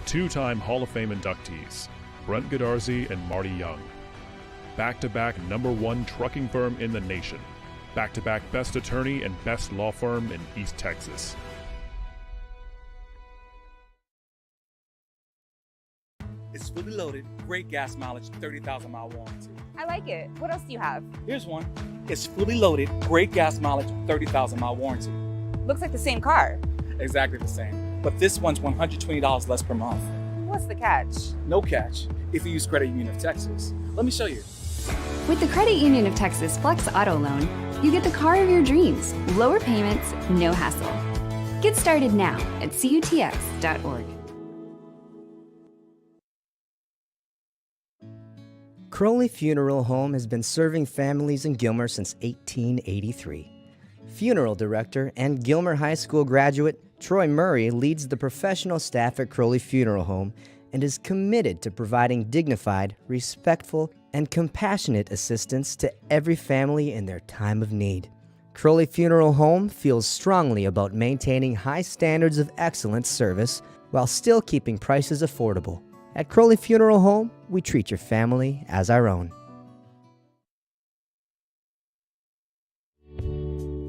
two-time Hall of Fame inductees, Brent Godarzi and Marty Young. Back-to-back #1 trucking firm in the nation. Back-to-back best attorney and best law firm in East Texas. It's fully loaded, great gas mileage, 30,000-mile warranty. I like it. What else do you have? Here's one. It's fully loaded, great gas mileage, 30,000-mile warranty. Looks like the same car. Exactly the same. But this one's $120 less per month. What's the catch? No catch if you use Credit Union of Texas. Let me show you. With the Credit Union of Texas Flex Auto Loan, you get the car of your dreams. Lower payments, no hassle. Get started now at cutx.org. Crowley Funeral Home has been serving families in Gilmer since 1883. Funeral director and Gilmer High School graduate Troy Murray leads the professional staff at Crowley Funeral Home and is committed to providing dignified, respectful, and compassionate assistance to every family in their time of need. Crowley Funeral Home feels strongly about maintaining high standards of excellent service while still keeping prices affordable. At Crowley Funeral Home, we treat your family as our own.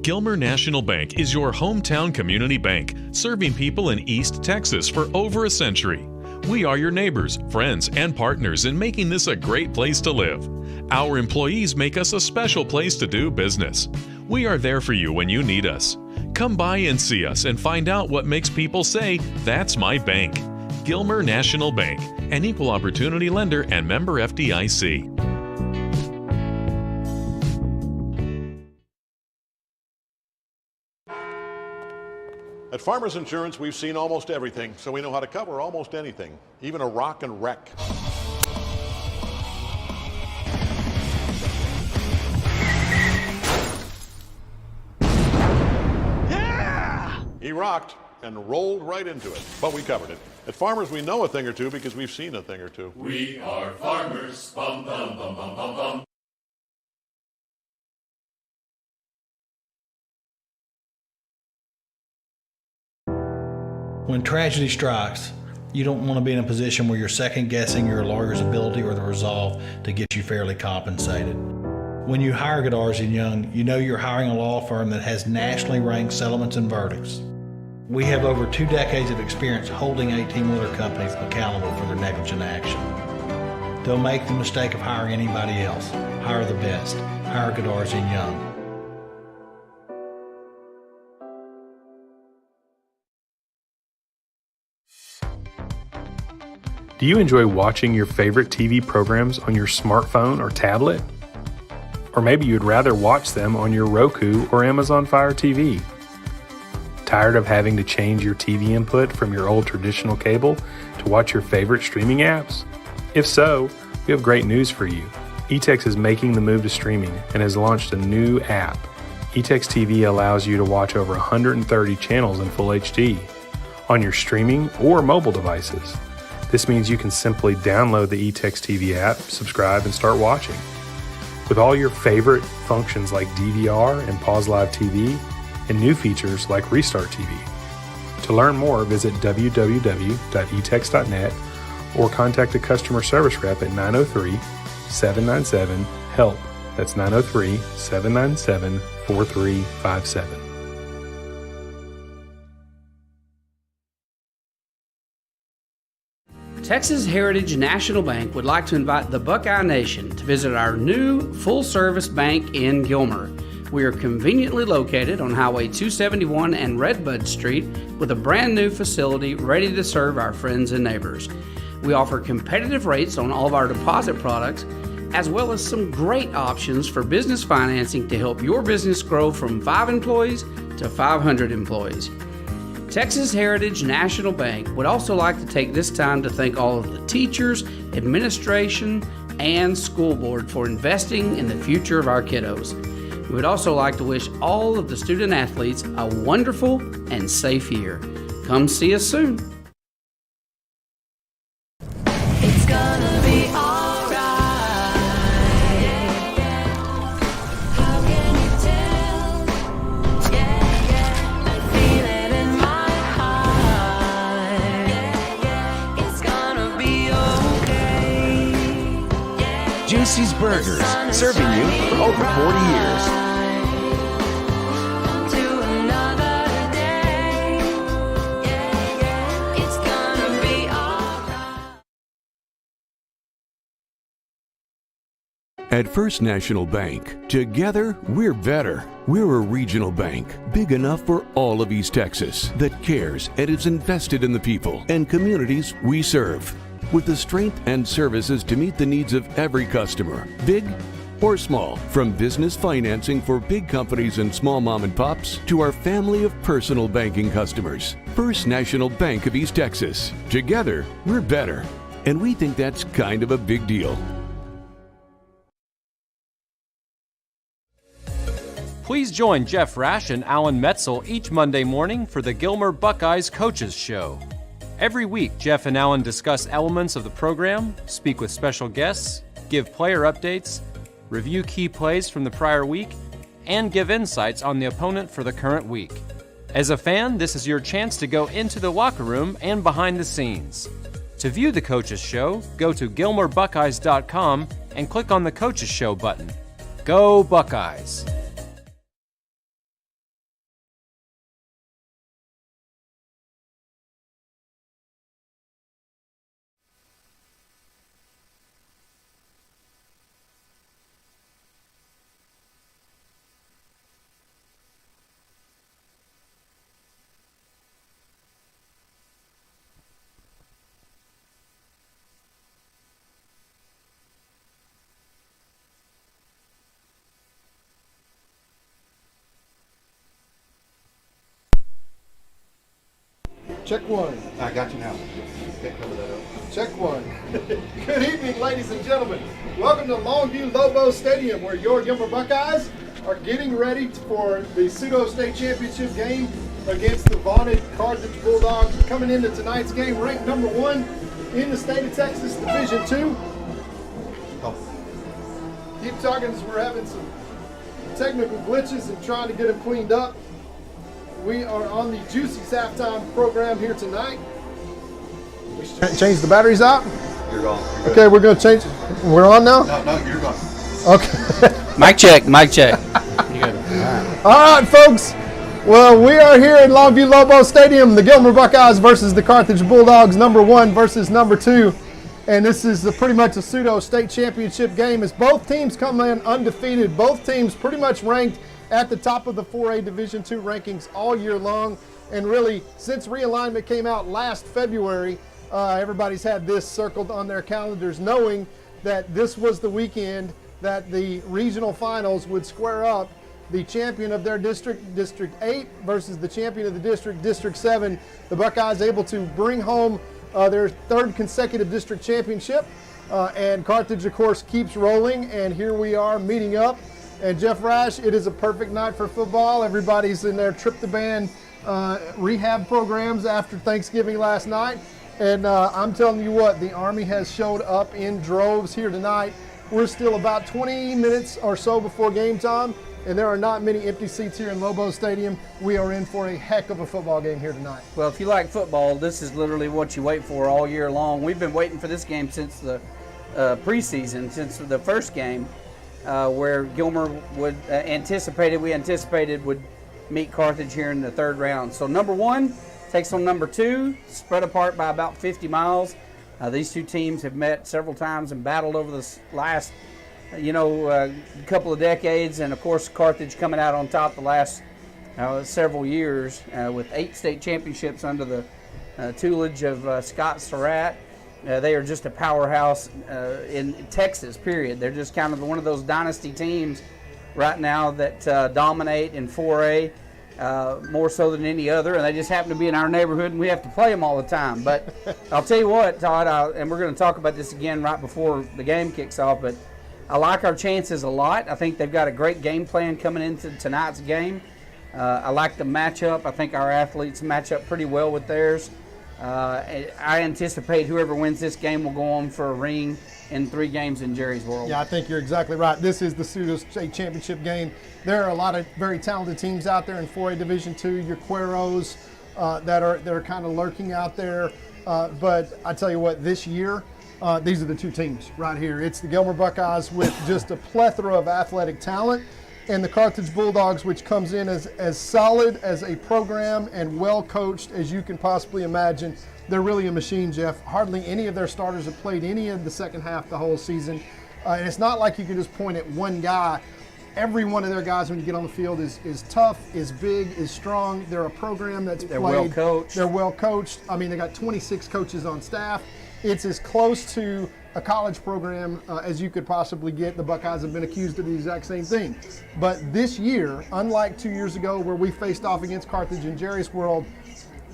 Gilmer National Bank is your hometown community bank, serving people in East Texas for over a century. We are your neighbors, friends, and partners in making this a great place to live. Our employees make us a special place to do business. We are there for you when you need us. Come by and see us and find out what makes people say, "That's my bank." Gilmer National Bank, an equal opportunity lender and member FDIC. At Farmers Insurance, we've seen almost everything, so we know how to cover almost anything, even a rock and wreck. Yeah! He rocked and rolled right into it, but we covered it. At Farmers, we know a thing or two because we've seen a thing or two. We are farmers. Bum, bum, bum, bum, bum, bum. When tragedy strikes, you don't want to be in a position where you're second guessing your lawyer's ability or the resolve to get you fairly compensated. When you hire Godarzi & Young, you know you're hiring a law firm that has nationally ranked settlements and verdicts. We have over 2 decades of experience holding 18-wheeler companies accountable for their negligent action. Don't make the mistake of hiring anybody else. Hire the best. Hire Godarzi & Young. Do you enjoy watching your favorite TV programs on your smartphone or tablet? Or maybe you'd rather watch them on your Roku or Amazon Fire TV. Tired of having to change your TV input from your old traditional cable to watch your favorite streaming apps? If so, we have great news for you. eTex is making the move to streaming and has launched a new app. eTex TV allows you to watch over 130 channels in full HD on your streaming or mobile devices. This means you can simply download the eTex TV app, subscribe, and start watching. With all your favorite functions like DVR and Pause Live TV, and new features like Restart TV. To learn more, visit www.etex.net or contact a customer service rep at 903-797-HELP. That's 903-797-4357. Texas Heritage National Bank would like to invite the Buckeye Nation to visit our new full-service bank in Gilmer. We are conveniently located on Highway 271 and Redbud Street with a brand new facility ready to serve our friends and neighbors. We offer competitive rates on all of our deposit products, as well as some great options for business financing to help your business grow from 5 employees to 500 employees. Texas Heritage National Bank would also like to take this time to thank all of the teachers, administration, and school board for investing in the future of our kiddos. We would also like to wish all of the student athletes a wonderful and safe year. Come see us soon. It's gonna be alright. How can you tell? I feel it in my heart. It's Juicy's Burgers, serving you for over 40 years. At First National Bank, together we're better. We're a regional bank, big enough for all of East Texas, that cares and is invested in the people and communities we serve. With the strength and services to meet the needs of every customer, big or small. From business financing for big companies and small mom and pops to our family of personal banking customers. First National Bank of East Texas. Together, we're better. And we think that's kind of a big deal. Please join Jeff Rash and Alan Metzel each Monday morning for the Gilmer Buckeyes Coaches Show. Every week, Jeff and Alan discuss elements of the program, speak with special guests, give player updates, review key plays from the prior week, and give insights on the opponent for the current week. As a fan, this is your chance to go into the locker room and behind the scenes. To view the Coaches Show, go to GilmerBuckeyes.com and click on the Coaches Show button. Go Buckeyes! Check one. I got you now. Check one. Good evening, ladies and gentlemen. Welcome to Longview Lobo Stadium, where your Gilmer Buckeyes are getting ready for the pseudo state championship game against the vaunted Carthage Bulldogs. Coming into tonight's game, ranked number 1 in the state of Texas, Division II. Keep talking as we're having some technical glitches and trying to get them cleaned up. We are on the Juicy's halftime program here tonight. We should change the batteries out. You're gone. Okay, we're going to change. We're on now? No, you're gone. Okay. Mic check, mic check. All right, folks. Well, we are here in Longview Lobo Stadium, the Gilmer Buckeyes versus the Carthage Bulldogs, number 1 versus number 2. And this is pretty much a pseudo state championship game as both teams come in undefeated. Both teams pretty much ranked at the top of the 4A Division II rankings all year long. And really, since realignment came out last February, everybody's had this circled on their calendars, knowing that this was the weekend that the regional finals would square up the champion of their district, District 8, versus the champion of the district, District 7. The Buckeyes able to bring home their 3rd consecutive district championship. And Carthage, of course, keeps rolling. And here we are meeting up. And Jeff Rash, it is a perfect night for football. Everybody's in their Trip-to-Band rehab programs after Thanksgiving last night. And I'm telling you what, the Army has showed up in droves here tonight. We're still about 20 minutes or so before game time, and there are not many empty seats here in Lobo Stadium. We are in for a heck of a football game here tonight. Well, if you like football, this is literally what you wait for all year long. We've been waiting for this game since the preseason, since the first game. Where Gilmer would we anticipated would meet Carthage here in the 3rd round. So number 1 takes on number 2, spread apart by about 50 miles. These two teams have met several times and battled over this last, couple of decades. And of course, Carthage coming out on top the last several years with 8 state championships under the tutelage of Scott Surratt. They are just a powerhouse in Texas, period. They're just kind of one of those dynasty teams right now that dominate in 4A more so than any other, and they just happen to be in our neighborhood, and we have to play them all the time. But I'll tell you what, Todd, and we're going to talk about this again right before the game kicks off, but I like our chances a lot. I think they've got a great game plan coming into tonight's game. I like the matchup. I think our athletes match up pretty well with theirs. I anticipate whoever wins this game will go on for a ring in 3 games in Jerry's World. Yeah, I think you're exactly right. This is the pseudo state championship game. There are a lot of very talented teams out there in 4A Division II. Your Cueros that are kind of lurking out there. But I tell you what, this year these are the two teams right here. It's the Gilmer Buckeyes with just a plethora of athletic talent, and the Carthage Bulldogs, which comes in as solid as a program and well coached as you can possibly imagine. They're really a machine, Jeff. Hardly any of their starters have played any of the second half the whole season. And it's not like you can just point at one guy. Every one of their guys, when you get on the field, is tough, is big, is strong. They're a program that's They're played. well coached. They're well coached. I mean, they got 26 coaches on staff. It's as close to a college program as you could possibly get. The Buckeyes have been accused of the exact same thing. But this year, unlike 2 years ago where we faced off against Carthage in Jerry's World,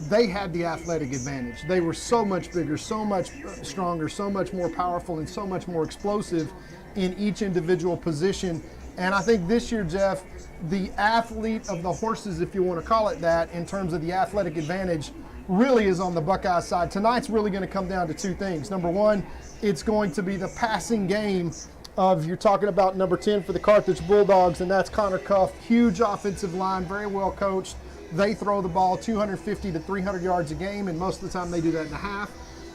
they had the athletic advantage. They were so much bigger, so much stronger, so much more powerful, and so much more explosive in each individual position. And I think this year, Jeff, the athlete of the horses, if you want to call it that, in terms of the athletic advantage, really is on the Buckeye side. Tonight's really going to come down to two things. Number one, it's going to be the passing game of, you're talking about number 10 for the Carthage Bulldogs, and that's Connor Cuff. Huge offensive line, very well coached. They throw the ball 250 to 300 yards a game, and most of the time they do that in a half.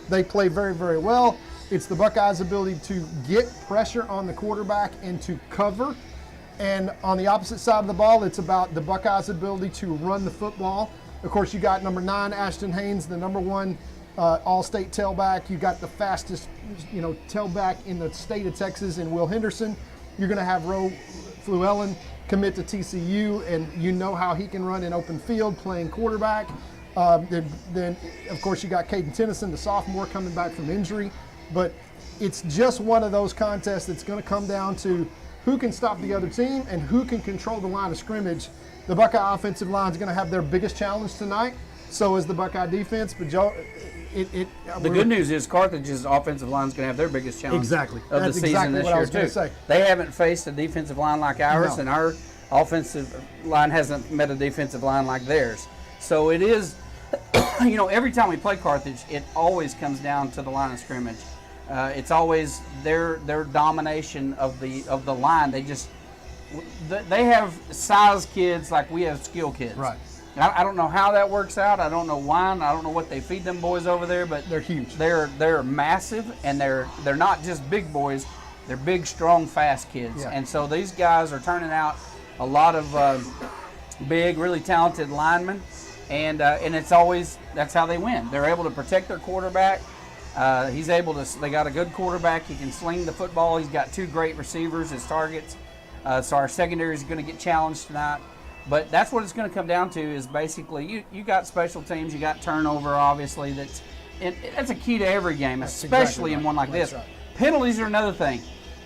They play very, very well. It's the Buckeyes' ability to get pressure on the quarterback and to cover. And on the opposite side of the ball, it's about the Buckeyes' ability to run the football. Of course, you got number 9, Ashton Haynes, the number 1 all-state tailback. You got the fastest, tailback in the state of Texas in Will Henderson. You're going to have Roe Fluellen commit to TCU, and you know how he can run in open field playing quarterback. Then, of course, you got Caden Tennyson, the sophomore, coming back from injury. But it's just one of those contests that's going to come down to who can stop the other team and who can control the line of scrimmage. The Buckeye offensive line is going to have their biggest challenge tonight. So is the Buckeye defense. But Joe, the good news is Carthage's offensive line is going to have their biggest challenge exactly of the season this year too. Say. They haven't faced a defensive line like ours, and our offensive line hasn't met a defensive line like theirs. So it is, every time we play Carthage, it always comes down to the line of scrimmage. It's always their domination of the line. They have size kids like we have skill kids. Right. I don't know how that works out. I don't know why. And I don't know what they feed them boys over there, but they're huge. They're massive, and they're not just big boys. They're big, strong, fast kids. Yeah. And so these guys are turning out a lot of big, really talented linemen, and it's always that's how they win. They're able to protect their quarterback. He's able to. They got a good quarterback. He can sling the football. He's got 2 great receivers as targets. So our secondary is going to get challenged tonight. But that's what it's going to come down to is basically you got special teams, you got turnover, obviously. That's a key to every game, especially in one like this. Right. Penalties are another thing.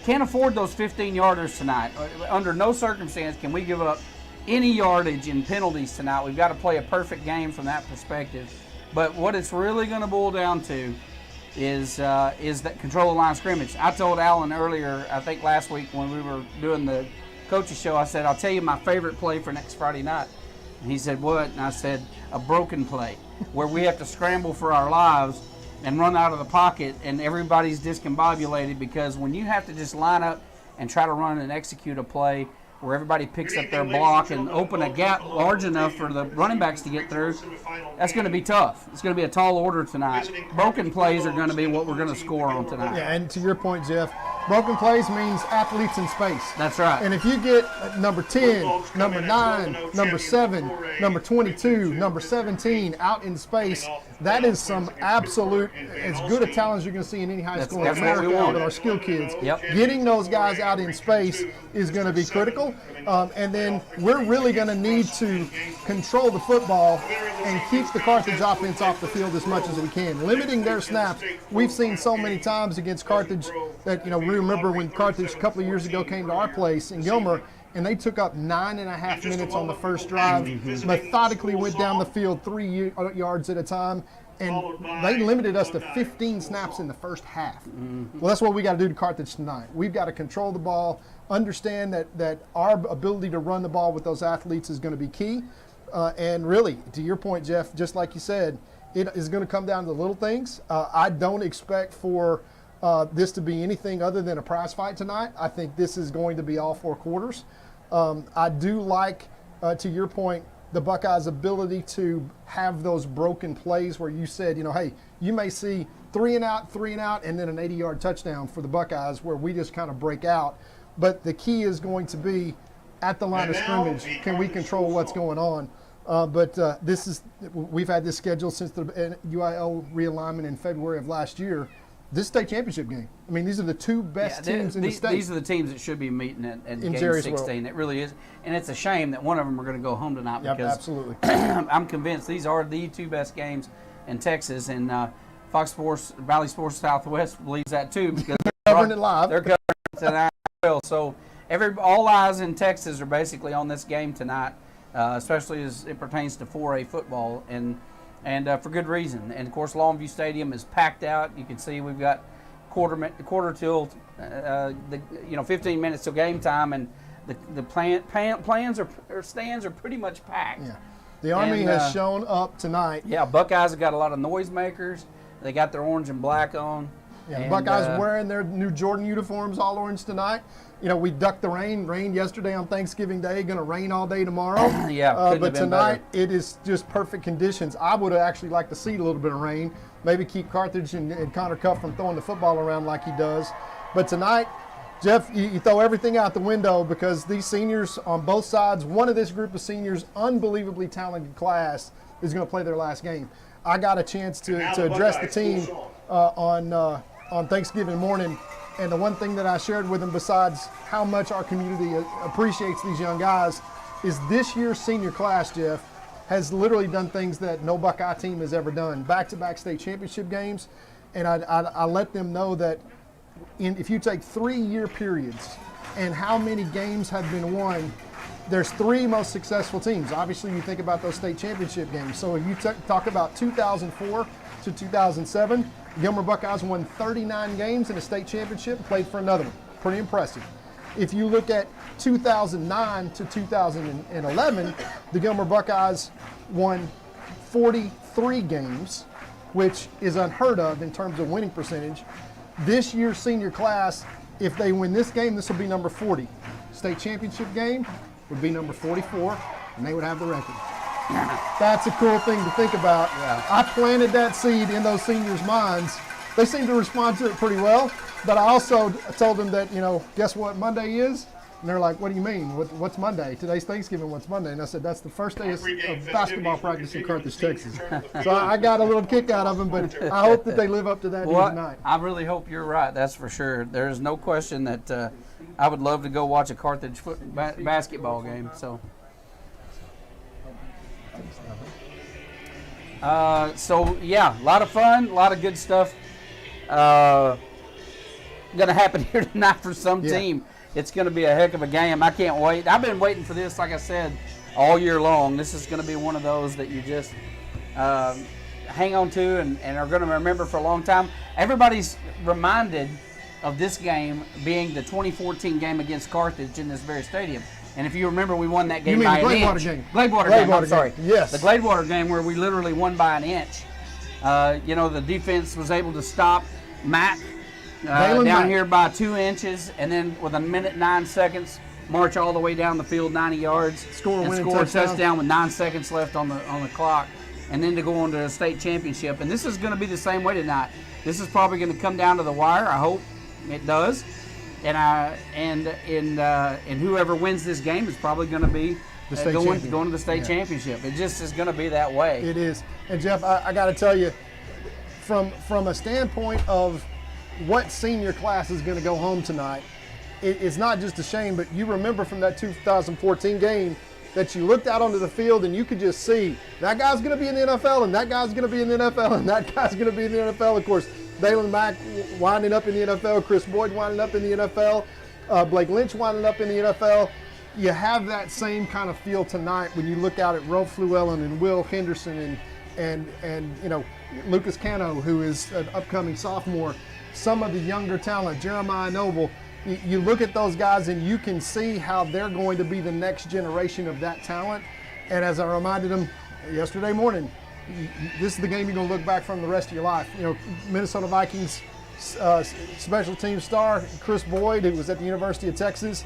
Can't afford those 15-yarders tonight. Under no circumstance can we give up any yardage in penalties tonight. We've got to play a perfect game from that perspective. But what it's really going to boil down to is that control the line of scrimmage. I told Alan earlier, I think last week when we were doing the coaches show, I said, I'll tell you my favorite play for next Friday night. And he said, what? And I said, a broken play where we have to scramble for our lives and run out of the pocket and everybody's discombobulated, because when you have to just line up and try to run and execute a play where everybody picks up their block and open a gap large enough for the running backs to get through, that's going to be tough. It's going to be a tall order tonight. Broken plays are going to be what we're going to score on tonight. Yeah, and to your point, Jeff, broken plays means athletes in space. That's right. And if you get number 10, number 9, number 7, number 22, number 17 out in space, that is some absolute, as good a talent as you're going to see in any high school in America with our skill kids. Yep. Getting those guys out in space is going to be critical. And then we're really going to need to control the football and keep the Carthage offense off the field as much as we can. Limiting their snaps. We've seen so many times against Carthage that, we remember when Carthage a couple of years ago came to our place in Gilmer, and they took up 9.5 minutes on the first drive, methodically went down the field 3 yards at a time, and they limited us to 15 snaps in the first half. Well, that's what we got to do to Carthage tonight. We've got to control the ball, understand that our ability to run the ball with those athletes is going to be key. And really, to your point, Jeff, just like you said, it is going to come down to the little things. I don't expect for this to be anything other than a prize fight tonight. I think this is going to be all 4 quarters. I do like, to your point, the Buckeyes' ability to have those broken plays where you said, hey, you may see 3 and out, and then an 80-yard touchdown for the Buckeyes where we just kind of break out. But the key is going to be at the line of scrimmage, can we control what's going on? We've had this schedule since the UIL realignment in February of last year. This state championship game. I mean, these are the two best teams in the state. These are the teams that should be meeting at game Jerry's 16. World. It really is. And it's a shame that one of them are going to go home tonight because absolutely. I'm convinced these are the two best games in Texas. And Fox Sports, Valley Sports Southwest believes that too because they're covering it live. They're covering it tonight as well. So all eyes in Texas are basically on this game tonight, especially as it pertains to 4A football. And for good reason. And, of course, Longview Stadium is packed out. You can see we've got quarter till 15 minutes till game time, and the stands are pretty much packed. Yeah. The Army has shown up tonight. Yeah, Buckeyes have got a lot of noisemakers. They got their orange and black on. Yeah, the Buckeyes wearing their new Jordan uniforms, all orange tonight. We ducked the rain. Rained yesterday on Thanksgiving Day. Going to rain all day tomorrow. But tonight it is just perfect conditions. I would have actually liked to see a little bit of rain. Maybe keep Carthage and Connor Cuff from throwing the football around like he does. But tonight, Jeff, you throw everything out the window because these seniors on both sides, one of this group of seniors, unbelievably talented class, is going to play their last game. I got a chance to address the team on Thanksgiving morning. And the one thing that I shared with them, besides how much our community appreciates these young guys, is this year's senior class, Jeff, has literally done things that no Buckeye team has ever done. Back-to-back state championship games. And I let them know that if you take 3-year periods and how many games have been won, there's 3 most successful teams. Obviously, you think about those state championship games. So if you talk about 2004 to 2007, Gilmer Buckeyes won 39 games in a state championship and played for another one. Pretty impressive. If you look at 2009 to 2011, the Gilmer Buckeyes won 43 games, which is unheard of in terms of winning percentage. This year's senior class, if they win this game, this will be number 40. State championship game would be number 44, and they would have the record. That's a cool thing to think about. Yeah. I planted that seed in those seniors' minds. They seem to respond to it pretty well, but I also told them that, guess what Monday is? And they're like, what do you mean? What's Monday? Today's Thanksgiving, what's Monday? And I said, that's the first day of basketball practice in Carthage, Texas. So I got a little kick out of them, but I hope that they live up to that tonight. I really hope you're right, that's for sure. There's no question that I would love to go watch a Carthage basketball game. So yeah, a lot of fun, a lot of good stuff going to happen here tonight for some team. It's going to be a heck of a game. I can't wait. I've been waiting for this, like I said, all year long. This is going to be one of those that you just hang on to and are going to remember for a long time. Everybody's reminded of this game being the 2014 game against Carthage in this very stadium. And if you remember, we won that game by an inch. Gladewater game, I'm sorry. Yes. The Gladewater game where we literally won by an inch. The defense was able to stop Matt down here by 2 inches, and then with 1:09 march all the way down the field 90 yards, score a touchdown with 9 seconds left on the clock, and then to go on to a state championship. And this is going to be the same way tonight. This is probably going to come down to the wire. I hope it does. And whoever wins this game is probably going to be going to the state championship. It just is going to be that way. It is. And Jeff, I got to tell you, from a standpoint of what senior class is going to go home tonight, it's not just a shame, but you remember from that 2014 game that you looked out onto the field and you could just see that guy's going to be in the NFL, and that guy's going to be in the NFL, and that guy's going to be in the NFL. Of course, Dalen Mack winding up in the NFL, Chris Boyd winding up in the NFL, Blake Lynch winding up in the NFL. You have that same kind of feel tonight when you look out at Rolf Llewellyn and Will Henderson and Lucas Cano, who is an upcoming sophomore. Some of the younger talent, Jeremiah Noble. You look at those guys and you can see how they're going to be the next generation of that talent. And as I reminded them yesterday morning, this is the game you're going to look back from the rest of your life. Minnesota Vikings special team star Chris Boyd, who was at the University of Texas,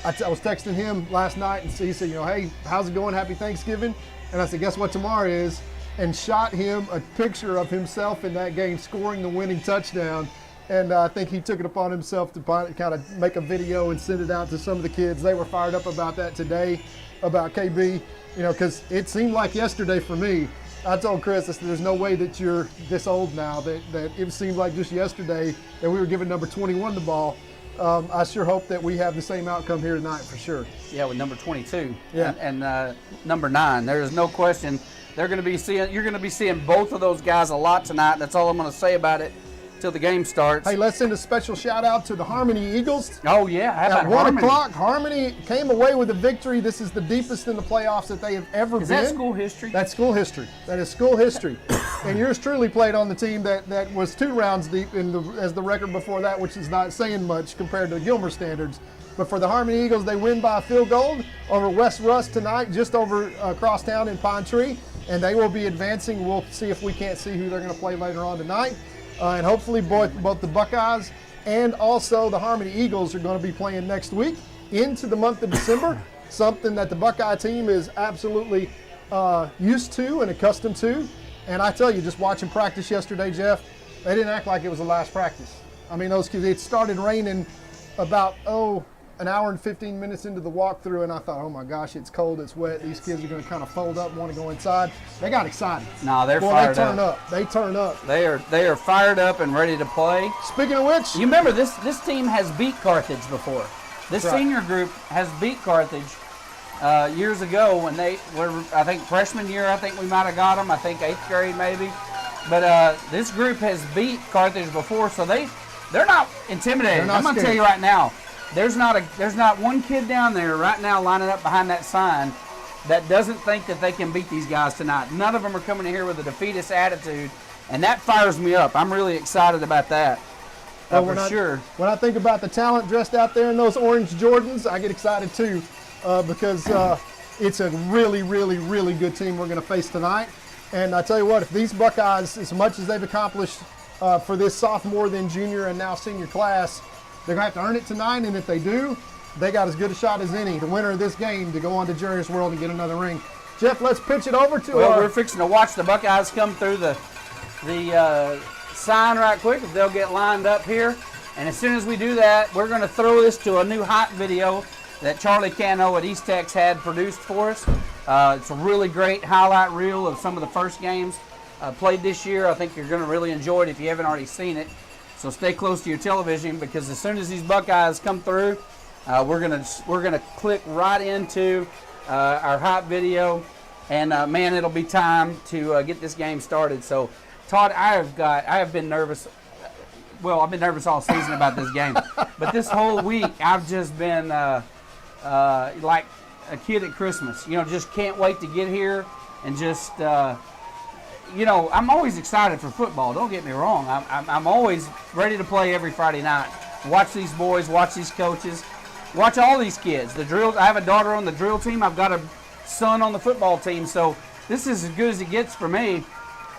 I was texting him last night, and he said, hey, how's it going? Happy Thanksgiving. And I said, guess what tomorrow is? And shot him a picture of himself in that game scoring the winning touchdown. And I think he took it upon himself to kind of make a video and send it out to some of the kids. They were fired up about that today, about KB, because it seemed like yesterday for me. I told Chris, I said, there's no way that you're this old now, that it seemed like just yesterday that we were giving number 21 the ball. I sure hope that we have the same outcome here tonight for sure. Yeah, with number 22 yeah. and number 9. There is no question you're going to be seeing both of those guys a lot tonight. That's all I'm going to say about it till the game starts. Hey, let's send a special shout out to the Harmony Eagles. Oh yeah, how about at 1 Harmony? o'clock, Harmony came away with a victory. This is the deepest in the playoffs that they have ever been. Is that school history? That's school history. That is school history. And yours truly played on the team that was 2 rounds deep as the record before that, which is not saying much compared to Gilmer standards. But for the Harmony Eagles, they win by a field goal over West Russ tonight, just over across town in Pine Tree, and they will be advancing. We'll see if we can't see who they're going to play later on tonight. And hopefully both the Buckeyes and also the Harmony Eagles are going to be playing next week into the month of December, something that the Buckeye team is absolutely used to and accustomed to. And I tell you, just watching practice yesterday, Jeff, they didn't act like it was the last practice. I mean, those kids, it started raining about, an hour and 15 minutes into the walkthrough, and I thought, oh my gosh, it's cold, it's wet. These kids are going to kind of fold up and want to go inside. They got excited. No, they're fired up. They turn up. They are fired up and ready to play. Speaking of which, you remember this team has beat Carthage before. This senior group has beat Carthage years ago when they were, I think, freshman year. I think we might have got them. I think 8th grade maybe. But this group has beat Carthage before, so they're not intimidated. I'm going to tell you right now. There's not one kid down there right now lining up behind that sign that doesn't think that they can beat these guys tonight. None of them are coming in here with a defeatist attitude, and that fires me up. I'm really excited about that, for sure. When I think about the talent dressed out there in those orange Jordans, I get excited too, because it's a really, really, really good team we're going to face tonight. And I tell you what, if these Buckeyes, as much as they've accomplished for this sophomore, then junior, and now senior class, they're going to have to earn it tonight, and if they do, they got as good a shot as any, the winner of this game, to go on to Jerry's World and get another ring. Jeff, let's pitch it over to we're fixing to watch the Buckeyes come through the sign right quick. They'll get lined up here, and as soon as we do that, we're going to throw this to a new hot video that Charlie Cano at East Tex had produced for us. It's a really great highlight reel of some of the first games played this year. I think you're going to really enjoy it if you haven't already seen it. So stay close to your television, because as soon as these Buckeyes come through, we're gonna click right into our hot video, and man, it'll be time to get this game started. So, Todd, I have been nervous. Well, I've been nervous all season about this game, but this whole week I've just been like a kid at Christmas. Just can't wait to get here and just. I'm always excited for football. Don't get me wrong. I'm always ready to play every Friday night. Watch these boys, watch these coaches, watch all these kids. The drill. I have a daughter on the drill team. I've got a son on the football team. So this is as good as it gets for me.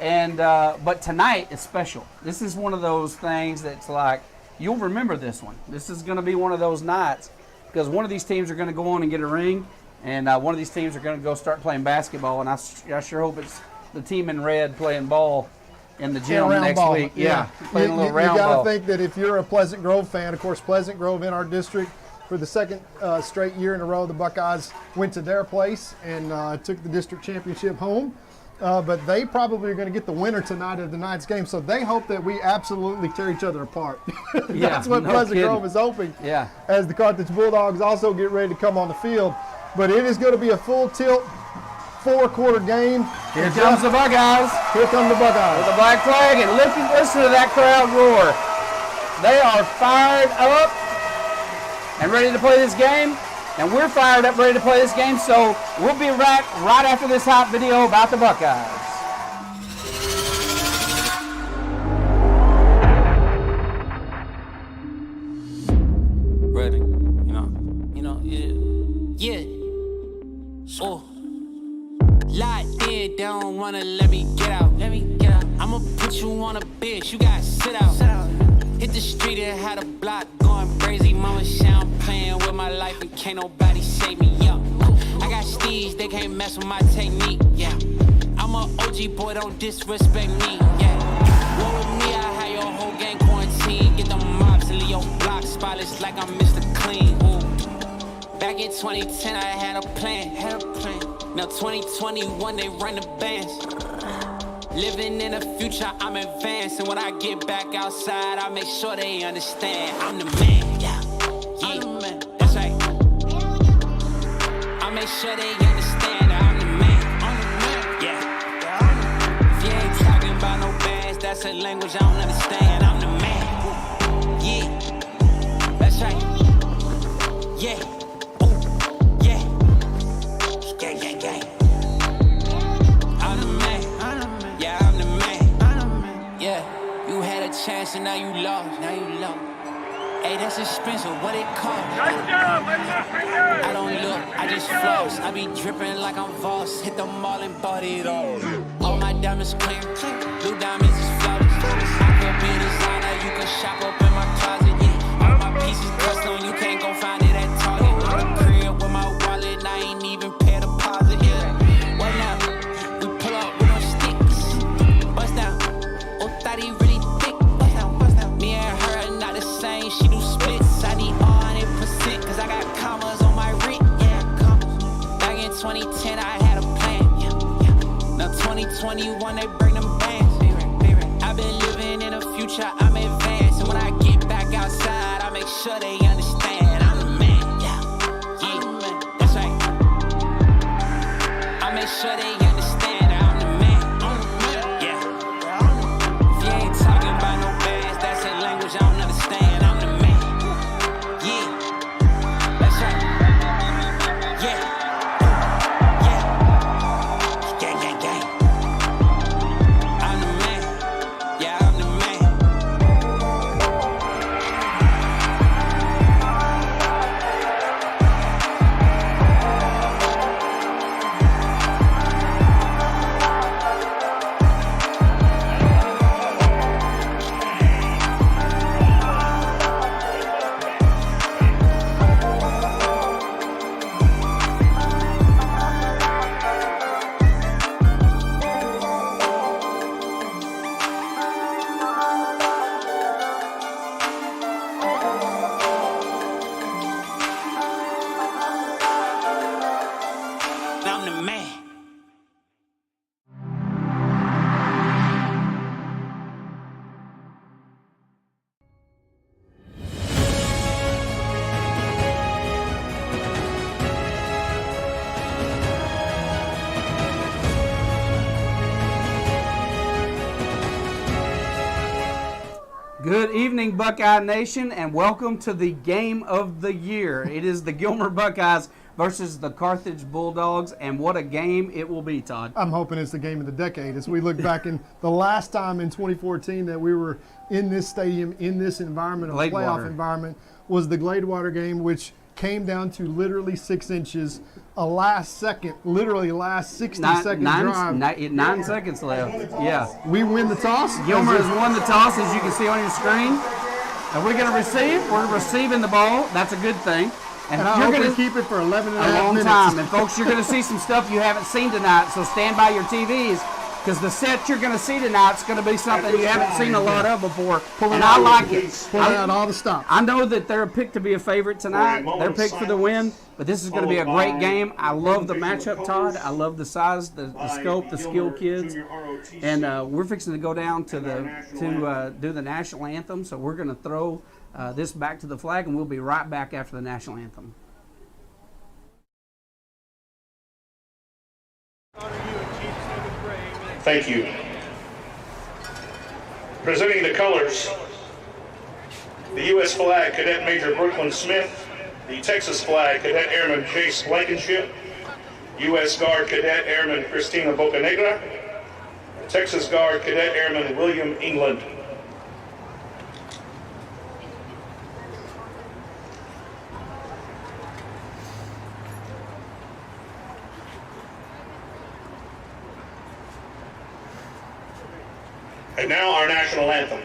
And but tonight is special. This is one of those things that's like, you'll remember this one. This is going to be one of those nights, because one of these teams are going to go on and get a ring, and one of these teams are going to go start playing basketball. And I sure hope it's the team in red playing ball in the gym next week. Yeah, playing a little round ball. You got to think that if you're a Pleasant Grove fan, of course, Pleasant Grove in our district, for the second straight year in a row, the Buckeyes went to their place and took the district championship home. But they probably are going to get the winner tonight of tonight's game, so they hope that we absolutely tear each other apart. That's what Pleasant Grove is hoping. Yeah. As the Carthage Bulldogs also get ready to come on the field. But it is going to be a full tilt 4-quarter game. Here comes the Buckeyes. Here come the Buckeyes. With the black flag, and listen to that crowd roar. They are fired up and ready to play this game, and we're fired up ready to play this game, so we'll be right after this hot video about the Buckeyes. Ready, yeah. Oh. Locked in, they don't wanna let me get out. I'ma put you on a bench, you gotta sit out. Hit the street and had a block going crazy mama shit, I'm playing with my life and can't nobody save me, yeah. I got steez, they can't mess with my technique, yeah. I'm a OG boy, don't disrespect me, yeah. What with me, I had your whole gang quarantine. Get them mobs and leave your block spotless like I'm Mr. Clean, ooh. Back in 2010, I had a plan. Now 2021, they run the bands. Living in the future, I'm advanced. And when I get back outside, I make sure they understand. I'm the man, yeah. I'm the man, that's right. I make sure they understand that I'm the man. Yeah. If you ain't talking about no bands, that's a language I don't understand. I'm the man, yeah. That's right. Yeah. Chance and now you lost. Hey, that's expensive. What it cost? I don't look, I just floss. I be dripping like I'm Voss. Hit the mall and bought it all. All my diamonds clear. Blue diamonds is flawless. I could be a designer. You can shop up in my closet. Yeah. All my pieces custom. You can't go find it at Target. On the crib with my wallet. I ain't even pay a deposit. Yeah. What now? We pull up with no sticks. Bust down. Oh, thought he really thick. Me and her are not the same, she do splits. I need 100% cause I got commas on my wrist. Yeah, commas. Back in 2010 I had a plan. Now 2021 they bring them bands. I've been living in the future, I'm advanced. And when I get back outside, I make sure they understand. I'm the man, yeah. That's right. I make sure they understand that I'm the man. Yeah. If you ain't talking about no bands, that's a language I don't understand. I'm the man. Yeah. That's right. Yeah. Yeah. Gang, gang, gang. I'm the man. Yeah, I'm the man. I'm the man. Good evening, Buckeye Nation, and welcome to the game of the year. It is the Gilmer Buckeyes versus the Carthage Bulldogs, and what a game it will be, Todd. I'm hoping it's the game of the decade as we look back in the last time in 2014 that we were in this stadium, in this environment, a playoff environment, was the Gladewater game, which came down to literally 6 inches, a last 60-second drive. 9 seconds left. Yeah. We win the toss. Gilmer has won the toss, as you can see on your screen. And we're going to receive. We're receiving the ball. That's a good thing. And you're going to keep it for 11 and a half minutes. A long time. And, folks, you're going to see some stuff you haven't seen tonight, so stand by your TVs. Because the set you're going to see tonight is going to be something you haven't seen a lot of before. And I like it. Pulling out all the stops. I know that they're picked to be a favorite tonight. They're picked for the win. But this is going to be a great game. I love the matchup, Todd. I love the size, the scope, the skill kids. And we're fixing to go down to do the national anthem. So we're going to throw this back to the flag, and we'll be right back after the national anthem. Thank you. Presenting the colors, the U.S. flag, Cadet Major Brooklyn Smith, the Texas flag, Cadet Airman Jace Blankenship, U.S. Guard Cadet Airman Christina Bocanegra, Texas Guard Cadet Airman William England. And now our national anthem.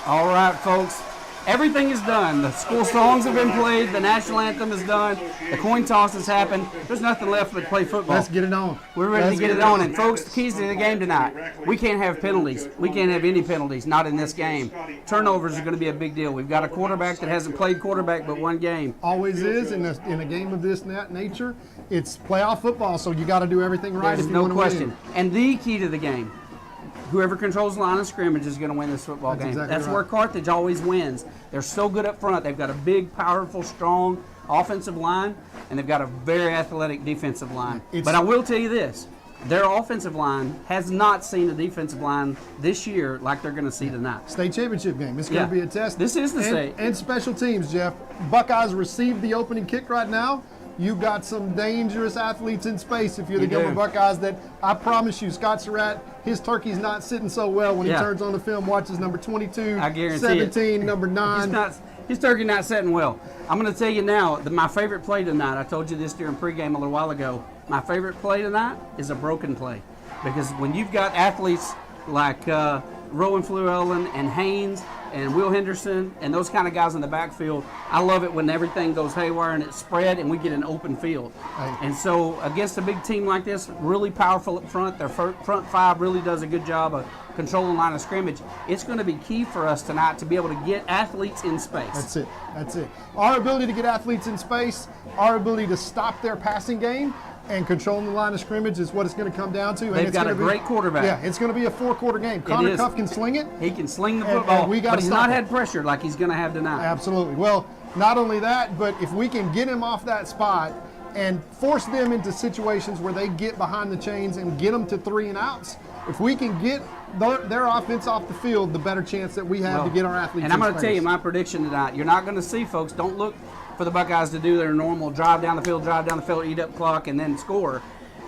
All right, folks. Everything is done. The school songs have been played. The national anthem is done. The coin toss has happened. There's nothing left but play football. Let's get it on. We're ready to get it on. And, folks, the keys to the game tonight. We can't have penalties. We can't have any penalties, not in this game. Turnovers are going to be a big deal. We've got a quarterback that hasn't played quarterback but one game. Always is in a game of this nature. It's playoff football, so you got to do everything right if you want to win. There's no question. And the key to the game, whoever controls the line of scrimmage is going to win this football game. Exactly That's right. where Carthage always wins. They're so good up front. They've got a big, powerful, strong offensive line, and they've got a very athletic defensive line. But I will tell you this. Their offensive line has not seen a defensive line this year like they're going to see tonight. State championship game. It's going to be a test. This is the state. And special teams, Jeff. Buckeyes received the opening kick right now. You got some dangerous athletes in space if you're the Gilmer Buckeyes that I promise you, Scott Surratt, his turkey's not sitting so well when he turns on the film, watches number 22, I guarantee 17, number 9. His turkey not setting well. I'm going to tell you now, my favorite play tonight, I told you this during pregame a little while ago, my favorite play tonight is a broken play. Because when you've got athletes like Rowan Flewellen and Haynes and Will Henderson and those kind of guys in the backfield, I love it when everything goes haywire and it's spread and we get an open field. And so against a big team like this, really powerful up front, their front five really does a good job of controlling line of scrimmage. It's going to be key for us tonight to be able to get athletes in space. That's it. That's it. Our ability to get athletes in space, our ability to stop their passing game, and controlling the line of scrimmage is what it's going to come down to. They've got a great quarterback. Yeah, it's going to be a 4-quarter game. Connor Cuff can sling it. He can sling the football, but he's not had pressure like he's going to have tonight. Absolutely. Well, not only that, but if we can get him off that spot and force them into situations where they get behind the chains and get them to 3 and outs, if we can get their offense off the field, the better chance that we have to get our athletes in And I'm going to space. tell you my prediction tonight. You're not going to see, folks, don't look for the Buckeyes to do their normal drive down the field, eat up clock, and then score.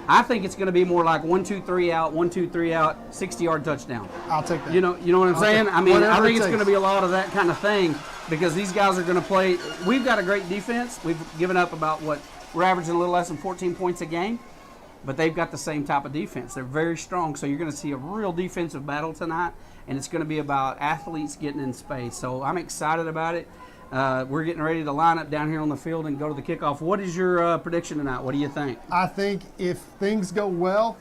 I think it's going to be more like 1, 2, 3 out, 1, 2, 3 out, 60-yard touchdown. I'll take that. You know what I'm saying? I mean, I think it's going to be a lot of that kind of thing because these guys are going to play. We've got a great defense. We've given up about we're averaging a little less than 14 points a game, but they've got the same type of defense. They're very strong, so you're going to see a real defensive battle tonight, and it's going to be about athletes getting in space. So I'm excited about it. We're getting ready to line up down here on the field and go to the kickoff. What is your prediction tonight? What do you think? I think if things go well,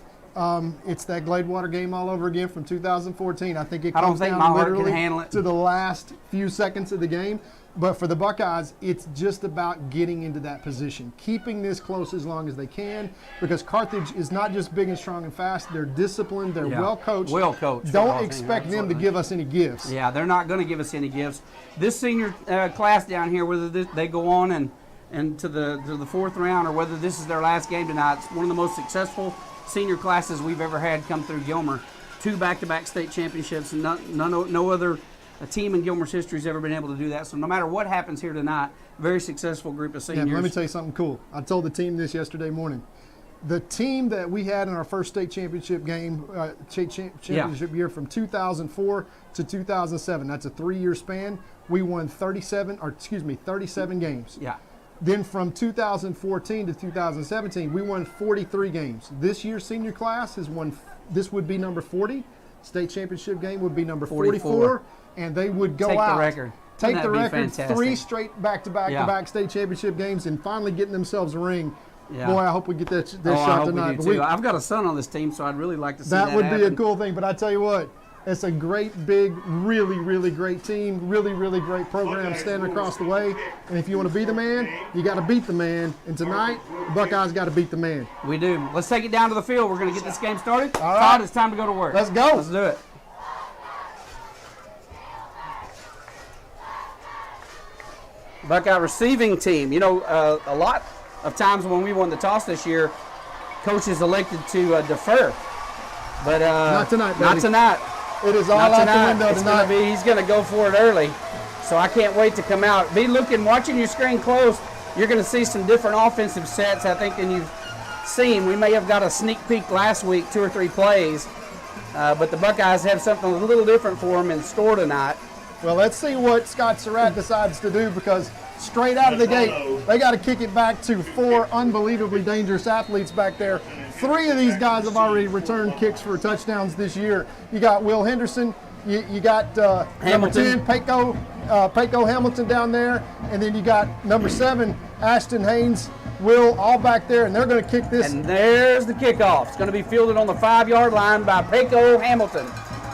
it's that Gladewater game all over again from 2014. I think it comes down literally to the last few seconds of the game. But for the Buckeyes, it's just about getting into that position, keeping this close as long as they can, because Carthage is not just big and strong and fast. They're disciplined. They're well coached. Well coached. Don't expect them to give us any gifts. Yeah, they're not going to give us any gifts. This senior class down here, whether they go on and to the 4th round or whether this is their last game tonight, it's one of the most successful senior classes we've ever had come through Gilmer. 2 back-to-back state championships, and no other team in Gilmer's history has ever been able to do that. So no matter what happens here tonight, very successful group of seniors. Yeah, let me tell you something cool. I told the team this yesterday morning. The team that we had in our first state championship game, championship year from 2004 to 2007, that's a 3-year span, we won 37 games. Yeah. Then from 2014 to 2017, we won 43 games. This year's senior class has won, this would be number 40. State championship game would be number 44. And they would go out, take the record, 3 straight back-to-back state championship games, and finally getting themselves a ring. Yeah. Boy, I hope we get that shot tonight. But I've got a son on this team, so I'd really like to see that That would be happen. a cool thing. But I tell you what, it's a great, big, really, really great team, really, really great program standing across the way. And if you want to be the man, you got to beat the man. And tonight, the Buckeyes got to beat the man. We do. Let's take it down to the field. We're going to get this game started. All right. Todd, it's time to go to work. Let's go. Let's do it. Buckeye receiving team. You know, a lot of times when we won the toss this year, coaches elected to defer. But not tonight, baby. Not tonight. It is all out the window tonight. He's going to go for it early. So I can't wait to come out. Watching your screen close, you're going to see some different offensive sets, I think, than you've seen. We may have got a sneak peek last week, 2 or 3 plays. But the Buckeyes have something a little different for them in store tonight. Well, let's see what Scott Surratt decides to do, because straight out of the gate, they got to kick it back to 4 unbelievably dangerous athletes back there. 3 of these guys have already returned kicks for touchdowns this year. You got Will Henderson, You got number 10, Payco Hamilton down there, and then you got number 7, Ashton Haynes, Will, all back there, and they're going to kick this. And there's the kickoff. It's going to be fielded on the 5-yard line by Payco Hamilton.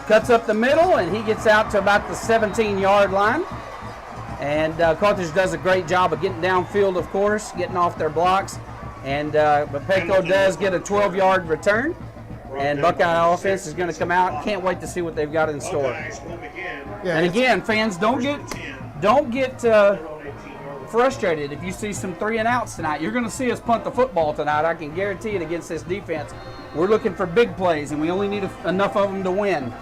Cuts up the middle, and he gets out to about the 17-yard line. And Carthage does a great job of getting downfield, of course, getting off their blocks. And but Payco does get a 12-yard return. And Buckeye offense is going to come out. Can't wait to see what they've got in store. And again, fans, don't get frustrated if you see some 3-and-outs tonight. You're going to see us punt the football tonight. I can guarantee it against this defense. We're looking for big plays, and we only need enough of them to win.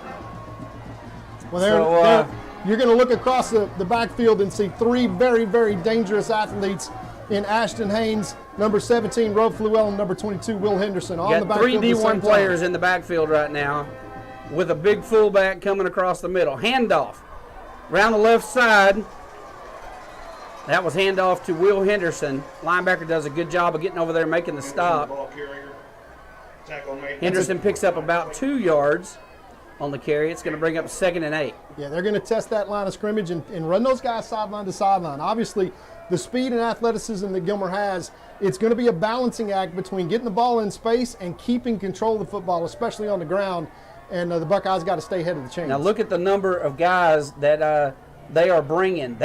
Well, you're going to look across the backfield and see 3 very, very dangerous athletes in Ashton Haynes, number 17, Roe Fluell, and number 22, Will Henderson. On the backfield 3 D1 players in the backfield right now with a big fullback coming across the middle. Handoff around the left side. That was handoff to Will Henderson. Linebacker does a good job of getting over there and making the stop. Henderson picks up about 2 yards on the carry. It's going to bring up 2nd and 8. Yeah, they're going to test that line of scrimmage and run those guys sideline to sideline. Obviously, the speed and athleticism that Gilmer has, it's going to be a balancing act between getting the ball in space and keeping control of the football, especially on the ground. And the Buckeyes got to stay ahead of the chains. Now look at the number of guys that they are bringing.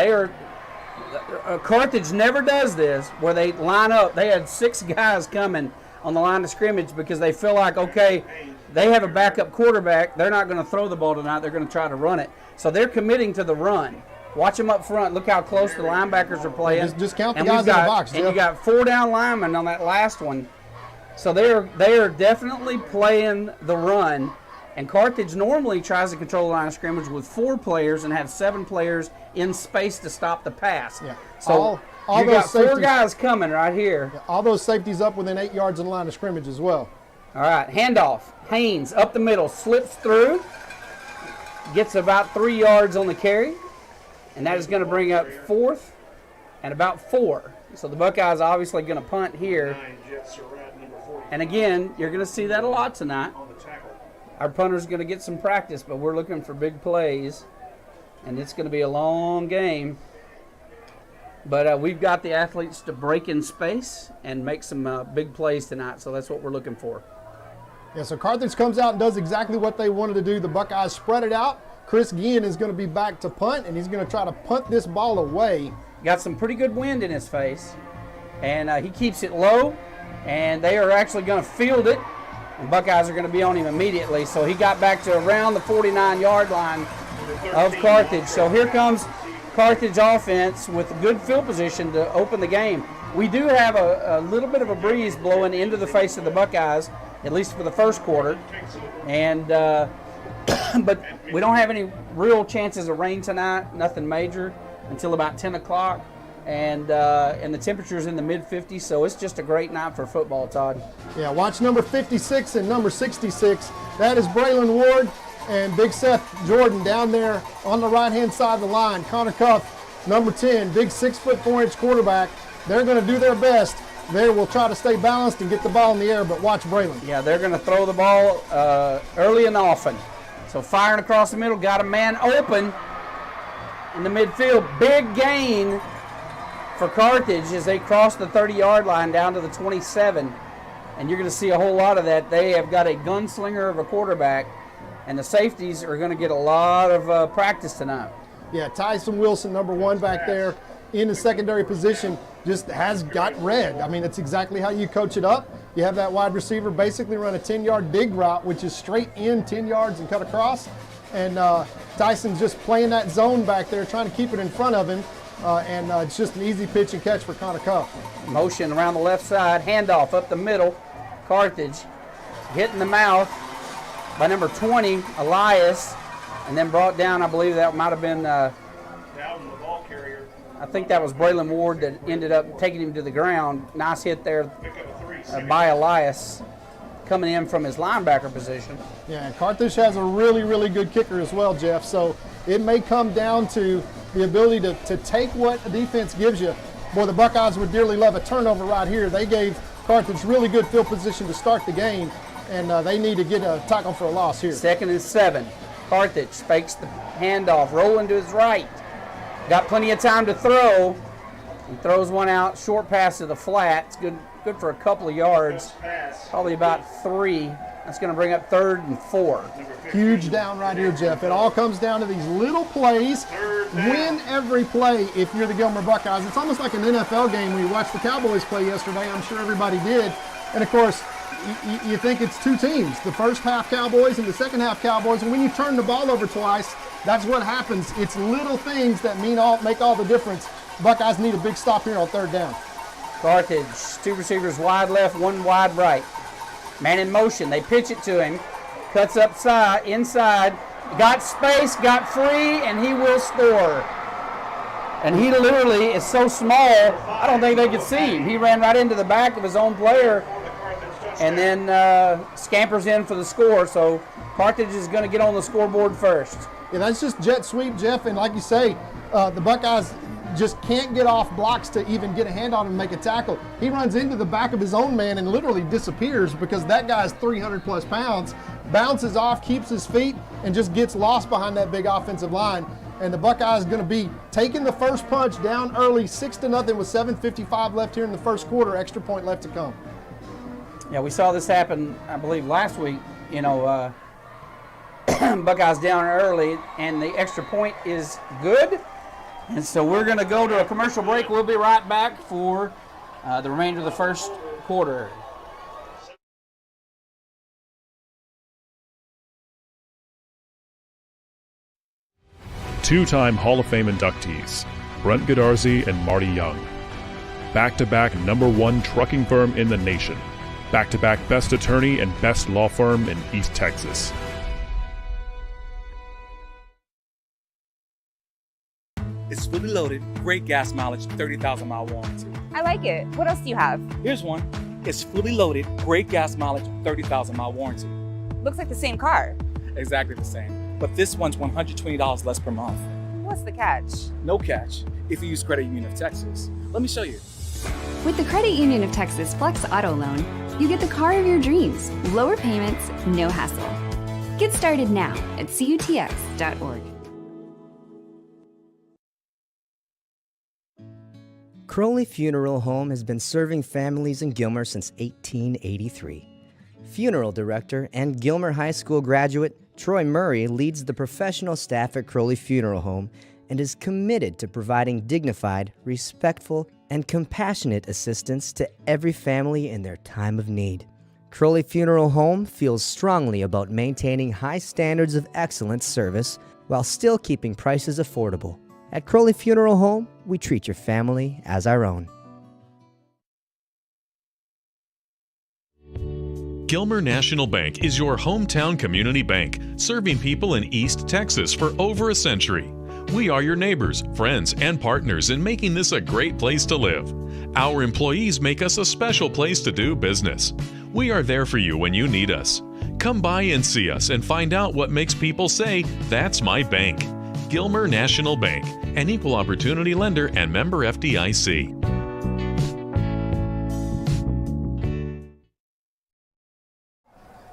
Carthage never does this where they line up. They had 6 guys coming on the line of scrimmage because they feel like, okay, they have a backup quarterback. They're not going to throw the ball tonight. They're going to try to run it. So they're committing to the run. Watch them up front. Look how close the linebackers are playing. Just count the guys in the box, Jeff. And you got 4 down linemen on that last one. So they are definitely playing the run. And Carthage normally tries to control the line of scrimmage with 4 players and have 7 players in space to stop the pass. Yeah. So you got 4 guys coming right here. Yeah, all those safeties up within 8 yards of the line of scrimmage as well. All right, handoff. Haynes up the middle, slips through, gets about 3 yards on the carry, and that is going to bring up 4th and about 4. So the Buckeyes obviously going to punt here. And again, you're going to see that a lot tonight. Our punter's going to get some practice, but we're looking for big plays, and it's going to be a long game. But we've got the athletes to break in space and make some big plays tonight, so that's what we're looking for. Yeah, so Carthage comes out and does exactly what they wanted to do. The Buckeyes spread it out. Chris Guillen is going to be back to punt, and he's going to try to punt this ball away. Got some pretty good wind in his face, and he keeps it low, and they are actually going to field it, and Buckeyes are going to be on him immediately. So he got back to around the 49-yard line of Carthage. So here comes Carthage offense with a good field position to open the game. We do have a little bit of a breeze blowing into the face of the Buckeyes, at least for the first quarter, and but we don't have any real chances of rain tonight, nothing major, until about 10 o'clock, and the temperature's in the mid-50s, so it's just a great night for football, Todd. Yeah, watch number 56 and number 66. That is Braylon Ward and Big Seth Jordan down there on the right-hand side of the line. Connor Cuff, number 10, big 6'4" quarterback. They're going to do their best. They will try to stay balanced and get the ball in the air, but watch Braylon. Yeah, they're going to throw the ball early and often. So firing across the middle, got a man open in the midfield. Big gain for Carthage as they cross the 30-yard line down to the 27. And you're going to see a whole lot of that. They have got a gunslinger of a quarterback, and the safeties are going to get a lot of practice tonight. Yeah, Tyson Wilson, number 1 back there in the secondary position, just has got red. I mean, it's exactly how you coach it up. You have that wide receiver basically run a 10-yard dig route, which is straight in 10 yards and cut across. And Tyson's just playing that zone back there, trying to keep it in front of him. And it's just an easy pitch and catch for Connor Cuff. Motion around the left side, handoff up the middle. Carthage hitting the mouth by number 20, Elias, and then brought down, I believe that might have been I think that was Braylon Ward that ended up taking him to the ground. Nice hit there by Elias coming in from his linebacker position. Yeah, and Carthage has a really, really good kicker as well, Jeff. So it may come down to the ability to take what the defense gives you. Boy, the Buckeyes would dearly love a turnover right here. They gave Carthage really good field position to start the game, and they need to get a tackle for a loss here. 2nd and 7. Carthage fakes the handoff, rolling to his right. Got plenty of time to throw. He throws one out, short pass to the flat. It's good for a couple of yards, probably about 3. That's going to bring up 3rd and 4. Huge down right here, Jeff. It all comes down to these little plays. Win every play if you're the Gilmer Buckeyes. It's almost like an NFL game when you watched the Cowboys play yesterday. I'm sure everybody did. And, of course, you think it's two teams, the first half Cowboys and the second half Cowboys. And when you turn the ball over twice, that's what happens. It's little things that make all the difference. Buckeyes need a big stop here on 3rd down. Carthage, 2 receivers wide left, 1 wide right. Man in motion. They pitch it to him. Cuts inside. Got space, got free, and he will score. And he literally is so small, I don't think they could see him. He ran right into the back of his own player and then scampers in for the score. So Carthage is going to get on the scoreboard first. Yeah, that's just jet sweep, Jeff. And like you say, the Buckeyes just can't get off blocks to even get a hand on him and make a tackle. He runs into the back of his own man and literally disappears because that guy's 300+ pounds, bounces off, keeps his feet, and just gets lost behind that big offensive line. And the Buckeyes going to be taking the first punch down early, 6-0 with 7:55 left here in the first quarter, extra point left to come. Yeah, we saw this happen, I believe, last week. Buckeyes down early, and the extra point is good. And so we're going to go to a commercial break. We'll be right back for the remainder of the first quarter. Two-time Hall of Fame inductees, Brent Godarzi and Marty Young. Back-to-back #1 trucking firm in the nation. Back-to-back best attorney and best law firm in East Texas. It's fully loaded, great gas mileage, 30,000-mile warranty. I like it. What else do you have? Here's one. It's fully loaded, great gas mileage, 30,000-mile warranty. Looks like the same car. Exactly the same. But this one's $120 less per month. What's the catch? No catch if you use Credit Union of Texas. Let me show you. With the Credit Union of Texas Flex Auto Loan, you get the car of your dreams. Lower payments, no hassle. Get started now at cutx.org. Crowley Funeral Home has been serving families in Gilmer since 1883. Funeral director and Gilmer High School graduate Troy Murray leads the professional staff at Crowley Funeral Home and is committed to providing dignified, respectful, and compassionate assistance to every family in their time of need. Crowley Funeral Home feels strongly about maintaining high standards of excellent service while still keeping prices affordable. At Crowley Funeral Home, we treat your family as our own. Gilmer National Bank is your hometown community bank, serving people in East Texas for over a century. We are your neighbors, friends, and partners in making this a great place to live. Our employees make us a special place to do business. We are there for you when you need us. Come by and see us and find out what makes people say, "That's my bank." Gilmer National Bank, an equal opportunity lender and member FDIC.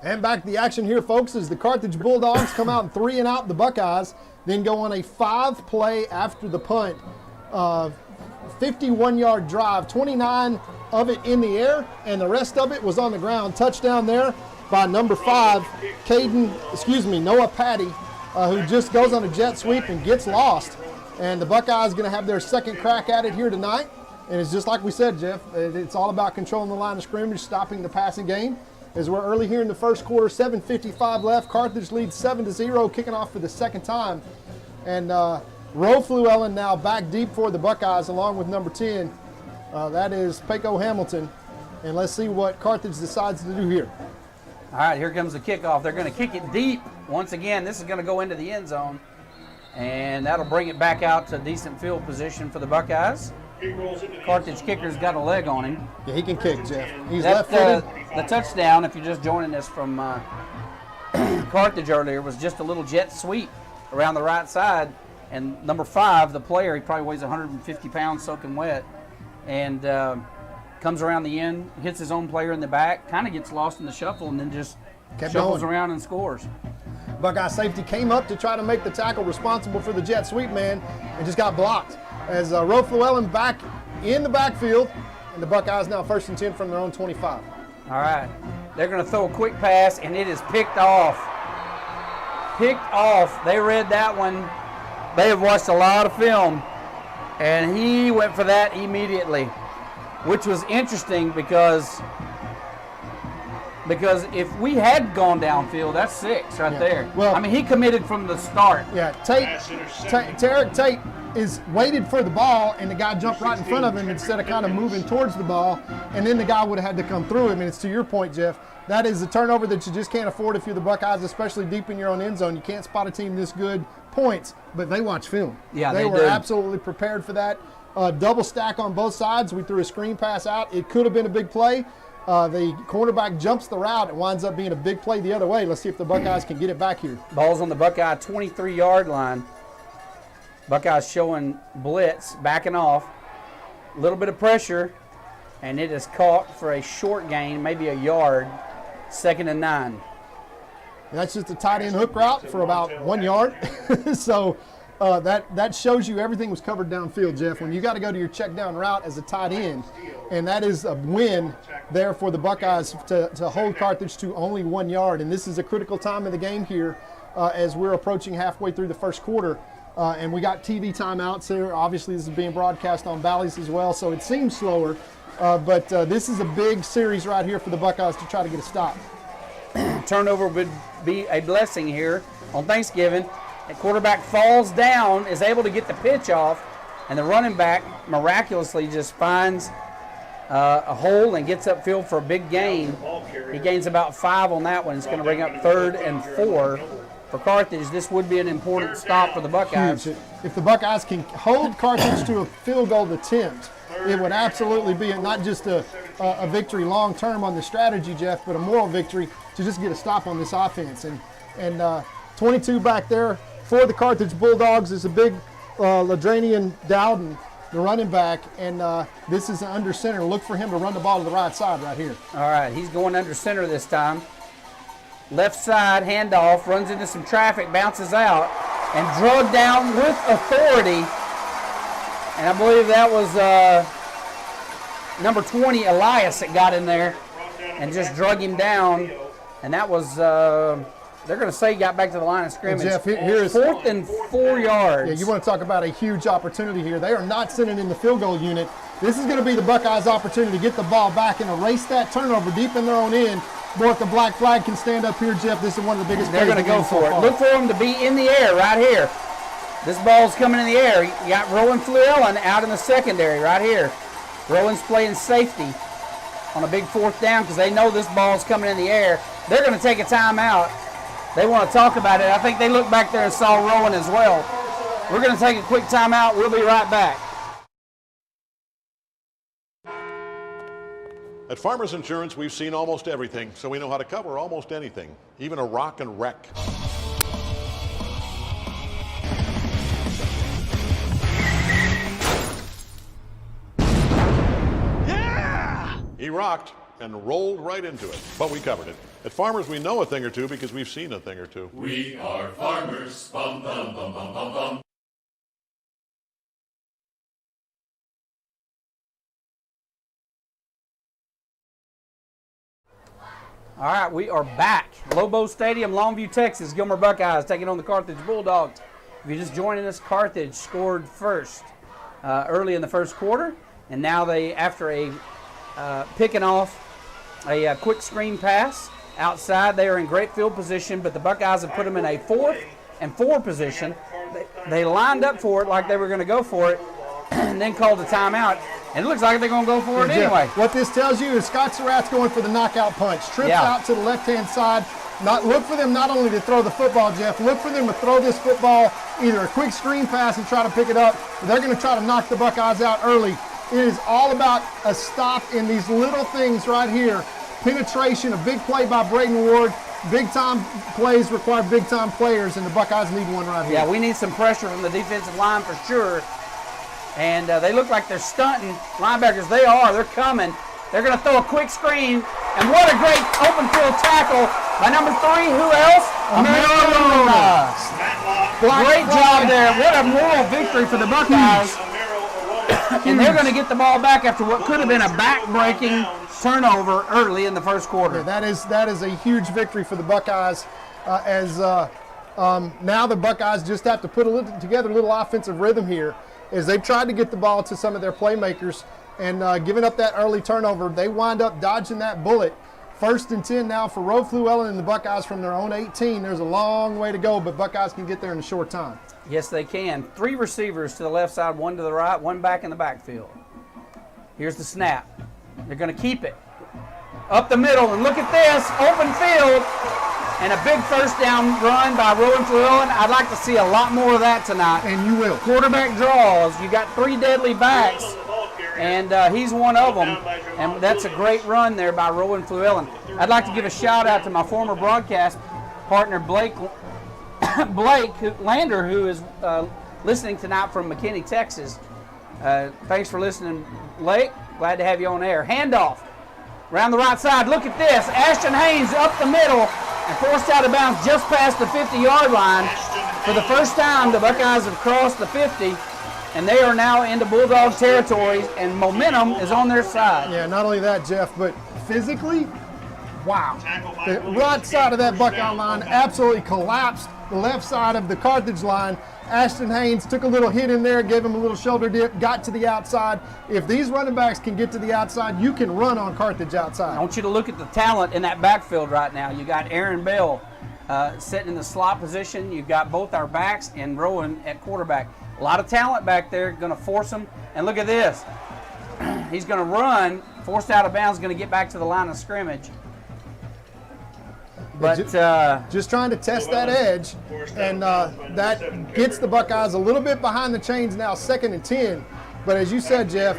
And back to the action here, folks, as the Carthage Bulldogs come out and 3 and out the Buckeyes, then go on a 5-play after the punt. 51-yard drive, 29 of it in the air, and the rest of it was on the ground. Touchdown there by number 5, Noah Patty, who just goes on a jet sweep and gets lost. And the Buckeyes going to have their second crack at it here tonight. And it's just like we said, Jeff, it's all about controlling the line of scrimmage, stopping the passing game. As we're early here in the first quarter, 7:55 left. Carthage leads 7-0, kicking off for the second time. And Roe Fluellen now back deep for the Buckeyes along with number 10. That is Paco Hamilton. And let's see what Carthage decides to do here. All right, here comes the kickoff. They're going to kick it deep. Once again, this is going to go into the end zone. And that'll bring it back out to decent field position for the Buckeyes. Carthage kicker's got a leg on him. Yeah, he can kick, Jeff. He's left-footed. The touchdown, if you're just joining us from Carthage earlier, was just a little jet sweep around the right side. And number 5, the player, he probably weighs 150 pounds soaking wet. And comes around the end, hits his own player in the back, kind of gets lost in the shuffle, and then just shuffles around and scores. Buckeye safety came up to try to make the tackle responsible for the jet sweep man and just got blocked. As Rolf Llewellyn back in the backfield, and the Buckeyes now 1st and 10 from their own 25. All right, they're going to throw a quick pass, and it is picked off. Picked off. They read that one. They have watched a lot of film, and he went for that immediately, which was interesting because if we had gone downfield, that's 6 right there. Well, I mean, he committed from the start. Yeah, Tarek Tate is waited for the ball, and the guy jumped right in front of him instead of kind of moving towards the ball, and then the guy would have had to come through him. And it's to your point, Jeff, that is a turnover that you just can't afford if you're the Buckeyes, especially deep in your own end zone. You can't spot a team this good points, but they watch film. Yeah, they were absolutely prepared for that. Double stack on both sides. We threw a screen pass out. It could have been a big play. The cornerback jumps the route and winds up being a big play the other way. Let's see if the Buckeyes can get it back here. Ball's on the Buckeye 23-yard line. Buckeyes showing blitz, backing off. A little bit of pressure, and it is caught for a short gain, maybe a yard, 2nd and 9. That's just a tight end hook route for about 1 yard. So that shows you everything was covered downfield, Jeff. When you got to go to your check down route as a tight end, and that is a win there for the Buckeyes to hold Carthage to only 1 yard. And this is a critical time in the game here as we're approaching halfway through the first quarter. And we got TV timeouts here. Obviously, this is being broadcast on Bally's as well, so it seems slower. But this is a big series right here for the Buckeyes to try to get a stop. Turnover would be a blessing here on Thanksgiving. The quarterback falls down, is able to get the pitch off, and the running back miraculously just finds a hole and gets upfield for a big gain. He gains about 5 on that one. It's going to bring up 3rd and 4 for Carthage. This would be an important stop for the Buckeyes. Huge. If the Buckeyes can hold Carthage to a field goal attempt, it would absolutely be not just a victory long term on the strategy, Jeff, but a moral victory to just get a stop on this offense. And 22 back there for the Carthage Bulldogs is a big Ladranian Dowden, the running back, and this is an under center. Look for him to run the ball to the right side right here. All right, he's going under center this time. Left side handoff, runs into some traffic, bounces out, and drugged down with authority. And I believe that was number 20, Elias, that got in there and just drug him down. And that was, they're going to say he got back to the line of scrimmage. Well, Jeff, here's 4th and 4 yards. Yeah, you want to talk about a huge opportunity here. They are not sitting in the field goal unit. This is going to be the Buckeyes' opportunity to get the ball back and erase that turnover deep in their own end. Boy, if the black flag can stand up here, Jeff, this is one of the biggest plays. They're going to go for it. Look for them to be in the air right here. This ball's coming in the air. You got Rowan Llewellyn out in the secondary right here. Rowan's playing safety on a big 4th down because they know this ball's coming in the air. They're going to take a timeout. They want to talk about it. I think they looked back there and saw Rowan as well. We're going to take a quick timeout. We'll be right back. At Farmers Insurance, we've seen almost everything, so we know how to cover almost anything, even a rock and wreck. Yeah! He rocked and rolled right into it, but we covered it. At Farmers, we know a thing or two because we've seen a thing or two. We are farmers. Bum, bum, bum, bum, bum, bum. All right, we are back. Lobo Stadium, Longview, Texas. Gilmer Buckeyes taking on the Carthage Bulldogs. If you're just joining us, Carthage scored first early in the first quarter, and now they, after a picking off a quick screen pass outside, they are in great field position, but the Buckeyes have put them in a 4th and 4 position. They lined up for it like they were going to go for it, and then called a timeout. And it looks like they're going to go for it anyway. What this tells you is Scott Surratt's going for the knockout punch. Trips out to the left-hand side. Look for them not only to throw the football, Jeff, look for them to throw this football, either a quick screen pass and try to pick it up, or they're going to try to knock the Buckeyes out early. It is all about a stop in these little things right here. Penetration, a big play by Braden Ward. Big-time plays require big-time players, and the Buckeyes need one right here. Yeah, we need some pressure from the defensive line for sure. And they look like they're stunting linebackers. They are. They're coming. They're going to throw a quick screen. And what a great open field tackle by number 3. Who else? Great job there. What a moral victory for the Buckeyes. And they're going to get the ball back after what could have been a back-breaking turnover early in the first quarter. Yeah, that is a huge victory for the Buckeyes. Now the Buckeyes just have to put together a little offensive rhythm here as they've tried to get the ball to some of their playmakers and giving up that early turnover. They wind up dodging that bullet. 1st and 10 now for Roe Fluellen and the Buckeyes from their own 18. There's a long way to go, but Buckeyes can get there in a short time. Yes, they can. 3 receivers to the left side, 1 to the right, 1 back in the backfield. Here's the snap. They're going to keep it. Up the middle, and look at this, open field, and a big first down run by Rowan Fluellen. I'd like to see a lot more of that tonight. And you will. Quarterback draws. You got 3 deadly backs, and he's one of them. And that's a great run there by Rowan Fluellen. I'd like to give a shout out to my former broadcast partner, Blake Lander, who is listening tonight from McKinney, Texas. Thanks for listening, Blake. Glad to have you on air. Handoff. Around the right side, look at this. Ashton Haynes up the middle and forced out of bounds just past the 50-yard line. For the first time, the Buckeyes have crossed the 50, and they are now into Bulldog territory, and momentum is on their side. Yeah, not only that, Jeff, but physically, wow. The right side of that Buckeye line absolutely collapsed. The left side of the Carthage line, Ashton Haynes took a little hit in there, gave him a little shoulder dip, got to the outside. If these running backs can get to the outside, you can run on Carthage outside. I want you to look at the talent in that backfield right now. You got Aaron Bell sitting in the slot position. You've got both our backs and Rowan at quarterback. A lot of talent back there, going to force them. And look at this. He's going to run, forced out of bounds, going to get back to the line of scrimmage. But just trying to test that edge, and that gets the Buckeyes a little bit behind the chains now, 2nd and 10. But as you said, Jeff,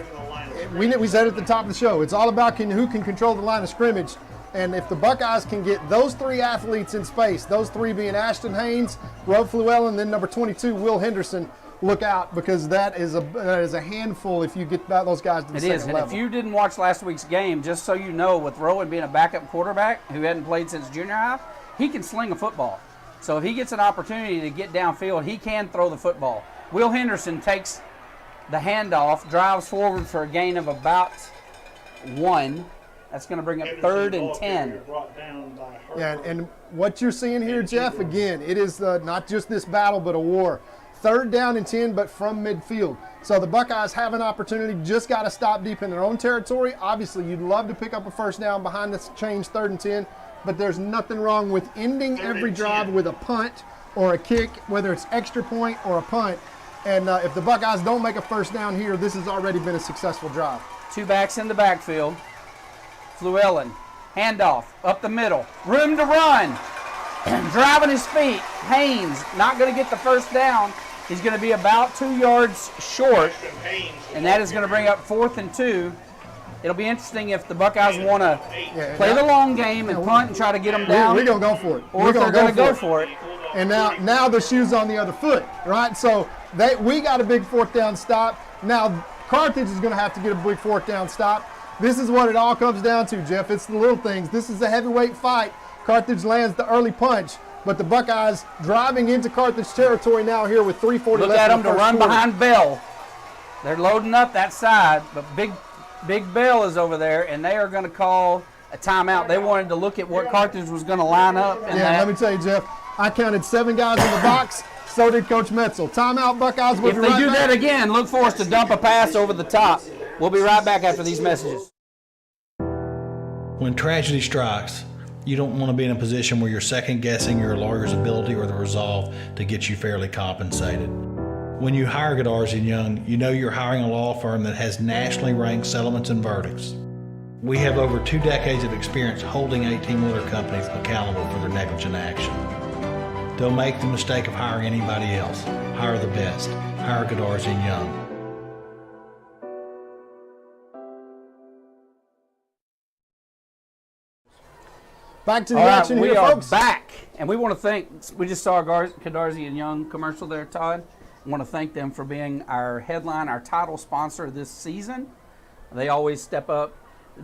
we said at the top of the show, it's all about who can control the line of scrimmage. And if the Buckeyes can get those 3 athletes in space, those 3 being Ashton Haynes, Roe Fluellen, and then number 22, Will Henderson, look out, because that is a handful if you get those guys to the second level. And if you didn't watch last week's game, just so you know, with Rowan being a backup quarterback who hadn't played since junior high, he can sling a football. So if he gets an opportunity to get downfield, he can throw the football. Will Henderson takes the handoff, drives forward for a gain of about 1. That's going to bring up 3rd and 10. Yeah, and what you're seeing here, Jeff, again, it is not just this battle, but a war. 3rd down and 10, but from midfield. So the Buckeyes have an opportunity, just got to stop deep in their own territory. Obviously, you'd love to pick up a first down behind this change 3rd and 10, but there's nothing wrong with ending every drive with a punt or a kick, whether it's extra point or a punt. And if the Buckeyes don't make a first down here, this has already been a successful drive. 2 backs in the backfield. Fluellen, handoff, up the middle, room to run. Driving his feet, Haynes not going to get the first down. He's going to be about 2 yards short, and that is going to bring up 4th and 2. It'll be interesting if the Buckeyes want to play the long game and punt and try to get them down. We're going to go for it. Or if they're going to go for it. And now the shoe's on the other foot, right? So we got a big 4th down stop. Now Carthage is going to have to get a big 4th down stop. This is what it all comes down to, Jeff. It's the little things. This is a heavyweight fight. Carthage lands the early punch, but the Buckeyes driving into Carthage territory now here with 3:40 left. Look at them to run behind Bell. They're loading up that side, but Big Bell is over there, and they are going to call a timeout. They wanted to look at what Carthage was going to line up. And let me tell you, Jeff, I counted 7 guys in the box. So did Coach Metzel. Timeout, Buckeyes. If they do that again, look for us to dump a pass over the top. We'll be right back after these messages. When tragedy strikes, you don't want to be in a position where you're second-guessing your lawyer's ability or the resolve to get you fairly compensated. When you hire Godarzi & Young, you know you're hiring a law firm that has nationally ranked settlements and verdicts. We have over 2 decades of experience holding 18-wheeler companies accountable for their negligent action. Don't make the mistake of hiring anybody else. Hire the best. Hire Godarzi & Young. Back to the action here, folks. We are back, and we want to thank, we just saw our Godarzi & Young commercial there, Todd. I want to thank them for being our headline, our title sponsor this season. They always step up.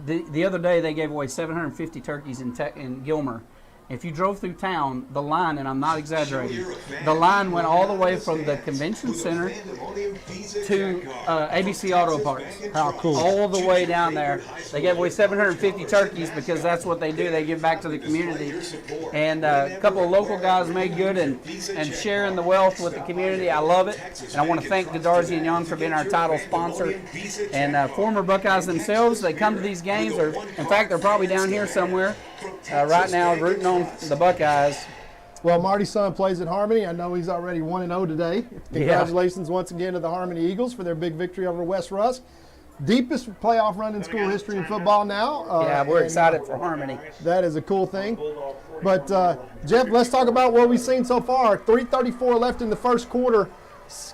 The other day, they gave away 750 turkeys in Gilmer, If you drove through town, the line, and I'm not exaggerating, the line went all the way from the convention center to ABC Auto Parts. How cool. All the way down there. They gave away 750 turkeys because that's what they do. They give back to the community. And a couple of local guys made good and sharing the wealth with the community. I love it. And I want to thank Godarzi and Young for being our title sponsor. And former Buckeyes themselves, they come to these games. Or, in fact, they're probably down here somewhere right now rooting on the Buckeyes. Well, Marty's son plays at Harmony. I know he's already 1-0 today. Congratulations once again to the Harmony Eagles for their big victory over West Rusk. Deepest playoff run in school history in football now. Yeah, we're excited for Harmony. That is a cool thing. But, Jeff, let's talk about what we've seen so far. 3:34 left in the first quarter.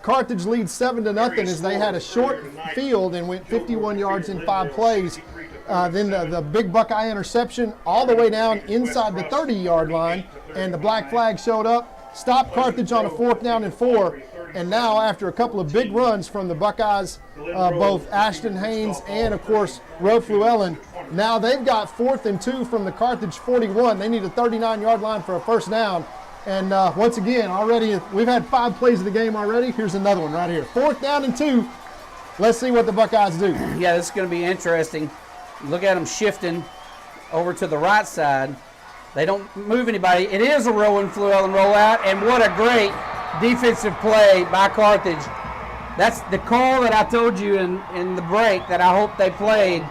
Carthage leads 7-0 as they had a short field and went 51 yards in 5 plays. Then the big Buckeye interception all the way down inside the 30-yard line, and the black flag showed up, stopped Carthage on a 4th down and 4. And now, after a couple of big runs from the Buckeyes, both Ashton Haynes and, of course, Roe Fluellen, now they've got 4th and 2 from the Carthage 41. They need a 39-yard line for a first down. And once again, already we've had 5 plays of the game already. Here's another one right here. 4th down and 2. Let's see what the Buckeyes do. Yeah, this is going to be interesting. Look at them shifting over to the right side. They don't move anybody. It is a Rowan Fluellen rollout, and what a great defensive play by Carthage. That's the call that I told you in the break that I hope they played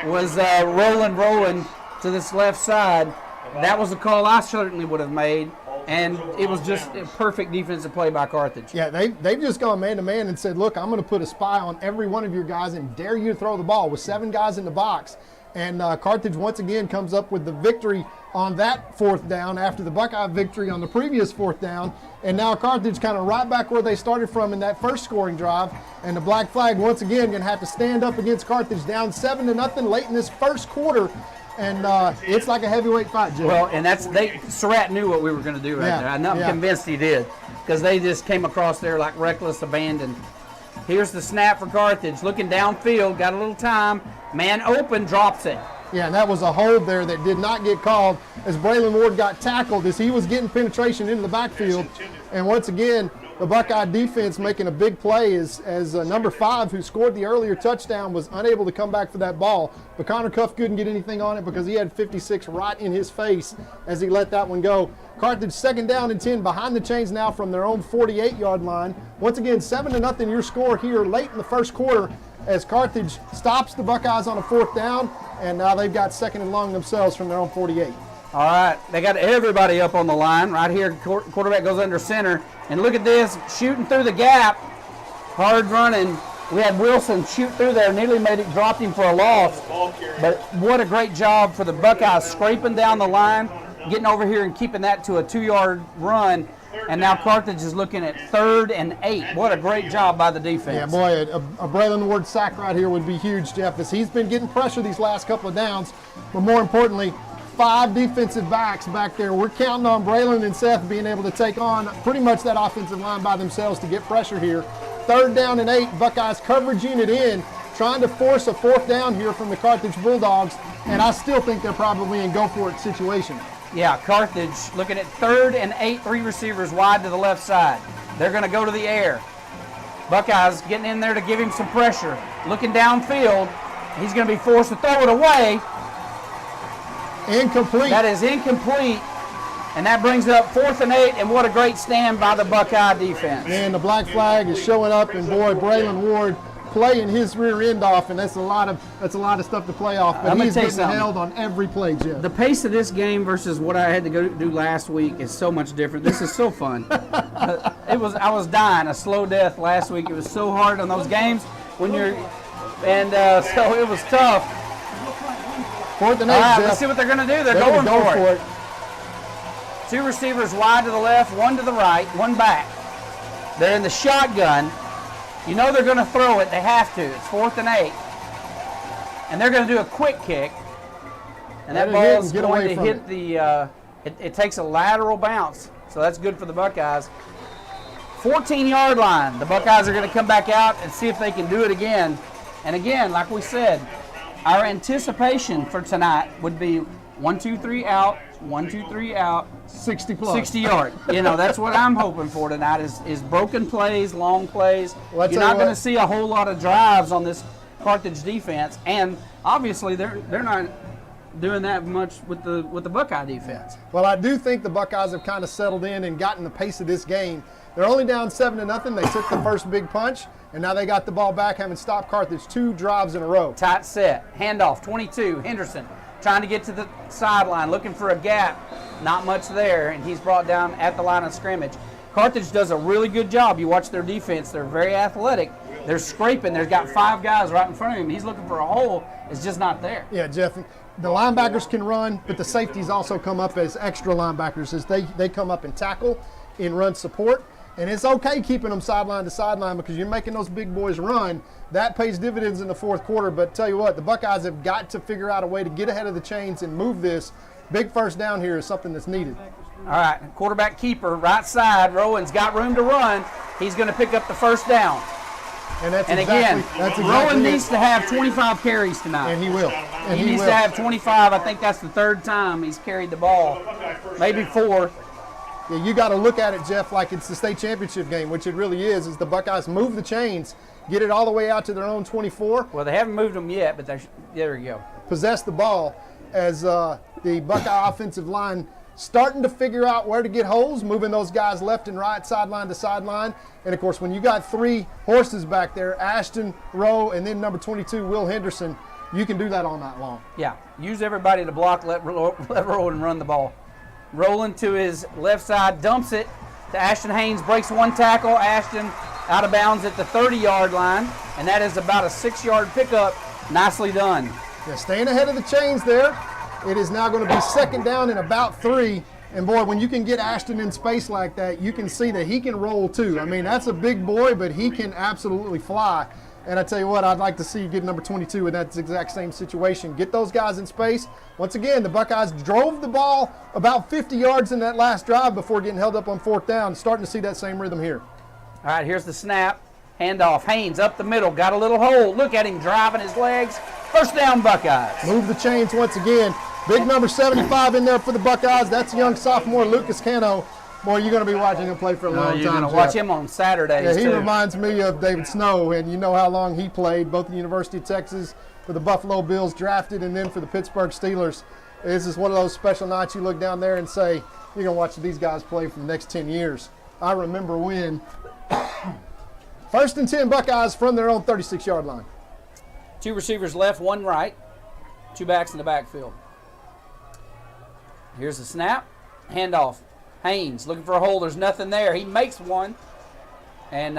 was rolling to this left side. That was a call I certainly would have made, and it was just a perfect defensive play by Carthage. Yeah, they've just gone man-to-man and said, look, I'm going to put a spy on every one of your guys and dare you to throw the ball with 7 guys in the box. And Carthage once again comes up with the victory on that 4th down after the Buckeye victory on the previous 4th down. And now Carthage kind of right back where they started from in that first scoring drive. And the black flag once again going to have to stand up against Carthage, down 7-0 late in this first quarter. And it's like a heavyweight fight, Jim. Well, and Surratt knew what we were going to do right there. I'm convinced he did, because they just came across there like reckless abandon. Here's the snap for Carthage, looking downfield, got a little time, man open, drops it. Yeah, and that was a hold there that did not get called as Braylon Ward got tackled as he was getting penetration into the backfield. And once again, the Buckeye defense making a big play as number 5, who scored the earlier touchdown, was unable to come back for that ball. But Connor Cuff couldn't get anything on it because he had 56 right in his face as he let that one go. Carthage 2nd down and 10 behind the chains now from their own 48-yard line. Once again, 7-0 your score here late in the first quarter as Carthage stops the Buckeyes on a 4th down, and now they've got 2nd and long themselves from their own 48. All right, they got everybody up on the line. Right here, quarterback goes under center. And look at this, shooting through the gap. Hard running. We had Wilson shoot through there, nearly dropped him for a loss. But what a great job for the Buckeyes, scraping down the line, getting over here and keeping that to a 2-yard run. And now Carthage is looking at 3rd and 8. What a great job by the defense. Yeah, boy, a Braylon Ward sack right here would be huge, Jeff, as he's been getting pressure these last couple of downs. But more importantly, 5 defensive backs back there. We're counting on Braylon and Seth being able to take on pretty much that offensive line by themselves to get pressure here. 3rd down and 8, Buckeyes coverage unit in, trying to force a 4th down here from the Carthage Bulldogs, and I still think they're probably in go-for-it situation. Yeah, Carthage looking at 3rd and 8, 3 receivers wide to the left side. They're going to go to the air. Buckeyes getting in there to give him some pressure. Looking downfield, he's going to be forced to throw it away. Incomplete. That is incomplete, and that brings up 4th and 8, and what a great stand by the Buckeye defense. And the black flag is showing up, and boy, Braylon Ward playing his rear end off, and that's a lot of stuff to play off. But he's getting held on every play, Jeff. The pace of this game versus what I had to go do last week is so much different. This is so fun. I was dying a slow death last week. It was so hard on those games when you're, and so it was tough. 4th and 8, all right, Jeff. let's see what they're going to do. They're going for it. 2 receivers wide to the left, 1 to the right, 1 back. They're in the shotgun. You know they're going to throw it. They have to. It's 4th and 8. And they're going to do a quick kick. And that ball is going to hit the, it takes a lateral bounce. So that's good for the Buckeyes. 14-yard line. The Buckeyes are going to come back out and see if they can do it again. And again, like we said, our anticipation for tonight would be 1, 2, 3 out, 1, 2, 3 out. 60 plus. 60 yard. That's what I'm hoping for tonight is broken plays, long plays. Well, You're not going to see a whole lot of drives on this Carthage defense, and obviously they're not doing that much with the Buckeye defense. Well, I do think the Buckeyes have kind of settled in and gotten the pace of this game. They're only down 7-0. They took the first big punch, and now they got the ball back, having stopped Carthage 2 drives in a row. Tight set, handoff, 22, Henderson trying to get to the sideline, looking for a gap. Not much there, and he's brought down at the line of scrimmage. Carthage does a really good job. You watch their defense. They're very athletic. They're scraping. They've got 5 guys right in front of him. He's looking for a hole. It's just not there. Yeah, Jeff, the linebackers can run, but the safeties also come up as extra linebackers as they come up and tackle in run support. And it's okay keeping them sideline to sideline because you're making those big boys run. That pays dividends in the fourth quarter. But tell you what, the Buckeyes have got to figure out a way to get ahead of the chains and move this. Big first down here is something that's needed. All right, quarterback keeper, right side. Rowan's got room to run. He's going to pick up the first down. And again, Rowan needs to have 25 carries tonight. And he will. He needs to have 25. I think that's the 3rd time he's carried the ball, maybe 4th. Yeah, you got to look at it, Jeff, like it's the state championship game, which it really is the Buckeyes move the chains, get it all the way out to their own 24. Well, they haven't moved them yet, but there you go. Possess the ball as the Buckeye offensive line starting to figure out where to get holes, moving those guys left and right, sideline to sideline. And, of course, when you got 3 horses back there, Ashton, Rowe, and then number 22, Will Henderson, you can do that all night long. Yeah, use everybody to block, let Rowan run the ball. Rolling to his left side, dumps it to Ashton Haynes, breaks 1 tackle. Ashton out of bounds at the 30-yard line, and that is about a 6-yard pickup. Nicely done. Yeah, staying ahead of the chains there. It is now going to be 2nd down and about 3. And, boy, when you can get Ashton in space like that, you can see that he can roll, too. I mean, that's a big boy, but he can absolutely fly. And I tell you what, I'd like to see you get number 22 in that exact same situation. Get those guys in space. Once again, the Buckeyes drove the ball about 50 yards in that last drive before getting held up on 4th down. Starting to see that same rhythm here. All right, here's the snap. Handoff. Haynes up the middle. Got a little hole. Look at him driving his legs. First down, Buckeyes. Move the chains once again. Big number 75 in there for the Buckeyes. That's young sophomore Lucas Cano. Boy, you're going to be watching him play for a long time. You're going to watch him on Saturdays, he too. reminds me of David Snow, and you know how long he played, both at the University of Texas, for the Buffalo Bills drafted, and then for the Pittsburgh Steelers. This is one of those special nights you look down there and say, you're going to watch these guys play for the next 10 years. I remember when. 1st and 10 Buckeyes from their own 36-yard line. 2 receivers left, 1 right. 2 backs in the backfield. Here's the snap. Handoff. Haynes looking for a hole. There's nothing there. He makes 1 and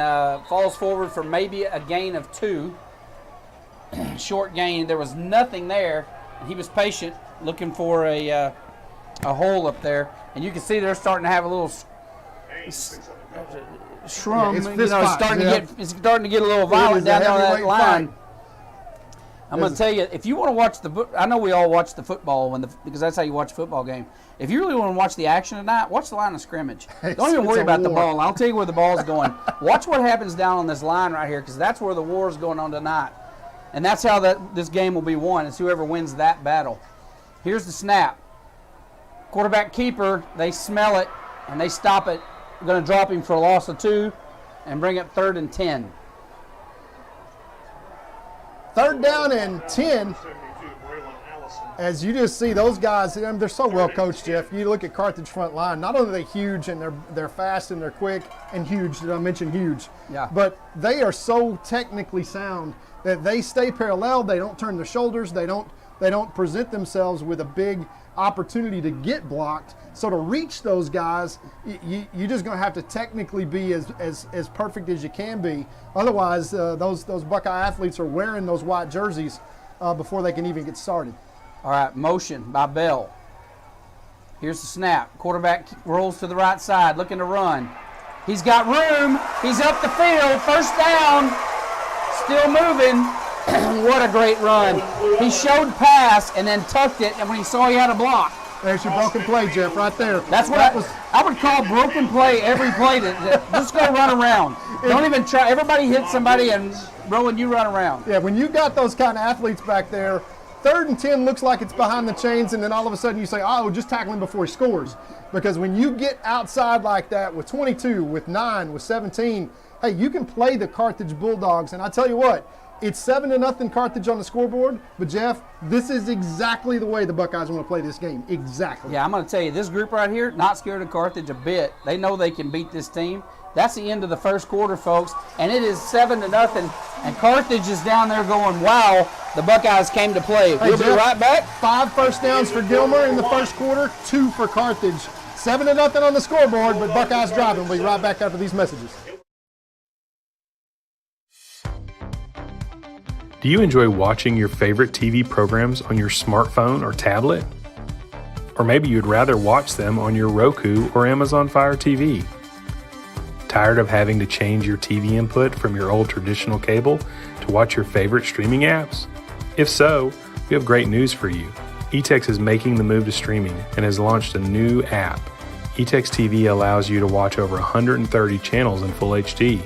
falls forward for maybe a gain of 2. Short gain. There was nothing there. And he was patient looking for a hole up there. And you can see they're starting to have a little shrum. It's starting to get a little violent down there on that line. Fight. I'm going to tell you, if you want to watch I know we all watch the football because that's how you watch a football game. If you really want to watch the action tonight, watch the line of scrimmage. Don't even worry about the ball. I'll tell you where the ball's going. Watch what happens down on this line right here because that's where the war is going on tonight. And that's how this game will be won. It's whoever wins that battle. Here's the snap. Quarterback keeper, they smell it and they stop it. They're going to drop him for a loss of 2 and bring up 3rd and 10. 3rd down and 10. As you just see those guys, they're so well coached, Jeff. You look at Carthage front line, not only are they huge and they're fast and they're quick and huge, did I mention huge? Yeah. But they are so technically sound that they stay parallel, they don't turn their shoulders, they don't present themselves with a big opportunity to get blocked. So to reach those guys, you're just going to have to technically be as perfect as you can be. Otherwise, those Buckeye athletes are wearing those white jerseys before they can even get started. All right, motion by Bell. Here's the snap. Quarterback rolls to the right side, looking to run. He's got room. He's up the field. First down. Still moving. What a great run. He showed pass and then tucked it, and when he saw he had a block. There's your broken play, Jeff, right there. That's what I would call broken play every play. Just go run around. Don't even try. Everybody hit somebody, and Rowan, you run around. Yeah, when you got those kind of athletes back there, 3rd and 10 looks like it's behind the chains, and then all of a sudden you say, oh, just tackle him before he scores. Because when you get outside like that with 22, with 9, with 17, hey, you can play the Carthage Bulldogs. And I tell you what, it's 7-0 Carthage on the scoreboard. But, Jeff, this is exactly the way the Buckeyes want to play this game. Exactly. Yeah, I'm going to tell you, this group right here, not scared of Carthage a bit. They know they can beat this team. That's the end of the first quarter, folks. And it is 7-0. And Carthage is down there going, wow, the Buckeyes came to play. Hey, We'll Jeff, be right back. 5 first downs for Gilmer in the first quarter, 2 for Carthage. 7-0 on the scoreboard, but Buckeyes driving. We'll be right back after these messages. Do you enjoy watching your favorite TV programs on your smartphone or tablet? Or maybe you'd rather watch them on your Roku or Amazon Fire TV. Tired of having to change your TV input from your old traditional cable to watch your favorite streaming apps? If so, we have great news for you. eTex is making the move to streaming and has launched a new app. eTex TV allows you to watch over 130 channels in full HD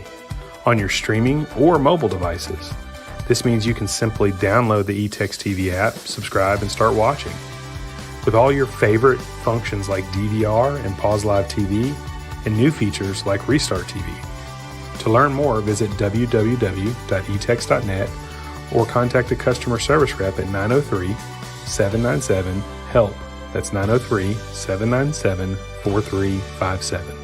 on your streaming or mobile devices. This means you can simply download the eTex TV app, subscribe, and start watching. With all your favorite functions like DVR and Pause Live TV, and new features like Restart TV. To learn more, visit www.etex.net or contact a customer service rep at 903-797-HELP. That's 903-797-4357.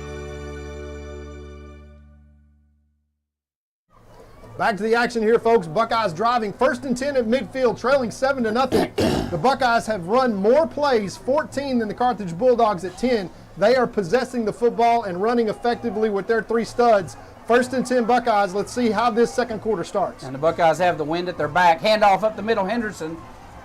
Back to the action here, folks. Buckeyes driving 1st and 10 at midfield, trailing 7-0. The Buckeyes have run more plays, 14, than the Carthage Bulldogs at 10. They are possessing the football and running effectively with their 3 studs. 1st and 10 Buckeyes. Let's see how this second quarter starts. And the Buckeyes have the wind at their back. Handoff up the middle, Henderson.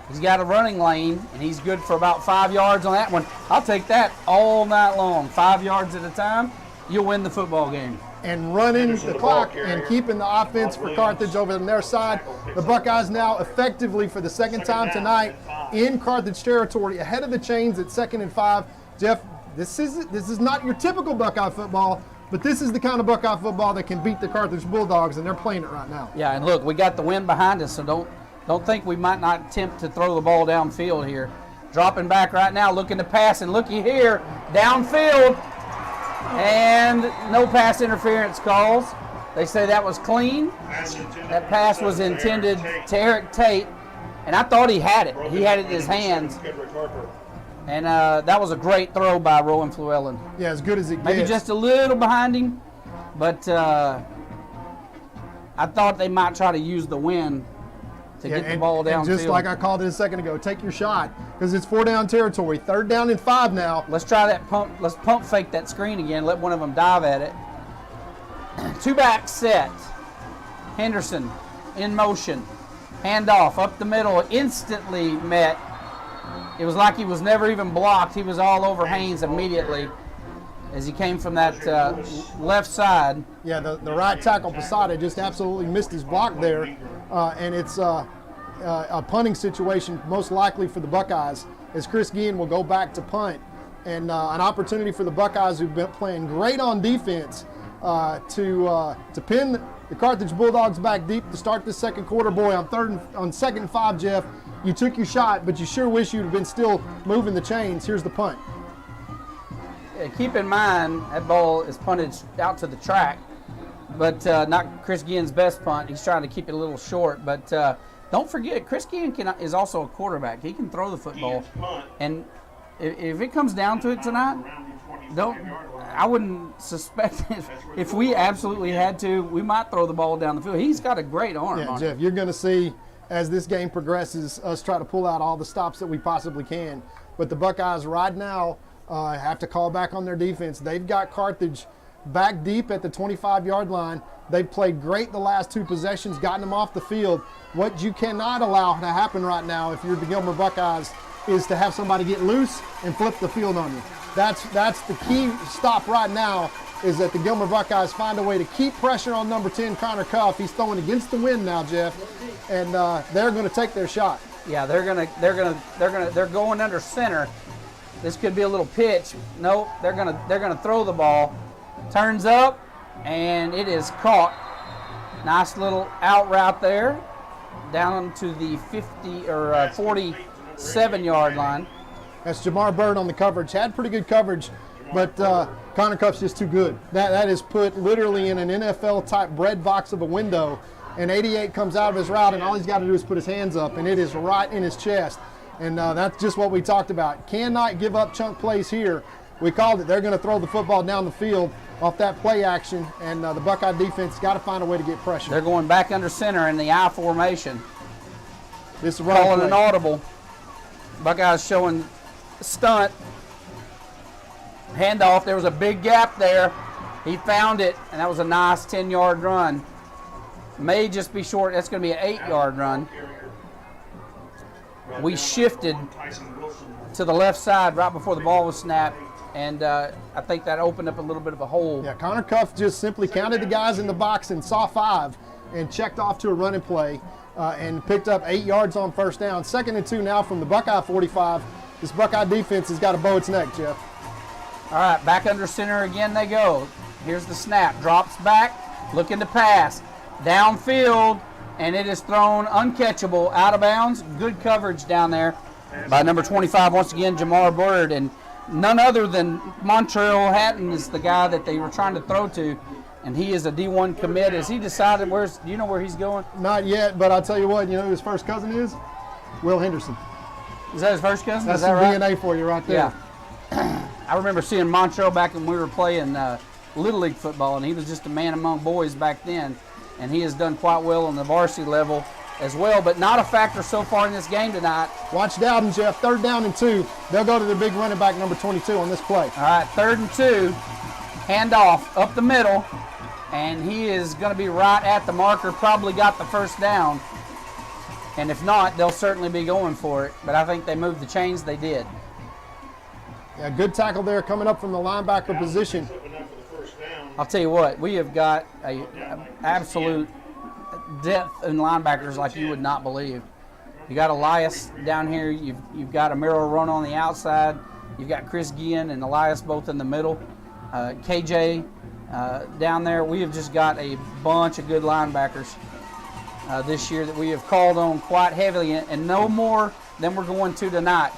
He's got a running lane, and he's good for about 5 yards on that one. I'll take that all night long. 5 yards at a time, you'll win the football game. And running the clock and keeping the offense for Carthage over on their side. The Buckeyes now effectively for the second time tonight in Carthage territory, ahead of the chains at 2nd and 5. Jeff, this is not your typical Buckeye football, but this is the kind of Buckeye football that can beat the Carthage Bulldogs, and they're playing it right now. Yeah, and look, we got the wind behind us, so don't think we might not attempt to throw the ball downfield here. Dropping back right now, looking to pass, and looky here, downfield, and no pass interference calls. They say that was clean. That pass was intended to Eric Tate, and I thought he had it. He had it in his hands. And that was a great throw by Rowan Flewellen. Yeah, as good as it gets. Maybe just a little behind him, but I thought they might try to use the wind to get the ball downfield. Just like I called it a second ago, take your shot because it's 4-down territory. 3rd down and 5 now. Let's try that pump. Let's pump fake that screen again. Let one of them dive at it. 2-back set. Henderson in motion. Handoff up the middle. Instantly met. It was like he was never even blocked. He was all over Haynes immediately as he came from that left side. Yeah, the right tackle, Posada, just absolutely missed his block there. And it's a punting situation, most likely for the Buckeyes, as Chris Guillen will go back to punt. And an opportunity for the Buckeyes, who've been playing great on defense, to pin the Carthage Bulldogs back deep to start this second quarter. Boy, on 2nd and 5, Jeff, you took your shot, but you sure wish you'd have been still moving the chains. Here's the punt. Keep in mind, that ball is punted out to the track, but not Chris Guillen's best punt. He's trying to keep it a little short, but don't forget, Chris Guillen is also a quarterback. He can throw the football, and if it comes down to it tonight, I wouldn't suspect if we absolutely had to, we might throw the ball down the field. He's got a great arm. Yeah, Jeff, you're going to see as this game progresses us try to pull out all the stops that we possibly can. But the Buckeyes right now have to call back on their defense. They've got Carthage back deep at the 25-yard line. They've played great the last 2 possessions, gotten them off the field. What you cannot allow to happen right now if you're the Gilmer Buckeyes is to have somebody get loose and flip the field on you. That's the key stop right now, is that the Gilmer Buckeyes find a way to keep pressure on number 10, Connor Cuff. He's throwing against the wind now, Jeff, and they're going to take their shot. Yeah, they're going under center. This could be a little pitch. Nope, they're gonna throw the ball. Turns up, and it is caught. Nice little out route there. down to the 50 or 47-yard line. That's Jamar Bird on the coverage. Had pretty good coverage, but Connor Cuff's just too good. That is put literally in an NFL-type bread box of a window, and 88 comes out of his route, and all he's got to do is put his hands up, and it is right in his chest. And that's just what we talked about. Cannot give up chunk plays here. We called it. They're going to throw the football down the field off that play action, and the Buckeye defense got to find a way to get pressure. They're going back under center in the I formation. This is calling an audible. Buckeyes showing stunt. Handoff. There was a big gap there. He found it, and that was a nice 10-yard run. May just be short. That's going to be an 8-yard run. We shifted to the left side right before the ball was snapped, and I think that opened up a little bit of a hole. Yeah, Connor Cuff just simply counted the guys in the box and saw 5 and checked off to a running play and picked up 8 yards on first down. 2nd and 2 now from the Buckeye 45. This Buckeye defense has got to bow its neck, Jeff. All right, back under center again they go. Here's the snap. Drops back, looking to pass. Downfield, and it is thrown uncatchable, out of bounds. Good coverage down there by number 25, once again, Jamar Bird. And none other than Montreal Hatton is the guy that they were trying to throw to, and he is a D1 commit. Has he decided do you know where he's going? Not yet, but I'll tell you what, you know who his first cousin is? Will Henderson. Is that his first cousin? That's is that some right? DNA for you right there. Yeah. I remember seeing Montreal back when we were playing Little League football, and he was just a man among boys back then. And he has done quite well on the varsity level as well, but not a factor so far in this game tonight. Watch Dowden, Jeff. 3rd down and 2. They'll go to the big running back, number 22, on this play. All right, 3rd and 2. Handoff up the middle, and he is going to be right at the marker. Probably got the first down. And if not, they'll certainly be going for it. But I think they moved the chains. They did. Yeah, good tackle there coming up from the linebacker position. I'll tell you what, we have got a absolute depth in linebackers like you would not believe. You got Elias down here. You've got a Merrill run on the outside. You've got Chris Guillen and Elias both in the middle. KJ down there. We have just got a bunch of good linebackers this year that we have called on quite heavily, and no more than we're going to tonight.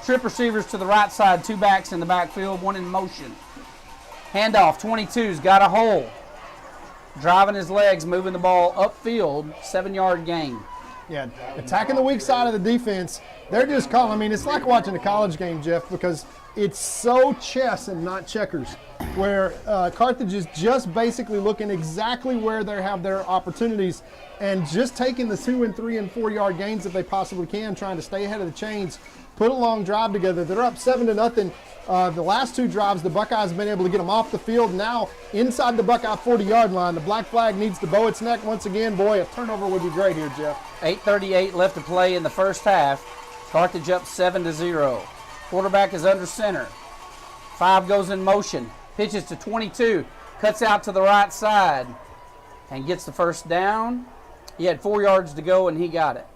Trip receivers to the right side, 2 backs in the backfield, 1 in motion. Handoff, 22's got a hole. Driving his legs, moving the ball upfield, 7-yard gain. Yeah, attacking the weak side of the defense. They're just calling. I mean, it's like watching a college game, Jeff, because it's so chess and not checkers, where Carthage is just basically looking exactly where they have their opportunities and just taking the 2 and 3 and 4 yard gains if they possibly can, trying to stay ahead of the chains, put a long drive together. They're up 7-0. The last 2 drives, the Buckeyes have been able to get them off the field. Now, inside the Buckeye 40-yard line, the black flag needs to bow its neck once again. Boy, a turnover would be great here, Jeff. 8:38 left to play in the first half. Carthage up 7-0. Quarterback is under center. 5 goes in motion. Pitches to 22. Cuts out to the right side and gets the first down. He had 4 yards to go, and he got it.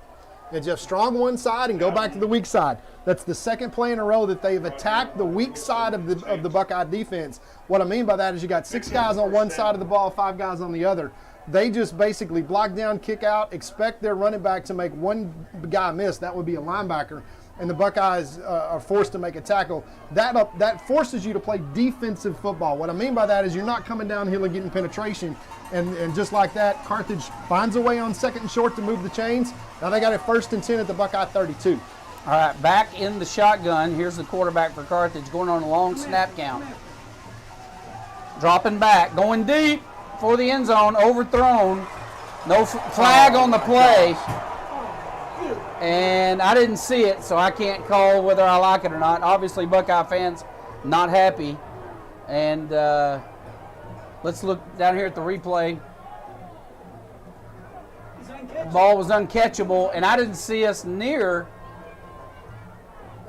Yeah, Jeff, strong one side and go back to the weak side. That's the second play in a row that they've attacked the weak side of the Buckeye defense. What I mean by that is you got 6 guys on one side of the ball, 5 guys on the other. They just basically block down, kick out, expect their running back to make one guy miss. That would be a linebacker. And the Buckeyes are forced to make a tackle. That forces you to play defensive football. What I mean by that is you're not coming downhill and getting penetration. And just like that, Carthage finds a way on 2nd and short to move the chains. Now they got it 1st and 10 at the Buckeye 32. All right, back in the shotgun. Here's the quarterback for Carthage going on a long snap count. Dropping back, going deep for the end zone, overthrown. No flag on the play. And I didn't see it, so I can't call whether I like it or not. Obviously, Buckeye fans not happy. And let's look down here at the replay. The ball was uncatchable, and I didn't see us near.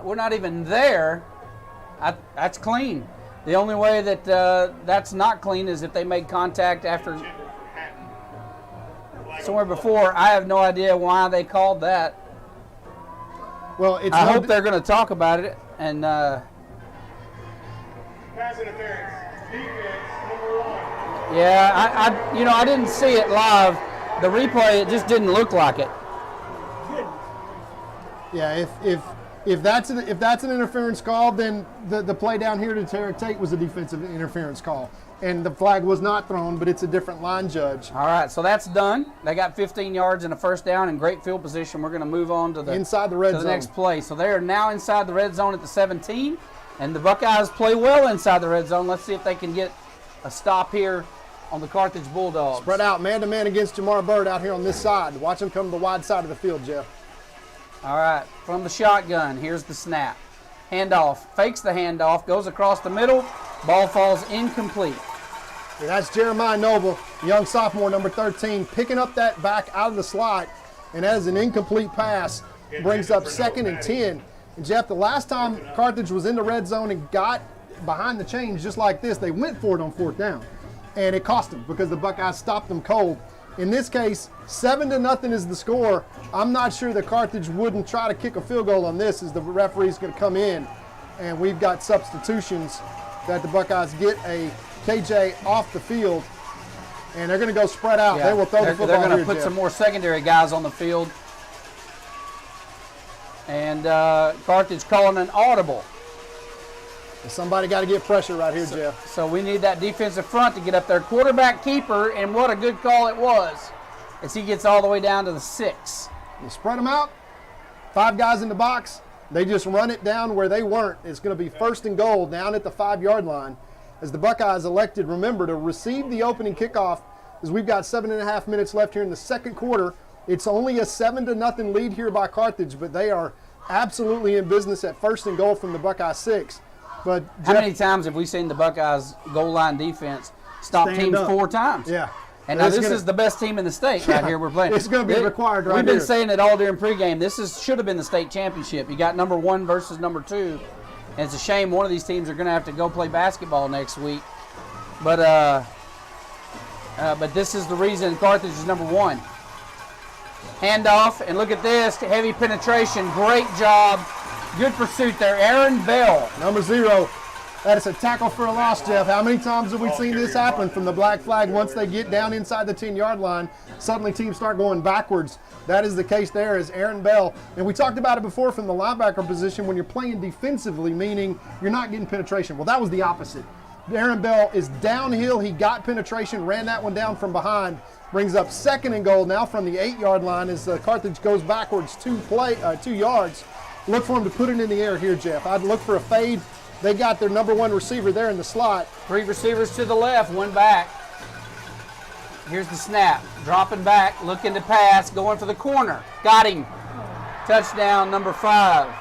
We're not even there. That's clean. The only way that that's not clean is if they made contact after somewhere before. I have no idea why they called that. Well, I hope they're going to talk about it. And Pass interference. Defense, number 1. yeah, I didn't see it live. The replay, it just didn't look like it. Yeah, if that's an interference call, then the play down here to Tarek Tate was a defensive interference call. And the flag was not thrown, but it's a different line judge. All right, so that's done. They got 15 yards and a first down in great field position. We're going to move on to the inside the red zone. Next play. So they are now inside the red zone at the 17, and the Buckeyes play well inside the red zone. Let's see if they can get a stop here on the Carthage Bulldogs. Spread out man-to-man against Jamar Bird out here on this side. Watch him come to the wide side of the field, Jeff. All right, from the shotgun, here's the snap. Handoff, fakes the handoff, goes across the middle, ball falls incomplete. And that's Jeremiah Noble, young sophomore, number 13, picking up that back out of the slot, and that is an incomplete pass. Brings up 2nd and 10. And Jeff, the last time Carthage was in the red zone and got behind the chains just like this, they went for it on 4th down. And it cost them because the Buckeyes stopped them cold. In this case, 7-0 is the score. I'm not sure that Carthage wouldn't try to kick a field goal on this as the referee's going to come in. And we've got substitutions that the Buckeyes get a KJ off the field, and they're going to go spread out. Yeah, they will throw the football. They're going to put Jeff. some more secondary guys on the field. And Carthage calling an audible. Somebody got to get pressure right here, Jeff. So we need that defensive front to get up there. Quarterback keeper, and what a good call it was as he gets all the way down to the 6. You spread them out, 5 guys in the box. They just run it down where they weren't. It's going to be 1st and goal down at the 5-yard line. As the Buckeyes elected, remember, to receive the opening kickoff, as we've got 7.5 minutes left here in the second quarter. It's only a 7-0 lead here by Carthage, but they are absolutely in business at 1st and goal from the Buckeye 6. But how many times have we seen the Buckeyes goal line defense stop teams up 4 times? Yeah. And now this is the best team in the state right here we're playing. It's going to be required right here. We've been saying it all during pregame. This should have been the state championship. You got number 1 versus number 2. And it's a shame one of these teams are going to have to go play basketball next week. But this is the reason Carthage is number 1. Handoff, and look at this, heavy penetration. Great job. Good pursuit there. Aaron Bell. Number 0. That is a tackle for a loss, Jeff. How many times have we seen this happen from the black flag? Once they get down inside the 10-yard line, suddenly teams start going backwards. That is the case there as Aaron Bell. And we talked about it before from the linebacker position when you're playing defensively, meaning you're not getting penetration. Well, that was the opposite. Aaron Bell is downhill. He got penetration, ran that one down from behind. Brings up 2nd and goal now from the 8-yard line as Carthage goes backwards 2 yards. Look for him to put it in the air here, Jeff. I'd look for a fade. They got their number 1 receiver there in the slot. 3 receivers to the left, 1 back. Here's the snap. Dropping back, looking to pass, going for the corner. Got him. Touchdown, number 5.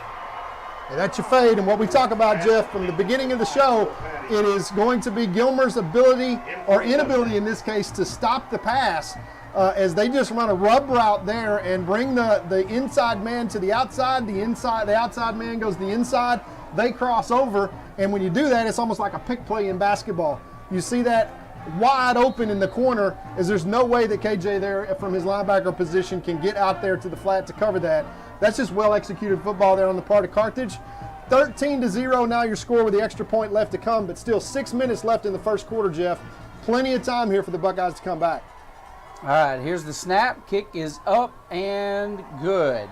And that's your fade. And what we talk about, Jeff, from the beginning of the show, it is going to be Gilmer's ability, or inability in this case, to stop the pass as they just run a rub route there and bring the inside man to the outside. The outside man goes to the inside. They cross over, and when you do that, it's almost like a pick play in basketball. You see that wide open in the corner, as there's no way that KJ there from his linebacker position can get out there to the flat to cover that. That's just well-executed football there on the part of Carthage. 13-0 now your score with the extra point left to come, but still 6 minutes left in the first quarter, Jeff. Plenty of time here for the Buckeyes to come back. All right, here's the snap. Kick is up and good.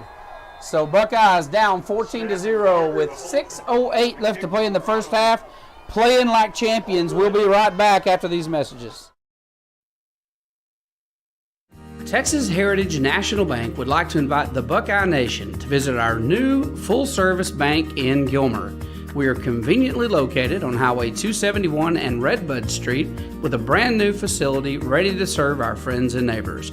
So Buckeyes down 14-0 with 6:08 left to play in the first half. Playing like champions. We'll be right back after these messages. Texas Heritage National Bank would like to invite the Buckeye Nation to visit our new full-service bank in Gilmer. We are conveniently located on Highway 271 and Redbud Street with a brand new facility ready to serve our friends and neighbors.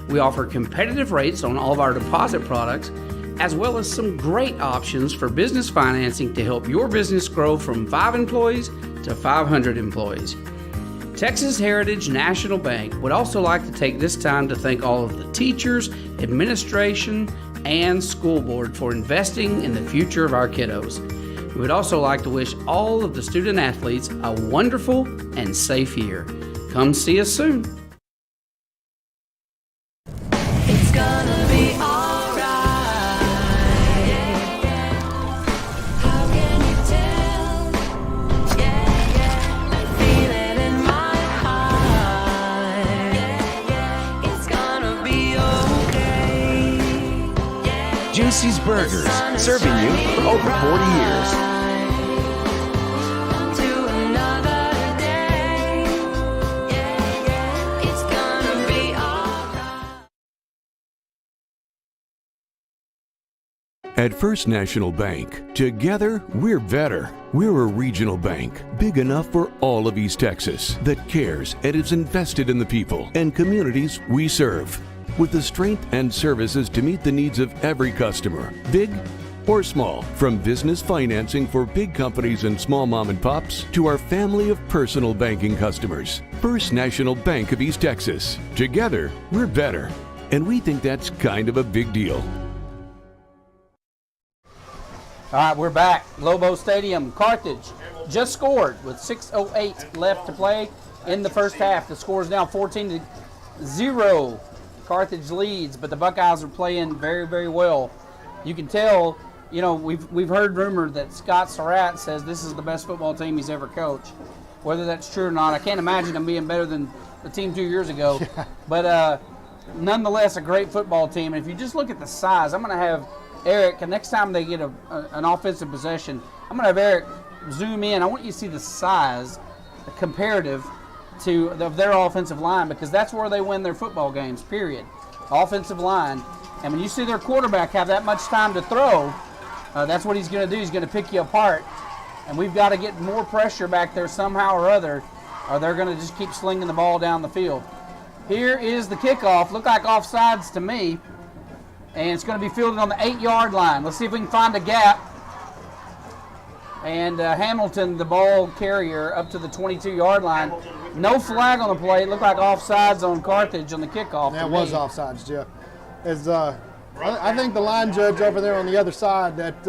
We offer competitive rates on all of our deposit products, as well as some great options for business financing to help your business grow from 5 employees to 500 employees. Texas Heritage National Bank would also like to take this time to thank all of the teachers, administration, and school board for investing in the future of our kiddos. We would also like to wish all of the student athletes a wonderful and safe year. Come see us soon. It's gonna be alright. How can you tell? I feel it in my heart. It's gonna be okay. Juicy's Burgers, serving you for over 40 years. To another day. It's gonna be alright. At First National Bank, together we're better. We're a regional bank, big enough for all of East Texas, that cares and is invested in the people and communities we serve. With the strength and services to meet the needs of every customer, big or small. From business financing for big companies and small mom and pops to our family of personal banking customers. First National Bank of East Texas. Together, we're better. And we think that's kind of a big deal. All right, we're back. Lobo Stadium. Carthage just scored with 6:08 left to play in the first half. The score is now 14-0. Carthage leads, but the Buckeyes are playing very, very well. You can tell, you know, we've heard rumored that Scott Surratt says this is the best football team he's ever coached. Whether that's true or not, I can't imagine them being better than the team 2 years ago. But nonetheless, a great football team. And if you just look at the size, I'm going to have Eric, and next time they get an offensive possession, I'm going to have Eric zoom in. I want you to see the size, the comparative of their offensive line, because that's where they win their football games, period. Offensive line. And when you see their quarterback have that much time to throw, that's what he's going to do. He's going to pick you apart. And we've got to get more pressure back there somehow or other, or they're going to just keep slinging the ball down the field. Here is the kickoff. Look like offsides to me. And it's going to be fielded on the 8-yard line. Let's see if we can find a gap. And Hamilton, the ball carrier, up to the 22-yard line. No flag on the play. It looked like offsides on Carthage on the kickoff. That was offsides, Jeff. As I think the line judge over there on the other side that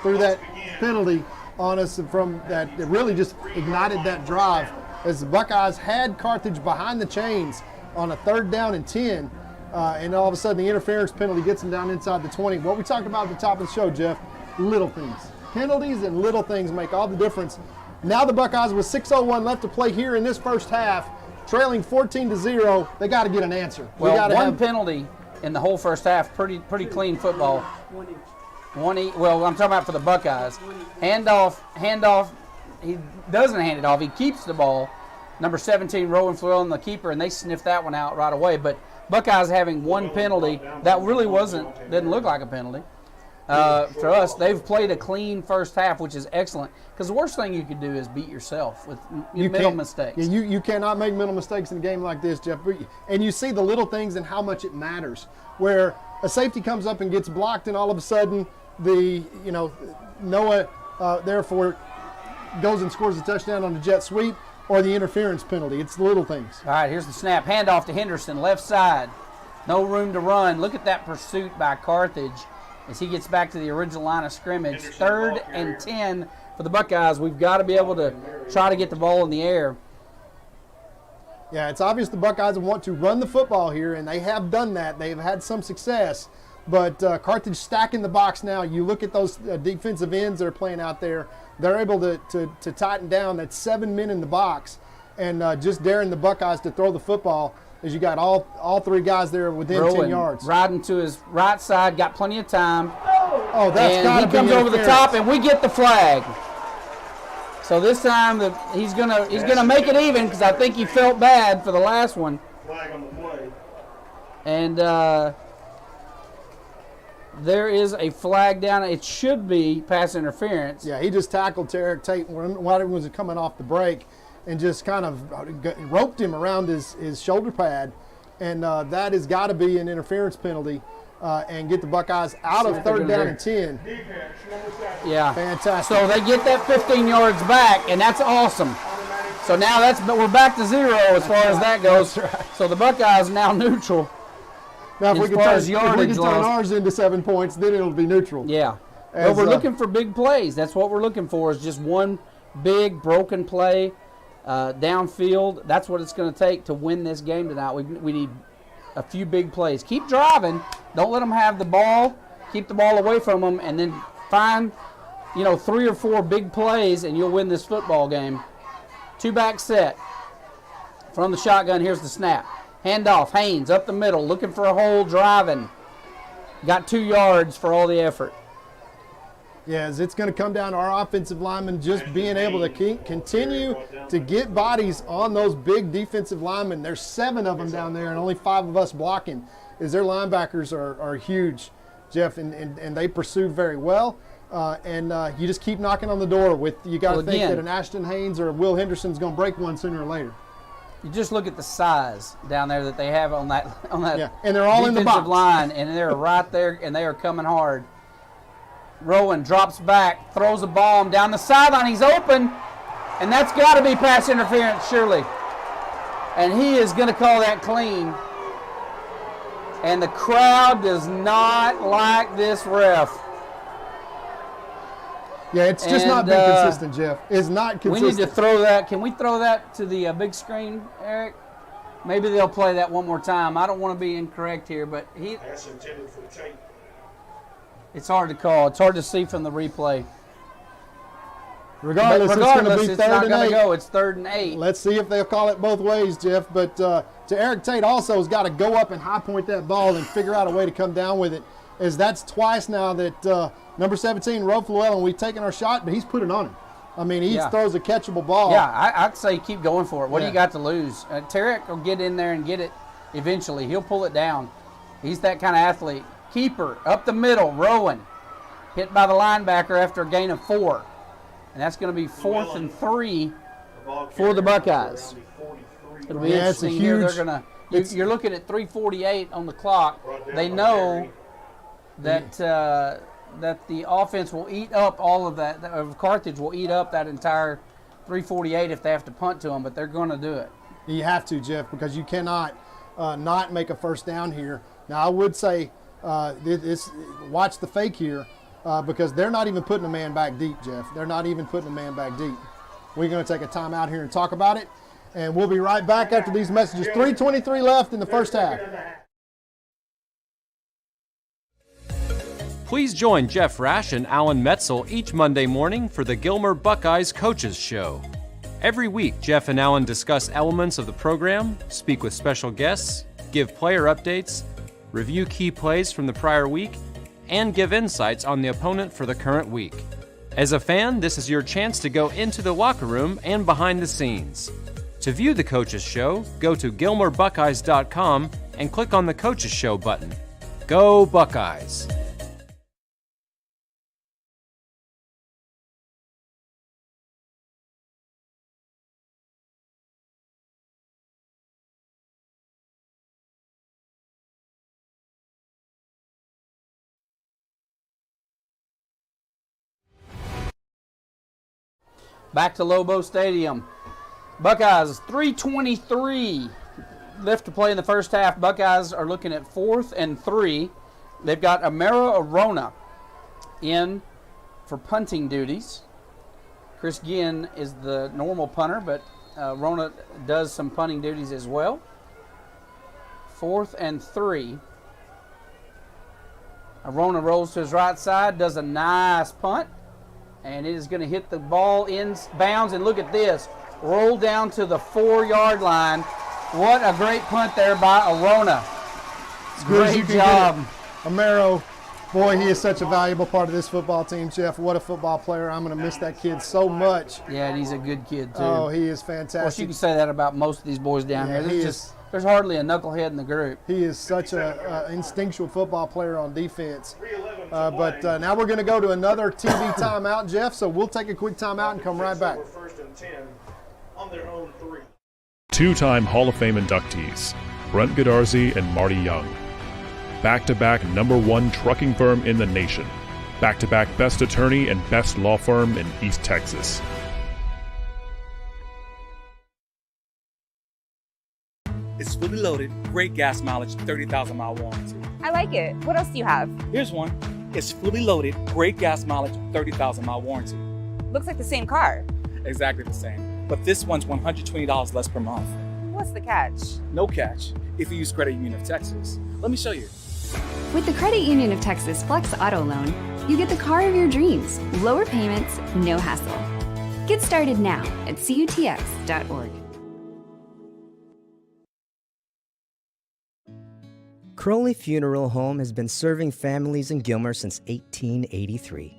threw that penalty on us from that, it really just ignited that drive. As the Buckeyes had Carthage behind the chains on a 3rd down and 10. And all of a sudden the interference penalty gets them down inside the 20. What we talked about at the top of the show, Jeff, little things. Penalties and little things make all the difference. Now the Buckeyes with 6:01 left to play here in this first half, trailing 14-0. They got to get an answer. Well, one penalty in the whole first half, pretty clean football. Well, I'm talking about for the Buckeyes. Handoff, he doesn't hand it off. He keeps the ball. Number 17, Rowan Flewell, the keeper, and they sniffed that one out right away. But Buckeyes having one penalty, that really didn't look like a penalty. For us, they've played a clean first half, which is excellent. Because the worst thing you could do is beat yourself with mental mistakes. Yeah, you cannot make mental mistakes in a game like this, Jeff. And you see the little things and how much it matters. Where a safety comes up and gets blocked, and all of a sudden Noah therefore goes and scores a touchdown on the jet sweep. Or the interference penalty. It's the little things. All right, here's the snap. Handoff to Henderson, left side. No room to run. Look at that pursuit by Carthage as he gets back to the original line of scrimmage. 3rd and 10 for the Buckeyes. We've got to be able to try to get the ball in the air. Yeah, it's obvious the Buckeyes want to run the football here, and they have done that. They've had some success. But Carthage stacking the box now. You look at those defensive ends that are playing out there. They're able to tighten down. That's 7 men in the box, and just daring the Buckeyes to throw the football as you got all 3 guys there within Rowan 10 yards. Riding to his right side, got plenty of time. Oh, that's got to be he comes over the top, and we get the flag. So this time he's gonna make it even, because I think he felt bad for the last one. Flag on the play. And there is a flag down. It should be pass interference. Yeah, he just tackled Tarek Tate while he was coming off the break and just kind of roped him around his shoulder pad. And that has got to be an interference penalty and get the Buckeyes out of 3rd down and 10. Yeah. Fantastic. So they get that 15 yards back, and that's awesome. So now we're back to 0 as far as that goes. Right. So the Buckeyes now neutral. Now, if we can turn ours into 7 points, then it'll be neutral. Yeah. But we're looking for big plays. That's what we're looking for, is just one big broken play downfield. That's what it's going to take to win this game tonight. We need a few big plays. Keep driving. Don't let them have the ball. Keep the ball away from them, and then find 3 or 4 big plays, and you'll win this football game. 2-back set. From the shotgun, here's the snap. Handoff, Haynes up the middle, looking for a hole, driving. got 2 yards for all the effort. Yes, it's going to come down to our offensive linemen just being able to continue to get bodies on those big defensive linemen. There's 7 of them down there and only 5 of us blocking, as their linebackers are huge, Jeff, and they pursue very well. You just keep knocking on the door with, you got to think that an Ashton Haynes or a Will Henderson's going to break one sooner or later. You just look at the size down there that they have on that yeah. And they're all in the box. line, and they're right there, and they are coming hard. Rowan drops back, throws a bomb down the sideline. He's open, and that's got to be pass interference, surely. And he is going to call that clean. And the crowd does not like this ref. Yeah, it's just not been consistent, Jeff. It's not consistent. We need to throw that. Can we throw that to the big screen, Eric? Maybe they'll play that one more time. I don't want to be incorrect here, but That's intended for the tape. It's hard to call. It's hard to see from the replay. Regardless, it's going to be third and 8. Go. It's 3rd and 8. Let's see if they'll call it both ways, Jeff. But to Eric Tate also has got to go up and high point that ball and figure out a way to come down with it, as that's twice now that number 17, Roe Llewellyn, we've taken our shot, but he's put it on him. I mean, he throws a catchable ball. Yeah, I'd say keep going for it. What do you got to lose? Tarek will get in there and get it eventually. He'll pull it down. He's that kind of athlete. Keeper, up the middle, Rowan. Hit by the linebacker after a gain of 4. And that's going to be 4th and 3 for the Buckeyes. It'll be interesting here. They're going to. You're looking at 3:48 on the clock. They know that that the offense will eat up all of that. Carthage will eat up that entire 3:48 if they have to punt to them, but they're going to do it. You have to, Jeff, because you cannot not make a first down here. Now, I would say watch the fake here because they're not even putting a man back deep, Jeff. They're not even putting a man back deep. We're going to take a timeout here and talk about it, and we'll be right back after these messages. 3:23 left in the first half. Please join Jeff Rash and Alan Metzel each Monday morning for the Gilmer Buckeyes Coaches Show. Every week, Jeff and Alan discuss elements of the program, speak with special guests, give player updates, review key plays from the prior week, and give insights on the opponent for the current week. As a fan, this is your chance to go into the locker room and behind the scenes. To view the Coaches Show, go to GilmerBuckeyes.com and click on the Coaches Show button. Go Buckeyes! Back to Lobo Stadium. Buckeyes, 3:23 left to play in the first half. Buckeyes are looking at 4th and 3. They've got Amara Arona in for punting duties. Chris Ginn is the normal punter, but Arona does some punting duties as well. 4th and 3. Arona rolls to his right side, does a nice punt. And it is going to hit the ball in bounds. And look at this. Roll down to the 4-yard line. What a great punt there by Arona. Great job. Amaro, boy, he is such a valuable part of this football team, Jeff. What a football player. I'm going to miss that kid so much. Yeah, and he's a good kid, too. Oh, he is fantastic. Well, you can say that about most of these boys down here. There's hardly a knucklehead in the group. He is such an instinctual football player on defense. But now we're going to go to another TV timeout, Jeff, so we'll take a quick timeout and come right back. 1st and 10 on their own 3. Two-time Hall of Fame inductees, Brent Godarzi and Marty Young. Back-to-back #1 trucking firm in the nation. Back-to-back best attorney and best law firm in East Texas. It's fully loaded, great gas mileage, 30,000-mile warranty. I like it. What else do you have? Here's one. It's fully loaded, great gas mileage, 30,000-mile warranty. Looks like the same car. Exactly the same. But this one's $120 less per month. What's the catch? No catch if you use Credit Union of Texas. Let me show you. With the Credit Union of Texas Flex Auto Loan, you get the car of your dreams. Lower payments, no hassle. Get started now at CUTX.org. Crowley Funeral Home has been serving families in Gilmer since 1883.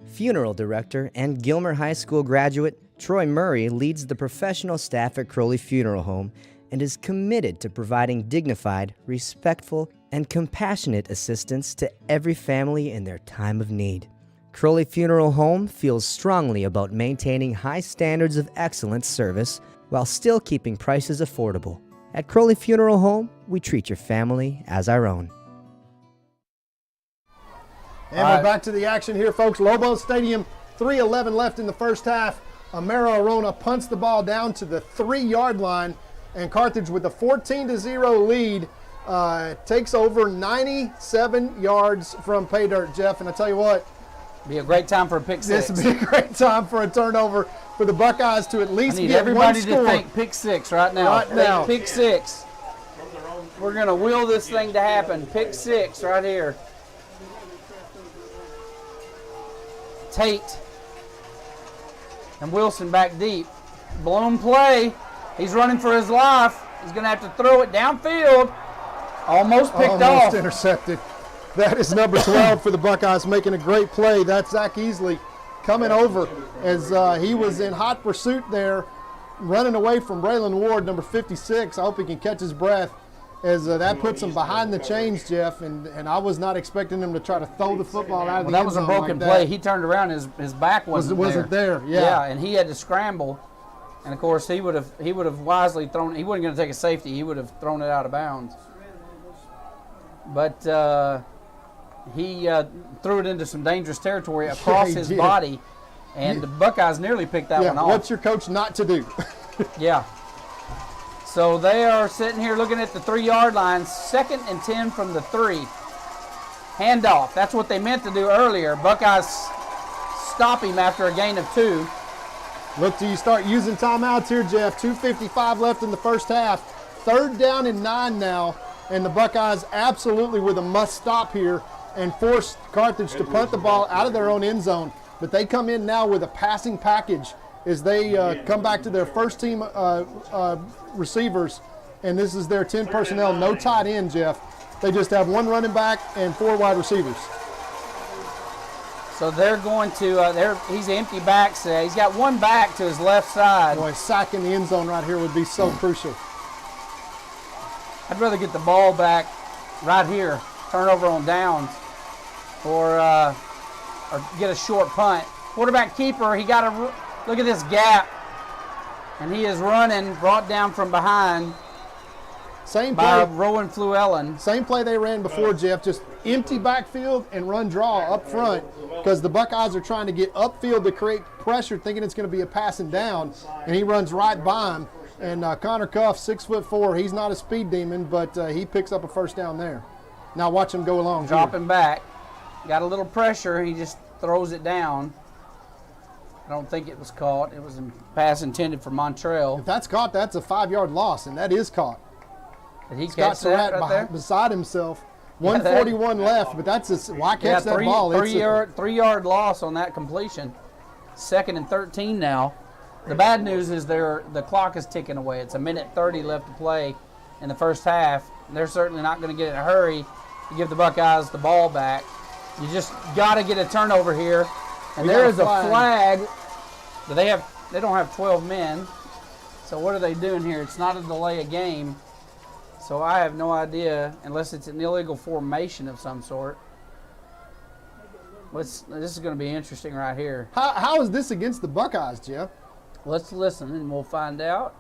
Funeral director and Gilmer High School graduate Troy Murray leads the professional staff at Crowley Funeral Home and is committed to providing dignified, respectful, and compassionate assistance to every family in their time of need. Crowley Funeral Home feels strongly about maintaining high standards of excellent service while still keeping prices affordable. At Crowley Funeral Home, we treat your family as our own. And we're back to the action here, folks. Lobo Stadium, 3:11 left in the first half. Amaro Arona punts the ball down to the 3-yard line, and Carthage with a 14-0 lead takes over 97 yards from pay dirt, Jeff. And I tell you what, be a great time for a pick six. This would be a great time for a turnover for the Buckeyes to at least get one score. Everybody to think pick six right now. Right now. Pick six. We're going to will this thing to happen. Pick six right here. Tate and Wilson back deep. Blown play. He's running for his life. He's going to have to throw it downfield. Almost picked off. Almost intercepted. That is number 12 for the Buckeyes, making a great play. That's Zach Easley coming over as he was in hot pursuit there, running away from Braylon Ward, number 56. I hope he can catch his breath as that puts him behind the chains, Jeff, and I was not expecting him to try to throw the football out of the end zone. That was a broken play. He turned around, his back wasn't there. Yeah, and he had to scramble. And of course, he would have wisely thrown. He wasn't going to take a safety. He would have thrown it out of bounds. But he threw it into some dangerous territory across his body, and the Buckeyes nearly picked that one off. What's your coach not to do? Yeah. So they are sitting here looking at the 3-yard line, 2nd and 10 from the 3. Handoff. That's what they meant to do earlier. Buckeyes stop him after a gain of 2. Look till you start using timeouts here, Jeff. 2:55 left in the first half. 3rd down and 9 now, and the Buckeyes absolutely with a must stop here and force Carthage to punt the ball out of their own end zone. But they come in now with a passing package as they come back to their first team receivers, and this is their 10 personnel, no tight end, Jeff. They just have 1 running back and 4 wide receivers. So they're going to, he's empty back, say. He's got 1 back to his left side. Boy, sack in the end zone right here would be so crucial. I'd rather get the ball back right here, turnover on downs, or get a short punt. Quarterback keeper, he got a look at this gap, and he is running, brought down from behind. Same by play. Rowan Fluellen. Same play they ran before, Jeff. Just empty backfield and run draw up front because the Buckeyes are trying to get upfield to create pressure, thinking it's going to be a passing down, and he runs right by him. And Connor Cuff, 6'4", he's not a speed demon, but he picks up a first down there. Now watch him go along. Dropping back. Got a little pressure. He just throws it down. I don't think it was caught. It was a pass intended for Montrell. If that's caught, that's a 5-yard loss, and that is caught. Did he Scott catch that right there? Beside himself. 141 left, but that's why catch that ball? 3-yard loss on that completion. 2nd and 13 now. The bad news is the clock is ticking away. It's 1:30 left to play in the first half. They're certainly not going to get in a hurry to give the Buckeyes the ball back. You just got to get a turnover here. And there is a flag. They don't have 12 men. So what are they doing here? It's not a delay of game. So I have no idea, unless it's an illegal formation of some sort. This is going to be interesting right here. How is this against the Buckeyes, Jeff? Let's listen and we'll find out.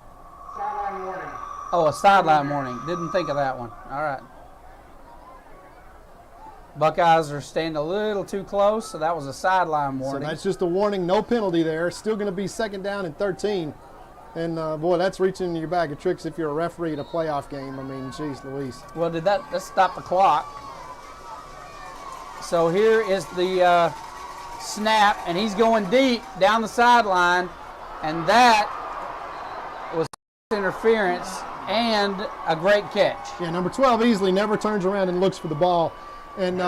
Sideline warning. Oh, a sideline warning. Didn't think of that one. All right. Buckeyes are staying a little too close, so that was a sideline warning. So that's just a warning, no penalty there. Still going to be 2nd down and 13. And, boy, that's reaching in your bag of tricks if you're a referee at a playoff game. I mean, geez Louise. Well, let's stop the clock. So here is the snap, and he's going deep down the sideline, and that was interference and a great catch. Yeah, number 12 easily never turns around and looks for the ball. And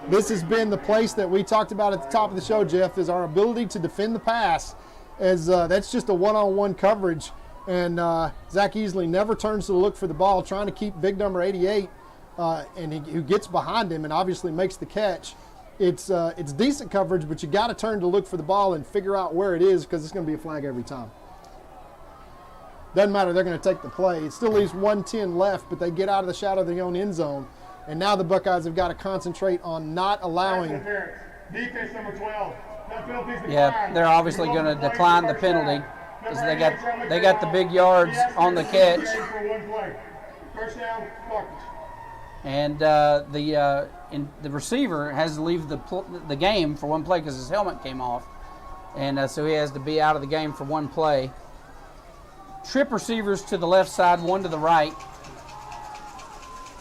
this has been the place that we talked about at the top of the show, Jeff, is our ability to defend the pass. As that's just a one-on-one coverage. And Zach Easley never turns to look for the ball, trying to keep big number 88 and who gets behind him and obviously makes the catch. It's decent coverage, but you got to turn to look for the ball and figure out where it is because it's going to be a flag every time. Doesn't matter, they're going to take the play. It still leaves 1:10 left, but they get out of the shadow of their own end zone. And now the Buckeyes have got to concentrate on not allowing. Defense number 12. Yeah, they're obviously going to decline the penalty because they got the big yards on the catch. First down, Carthage. And the receiver has to leave the game for one play because his helmet came off. And so he has to be out of the game for one play. Trip receivers to the left side, one to the right.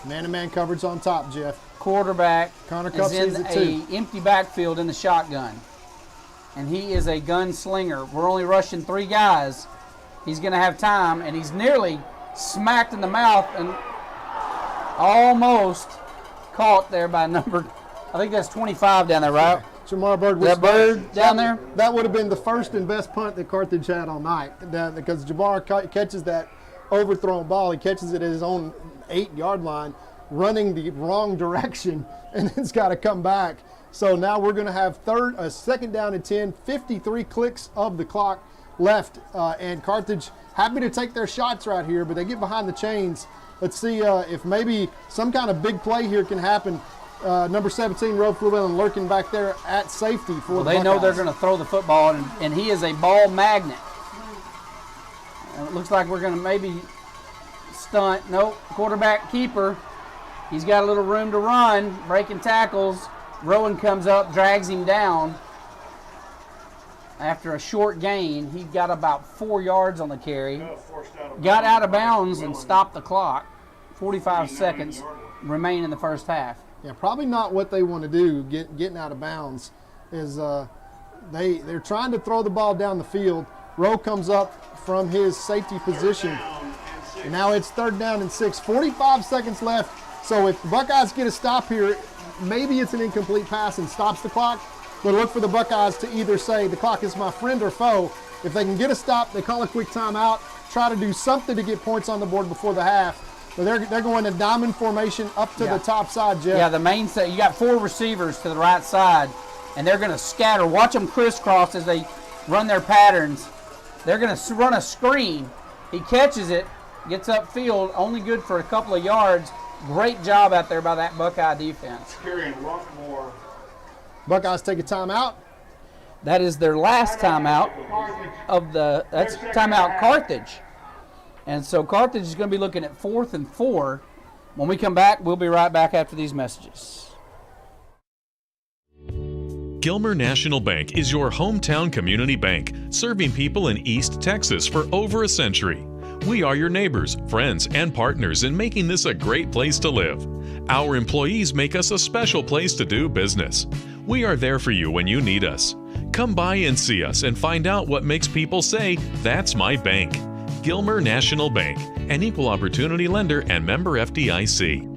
Man-to-man coverage on top, Jeff. Quarterback Connor is Cup in sees it too. a empty backfield in the shotgun. And he is a gunslinger. We're only rushing 3 guys. He's going to have time, and he's nearly smacked in the mouth and almost caught there by number, I think that's 25 down there, right? Jamar Bird was that Bird down there? That would have been the first and best punt that Carthage had all night because Jamar catches that overthrown ball. He catches it at his own 8-yard line, running the wrong direction, and it's got to come back. So now we're going to have second down and 10, 53 clicks of the clock left, and Carthage happy to take their shots right here, but they get behind the chains. Let's see if maybe some kind of big play here can happen. Number 17, Roe Fluellen, lurking back there at safety for the they know Buckeyes. they're going to throw the football, and he is a ball magnet. And it looks like we're going to maybe stunt. Nope, quarterback keeper. He's got a little room to run, breaking tackles. Rowan comes up, drags him down. After a short gain, he got about 4 yards on the carry. Got out of bounds and stopped the clock. 45 seconds remain in the first half. Yeah, probably not what they want to do, getting out of bounds. Is they're trying to throw the ball down the field. Rowe comes up from his safety position. And now it's 3rd down and 6. 45 seconds left. So if the Buckeyes get a stop here, maybe it's an incomplete pass and stops the clock. But look for the Buckeyes to either say the clock is my friend or foe. If they can get a stop, they call a quick timeout, try to do something to get points on the board before the half. But they're going to diamond formation up to the top side, Jeff. Yeah, the main set. You got 4 receivers to the right side, and they're going to scatter. Watch them crisscross as they run their patterns. They're going to run a screen. He catches it, gets upfield, only good for a couple of yards. Great job out there by that Buckeye defense. Carrying Rockmore. Buckeyes take a timeout. That is their last timeout that's timeout Carthage. And so Carthage is going to be looking at 4th and 4. When we come back, we'll be right back after these messages. Gilmer National Bank is your hometown community bank, serving people in East Texas for over a century. We are your neighbors, friends, and partners in making this a great place to live. Our employees make us a special place to do business. We are there for you when you need us. Come by and see us and find out what makes people say, "That's my bank." Gilmer National Bank, an equal opportunity lender and member FDIC.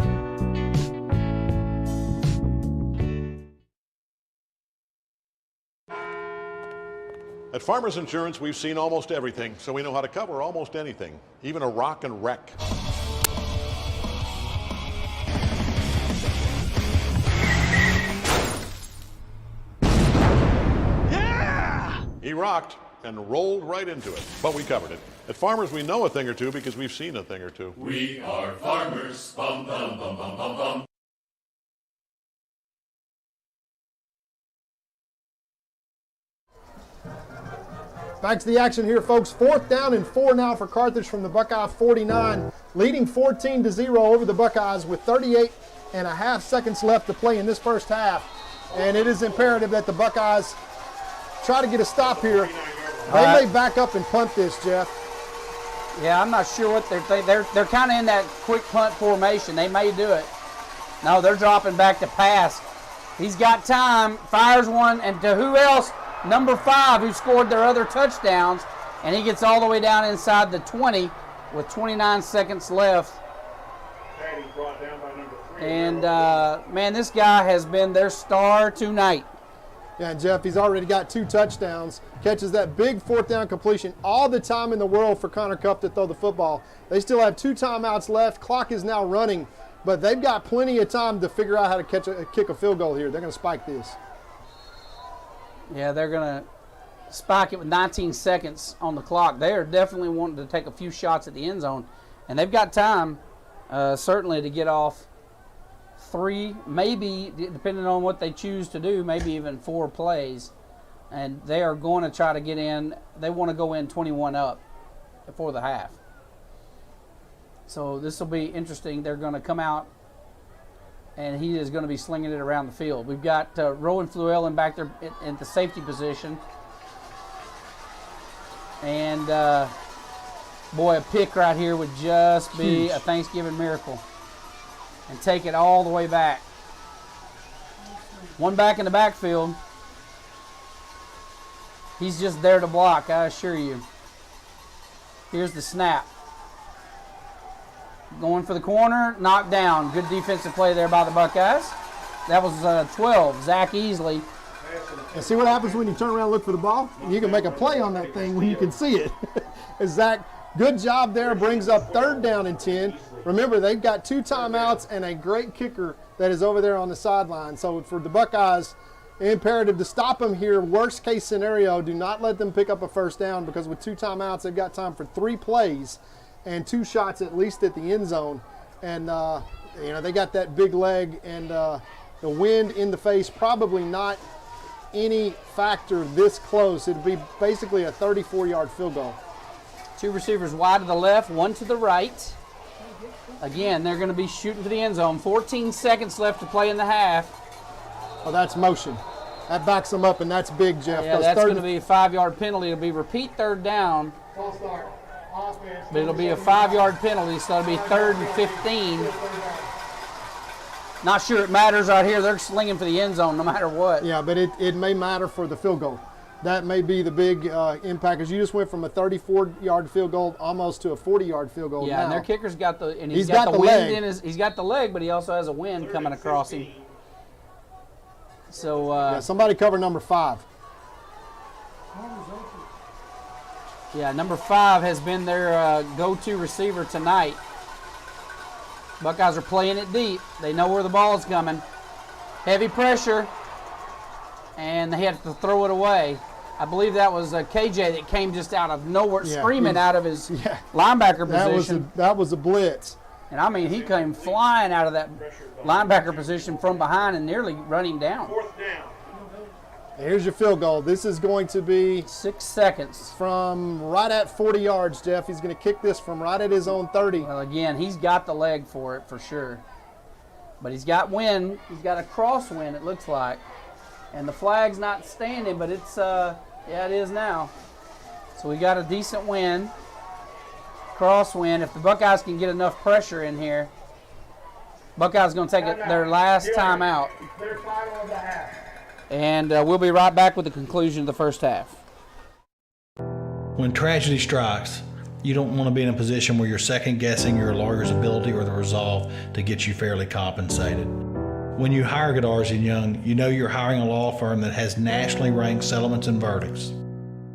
At Farmers Insurance, we've seen almost everything, so we know how to cover almost anything, even a rock and wreck. Yeah! He rocked and rolled right into it, but we covered it. At Farmers, we know a thing or two because we've seen a thing or two. We are farmers. Bum, bum, bum, bum, bum, bum. Back to the action here, folks. 4th down and 4 now for Carthage from the Buckeye 49, leading 14-0 over the Buckeyes with 38.5 seconds left to play in this first half. And it is imperative that the Buckeyes try to get a stop here. They may back up and punt this, Jeff. Yeah, I'm not sure what they're kind of in that quick punt formation. They may do it. No, they're dropping back to pass. He's got time, fires one, and to who else? Number 5, who scored their other touchdowns, and he gets all the way down inside the 20 with 29 seconds left. And, man, this guy has been their star tonight. Yeah, and Jeff, he's already got 2 touchdowns, catches that big 4th down completion, all the time in the world for Connor Cup to throw the football. They still have 2 timeouts left. Clock is now running But they've got plenty of time to figure out how to kick a field goal here. They're going to spike this. Yeah, they're going to spike it with 19 seconds on the clock. They are definitely wanting to take a few shots at the end zone. And they've got time, certainly, to get off 3, maybe, depending on what they choose to do, maybe even 4 plays. And they are going to try to get in. They want to go in 21 up before the half. So this will be interesting. They're going to come out, and he is going to be slinging it around the field. We've got Rowan Fluellen back there in the safety position. And, boy, a pick right here would just be a Thanksgiving miracle. And take it all the way back. One back in the backfield. He's just there to block, I assure you. Here's the snap. Going for the corner, knocked down. Good defensive play there by the Buckeyes. That was 12, Zach Easley. And see what happens when you turn around and look for the ball? You can make a play on that thing when you can see it. Zach, good job there, brings up 3rd down and 10. Remember, they've got 2 timeouts and a great kicker that is over there on the sideline. So for the Buckeyes, imperative to stop them here. Worst case scenario, do not let them pick up a 1st down, because with 2 timeouts, they've got time for 3 plays and 2 shots at least at the end zone. And, they got that big leg, and the wind in the face, probably not any factor this close. It'd be basically a 34-yard field goal. 2 receivers wide to the left, 1 to the right. Again, they're going to be shooting for the end zone. 14 seconds left to play in the half. Oh, that's motion. That backs them up, and that's big, Jeff. Yeah, that's going to be a 5-yard penalty. It'll be repeat 3rd down. But it'll be a 5-yard penalty, so it'll be 3rd and 15. Not sure it matters right here. They're slinging for the end zone no matter what. Yeah, but it may matter for the field goal. That may be the big impact, because you just went from a 34-yard field goal almost to a 40-yard field goal. Yeah, now. and their kicker's got the he's got the wind in his. He's got the leg, but he also has a wind coming across him. So yeah, somebody cover number 5. Yeah, number 5 has been their go-to receiver tonight. Buckeyes are playing it deep. They know where the ball's coming. Heavy pressure, and they have to throw it away. I believe that was KJ that came just out of nowhere, screaming out of his linebacker position. That was a blitz. And I mean, he came flying out of that linebacker position from behind and nearly run him down. 4th down. Here's your field goal. This is going to be 6 seconds. From right at 40 yards, Jeff. He's going to kick this from right at his own 30. Well, again, he's got the leg for it for sure. But he's got wind. He's got a crosswind, it looks like. And the flag's not standing, but it's, yeah, it is now. So we got a decent wind. Crosswind. If the Buckeyes can get enough pressure in here, Buckeyes going to take their last time out. Their final of the half. And we'll be right back with the conclusion of the first half. When tragedy strikes, you don't want to be in a position where you're second-guessing your lawyer's ability or the resolve to get you fairly compensated. When you hire Godarzi & Young, you know you're hiring a law firm that has nationally ranked settlements and verdicts.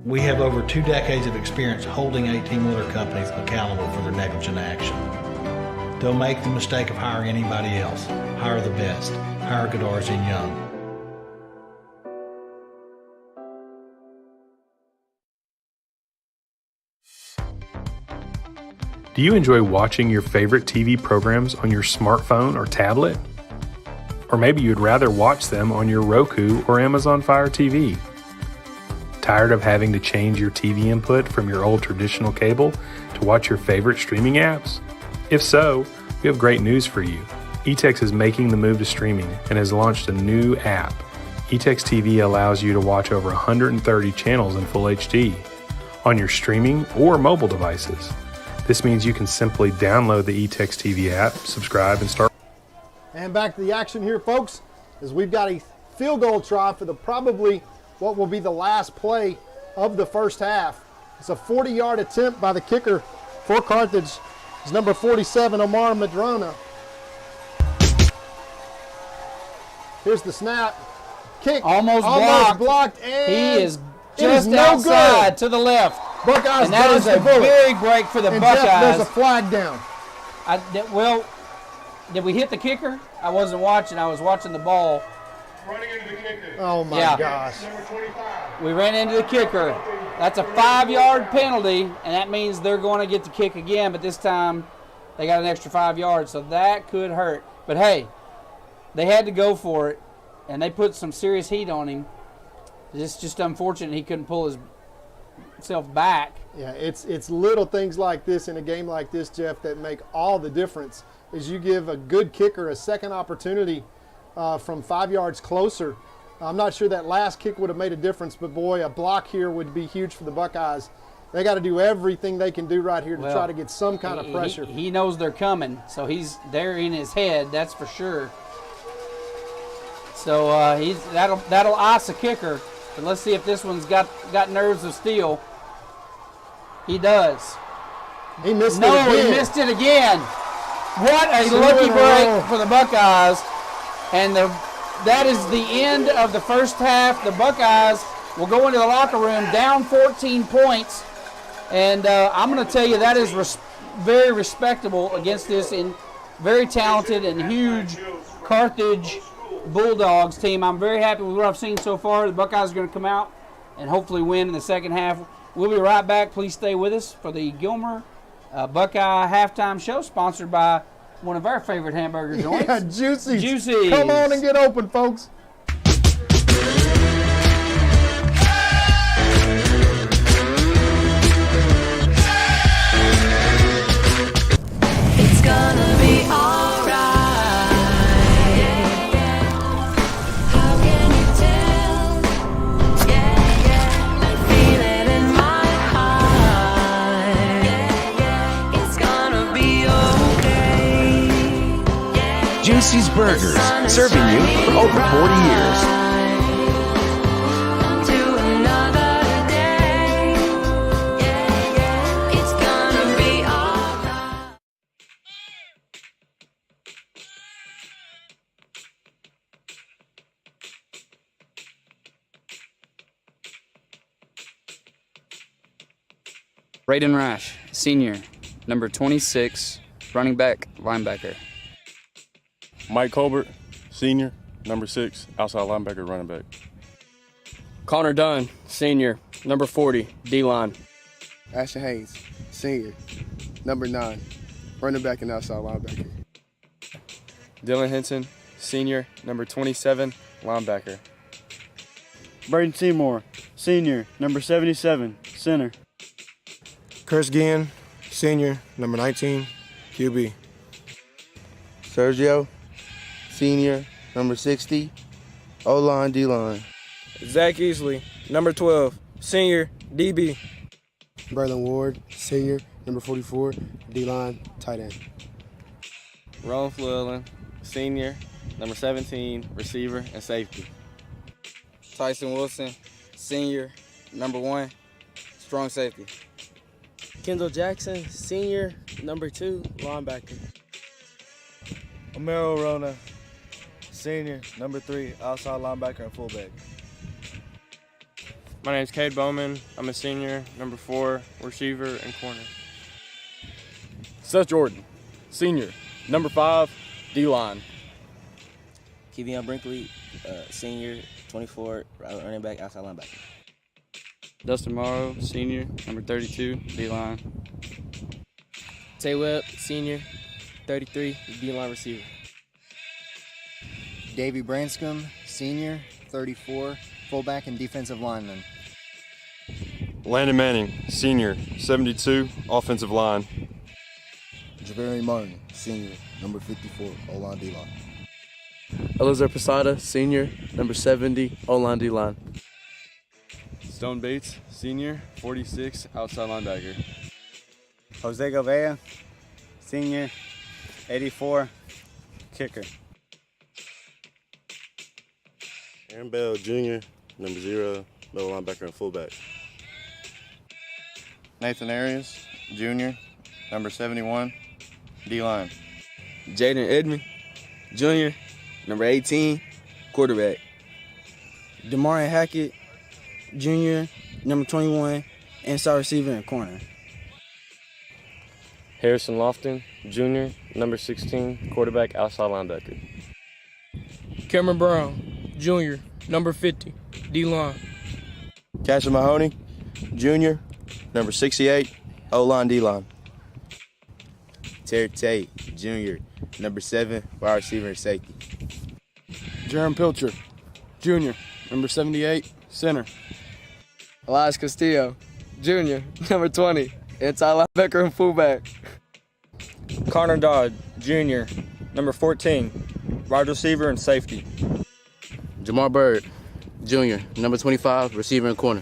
We have over 2 decades of experience holding 18-wheeler companies accountable for their negligent action. Don't make the mistake of hiring anybody else. Hire the best. Hire Godarzi & Young. Do you enjoy watching your favorite TV programs on your smartphone or tablet? Or maybe you'd rather watch them on your Roku or Amazon Fire TV. Tired of having to change your TV input from your old traditional cable to watch your favorite streaming apps? If so, we have great news for you. eTex is making the move to streaming and has launched a new app. eTex TV allows you to watch over 130 channels in Full HD on your streaming or mobile devices. This means you can simply download the eTex TV app, subscribe, and start. And back to the action here, folks, as we've got a field goal try for the probably what will be the last play of the first half. It's a 40-yard attempt by the kicker for Carthage. It's number 47, Omar Madrona. Here's the snap. Kick. Almost blocked. And he is just outside to the left. Buckeyes, and that is a big break for the Buckeyes. Jeff, there's a flag down. Did we hit the kicker? I wasn't watching. I was watching the ball. Running into the kicker. Oh, my gosh. Number 25. We ran into the kicker. That's a 5-yard penalty, and that means they're going to get the kick again, but this time they got an extra 5 yards, so that could hurt. But, hey, they had to go for it, and they put some serious heat on him. It's just unfortunate he couldn't pull himself back. Yeah, it's little things like this in a game like this, Jeff, that make all the difference. Is you give a good kicker a second opportunity from 5 yards closer. I'm not sure that last kick would have made a difference, but boy, a block here would be huge for the Buckeyes. They got to do everything they can do right here to try to get some kind of pressure. He knows they're coming, so he's there in his head, that's for sure. So that'll ice a kicker. But let's see if this one's got nerves of steel. He does. He missed it again. No, he missed it again. What a lucky break for the Buckeyes. And that is the end of the first half. The Buckeyes will go into the locker room down 14 points. And I'm going to tell you that is very respectable against this very talented and huge Carthage Bulldogs team. I'm very happy with what I've seen so far. The Buckeyes are going to come out and hopefully win in the second half. We'll be right back. Please stay with us for the Gilmer Buckeye halftime show, sponsored by one of our favorite hamburger joints. Yeah, Juicy's. Juicy's. Come on and get open, folks. It's gonna be alright. How can you tell? I feel it in my heart. It's gonna be okay. Juicy's Burgers, serving you for over 40 years. To another day. It's gonna be alright. Braden Rash, senior, number 26, running back, linebacker. Mike Colbert, senior, number 6, outside linebacker, running back. Connor Dunn, senior, number 40, D-line. Ashton Haynes, senior, number 9, running back and outside linebacker. Dylan Henson, senior, number 27, linebacker. Braden Seymour, senior, number 77, center. Chris Guillen, senior, number 19, QB. Sergio, senior, number 60, O-line, D-line. Zach Easley, number 12, senior, DB. Braylon Ward, senior, number 44, D-line, tight end. Ron Llewellyn, senior, number 17, receiver and safety. Tyson Wilson, senior, number 1, strong safety. Kendall Jackson, senior, number 2, linebacker. Omero Rona, senior, number 3, outside linebacker and fullback. My name is Cade Bowman. I'm a senior, number 4, receiver and corner. Seth Jordan, senior, number 5, D-line. Kevion Brinkley, senior, 24, running back, outside linebacker. Dustin Morrow, senior, number 32, D-line. Tay Webb, senior, 33, D-line receiver. Davey Branscombe, senior, 34, fullback and defensive lineman. Landon Manning, senior, 72, offensive line. Javarian Martin, senior, number 54, O-line D-line. Elizabeth Posada, senior, number 70, O-line D-line. Stone Bates, senior, 46, outside linebacker. Jose Govea, senior, 84, kicker. Aaron Bell, junior, number 0, middle linebacker and fullback. Nathan Arias, junior, number 71, D-line. Jaden Edmond, junior, number 18, quarterback. Demarion Hackett, junior, number 21, inside receiver and corner. Harrison Lofton, Jr., number 16, quarterback, outside linebacker. Cameron Brown, Jr., number 50, D-line. Casher Mahoney, Jr., number 68, O-line, D-line. Terry Tate, Jr., number 7, wide receiver and safety. Jerem Pilcher, Jr., number 78, center. Elias Castillo, Jr., number 20, inside linebacker and fullback. Connor Dodd, Jr., number 14, wide receiver and safety. Jamar Bird, Jr., number 25, receiver and corner.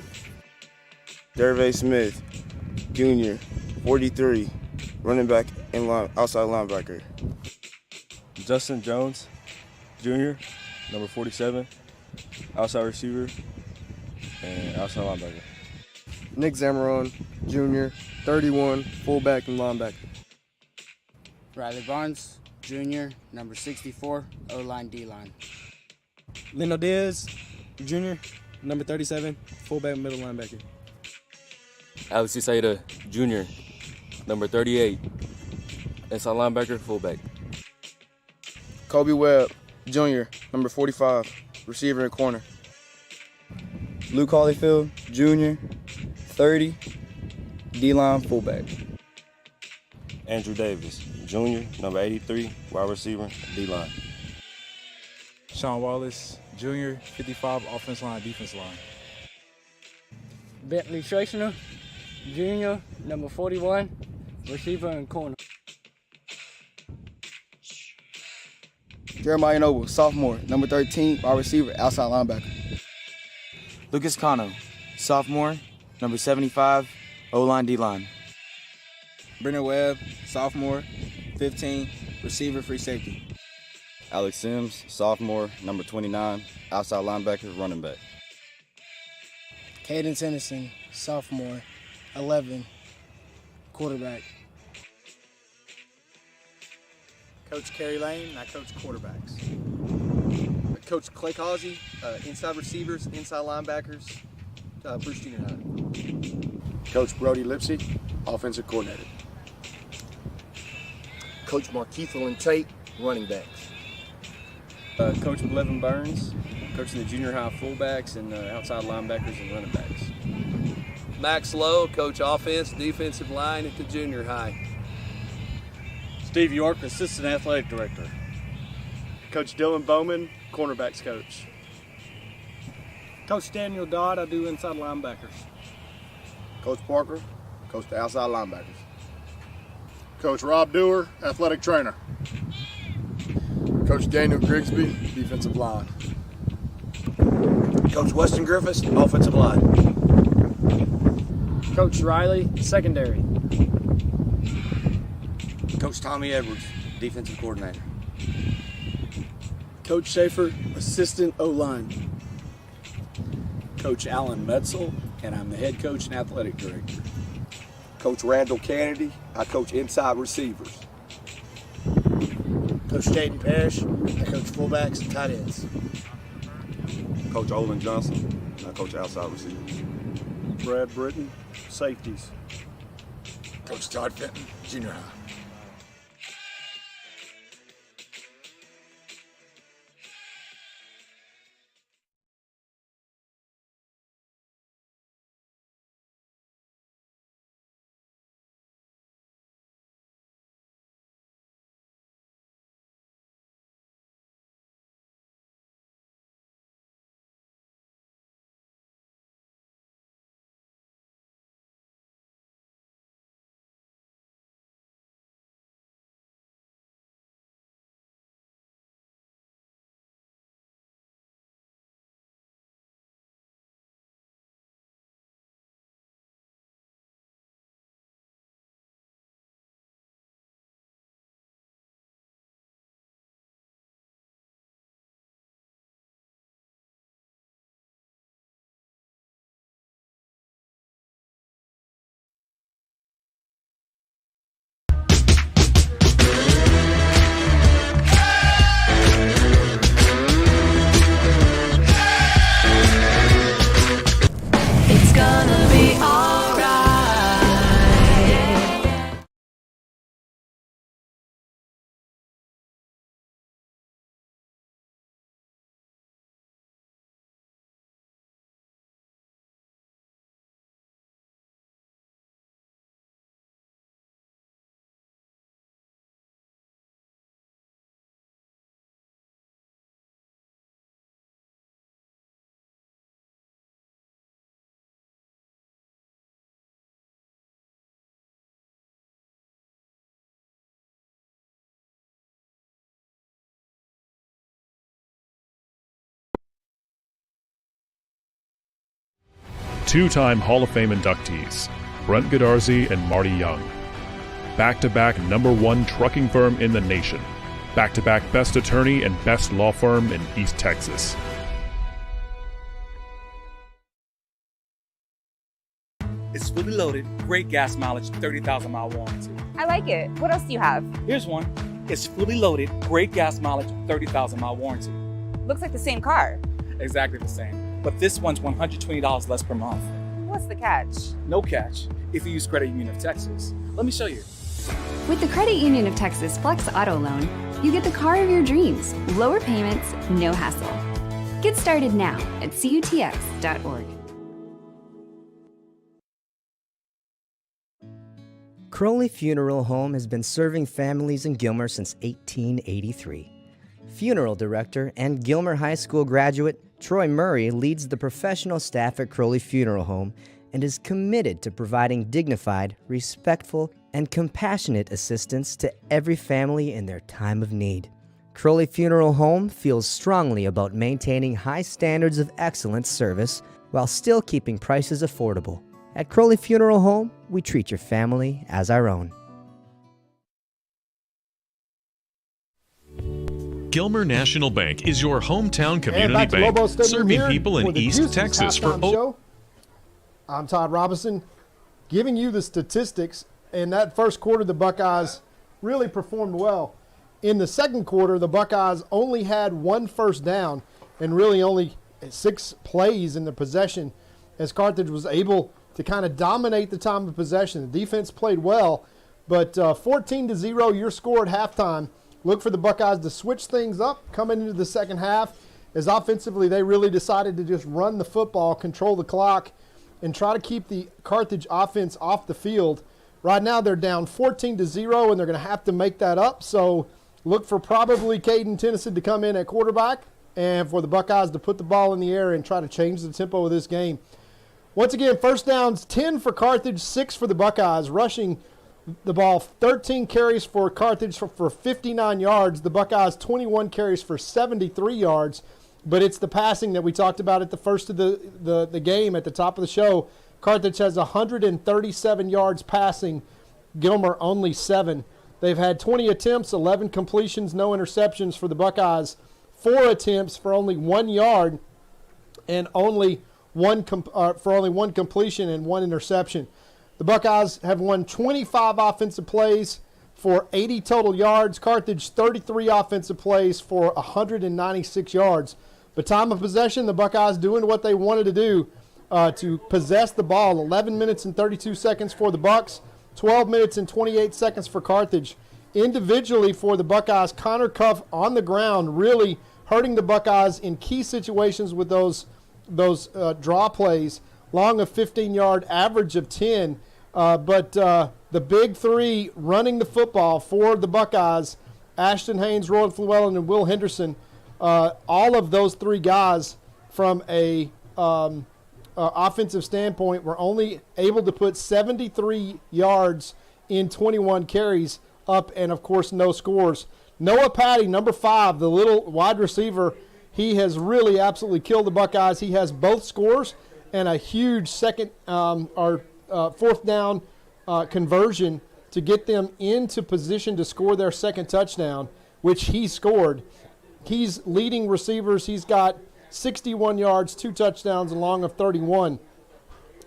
Dervay Smith, Jr., 43, running back and outside linebacker. Justin Jones, Jr., number 47, outside receiver and outside linebacker. Nick Zamaron, Jr., 31, fullback and linebacker. Riley Barnes, Jr., number 64, O-line, D-line. Leno Diaz, Jr., number 37, fullback, middle linebacker. Alex Isaida, Jr., number 38, inside linebacker, fullback. Kobe Webb, Jr., number 45, receiver and corner. Luke Holyfield, Jr., 30, D-line, fullback. Andrew Davis, Jr., number 83, wide receiver, D-line. Sean Wallace, Jr., 55, offense line, defense line. Bentley Schreiner, Jr., number 41, receiver and corner. Jeremiah Noble, sophomore, number 13, wide receiver, outside linebacker. Lucas Cano, sophomore, number 75, O-line, D-line. Brenner Webb, sophomore, 15, receiver, free safety. Alex Sims, sophomore, number 29, outside linebacker, running back. Caden Tennyson, sophomore, 11, quarterback. Coach Kerry Lane, I coach quarterbacks. Coach Clay Causey, inside receivers, inside linebackers, Bruce Junior High. Coach Brody Lipsy, offensive coordinator. Coach Markeithel and Tate, running backs. Coach Blevin Burns, coaching the junior high fullbacks and outside linebackers and running backs. Max Lowe, coach offense, defensive line at the junior high. Steve York, assistant athletic director. Coach Dylan Bowman, cornerbacks coach. Coach Daniel Dodd, I do inside linebackers. Coach Parker, coach the outside linebackers. Coach Rob Dewar, athletic trainer. Coach Daniel Grigsby, defensive line. Coach Weston Griffiths, offensive line. Coach Riley, secondary. Coach Tommy Edwards, defensive coordinator. Coach Schaefer, assistant O-line. Coach Alan Metzel, and I'm the head coach and athletic director. Coach Randall Kennedy, I coach inside receivers. Coach Jaden Parrish, I coach fullbacks and tight ends. Coach Olin Johnson, I coach outside receivers. Brad Britton, safeties. Coach Todd Fenton, junior high. Two-time Hall of Fame inductees, Brent Godarzi and Marty Young. Back-to-back #1 trucking firm in the nation. Back-to-back best attorney and best law firm in East Texas. It's fully loaded, great gas mileage, 30,000-mile warranty. I like it. What else do you have? Here's one. It's fully loaded, great gas mileage, 30,000-mile warranty. Looks like the same car. Exactly the same. But this one's $120 less per month. What's the catch? No catch if you use Credit Union of Texas. Let me show you. With the Credit Union of Texas Flex Auto Loan, you get the car of your dreams. Lower payments, no hassle. Get started now at cutx.org. Crowley Funeral Home has been serving families in Gilmer since 1883. Funeral director and Gilmer High School graduate Troy Murray leads the professional staff at Crowley Funeral Home and is committed to providing dignified, respectful, and compassionate assistance to every family in their time of need. Crowley Funeral Home feels strongly about maintaining high standards of excellent service while still keeping prices affordable. At Crowley Funeral Home, we treat your family as our own. Gilmer National Bank is your hometown community back to Lobo bank, Stadium serving here people for in the East Juice's Texas for halftime show. I'm Todd Robinson, giving you the statistics. In that first quarter, the Buckeyes really performed well. In the second quarter, the Buckeyes only had 1 first down and really only 6 plays in the possession, as Carthage was able to kind of dominate the time of possession. The defense played well, but 14-0 your score at halftime. Look for the Buckeyes to switch things up coming into the second half, as offensively they really decided to just run the football, control the clock, and try to keep the Carthage offense off the field. Right now they're down 14-0, and they're going to have to make that up. So look for probably Caden Tennyson to come in at quarterback and for the Buckeyes to put the ball in the air and try to change the tempo of this game. Once again, first downs, 10 for Carthage, 6 for the Buckeyes. Rushing the ball, 13 carries for Carthage for 59 yards. The Buckeyes, 21 carries for 73 yards. But it's the passing that we talked about at the first of the game at the top of the show. Carthage has 137 yards passing. Gilmer only 7. They've had 20 attempts, 11 completions, no interceptions for the Buckeyes. 4 attempts for only 1 yard and only one completion and 1 interception. The Buckeyes have won 25 offensive plays for 80 total yards. Carthage 33 offensive plays for 196 yards. But time of possession, the Buckeyes doing what they wanted to do to possess the ball. 11 minutes and 32 seconds for the Bucks, 12 minutes and 28 seconds for Carthage. Individually for the Buckeyes, Connor Cuff on the ground really hurting the Buckeyes in key situations with those draw plays, long of 15-yard, average of 10. But the big 3 running the football for the Buckeyes, Ashton Haynes, Roy Llewellyn, and Will Henderson, all of those 3 guys from a offensive standpoint were only able to put 73 yards in 21 carries up, and, of course, no scores. Noah Patty, number 5, the little wide receiver, he has really absolutely killed the Buckeyes. He has both scores and a huge fourth down conversion to get them into position to score their second touchdown, which he scored. He's leading receivers. He's got 61 yards, 2 touchdowns, and long of 31.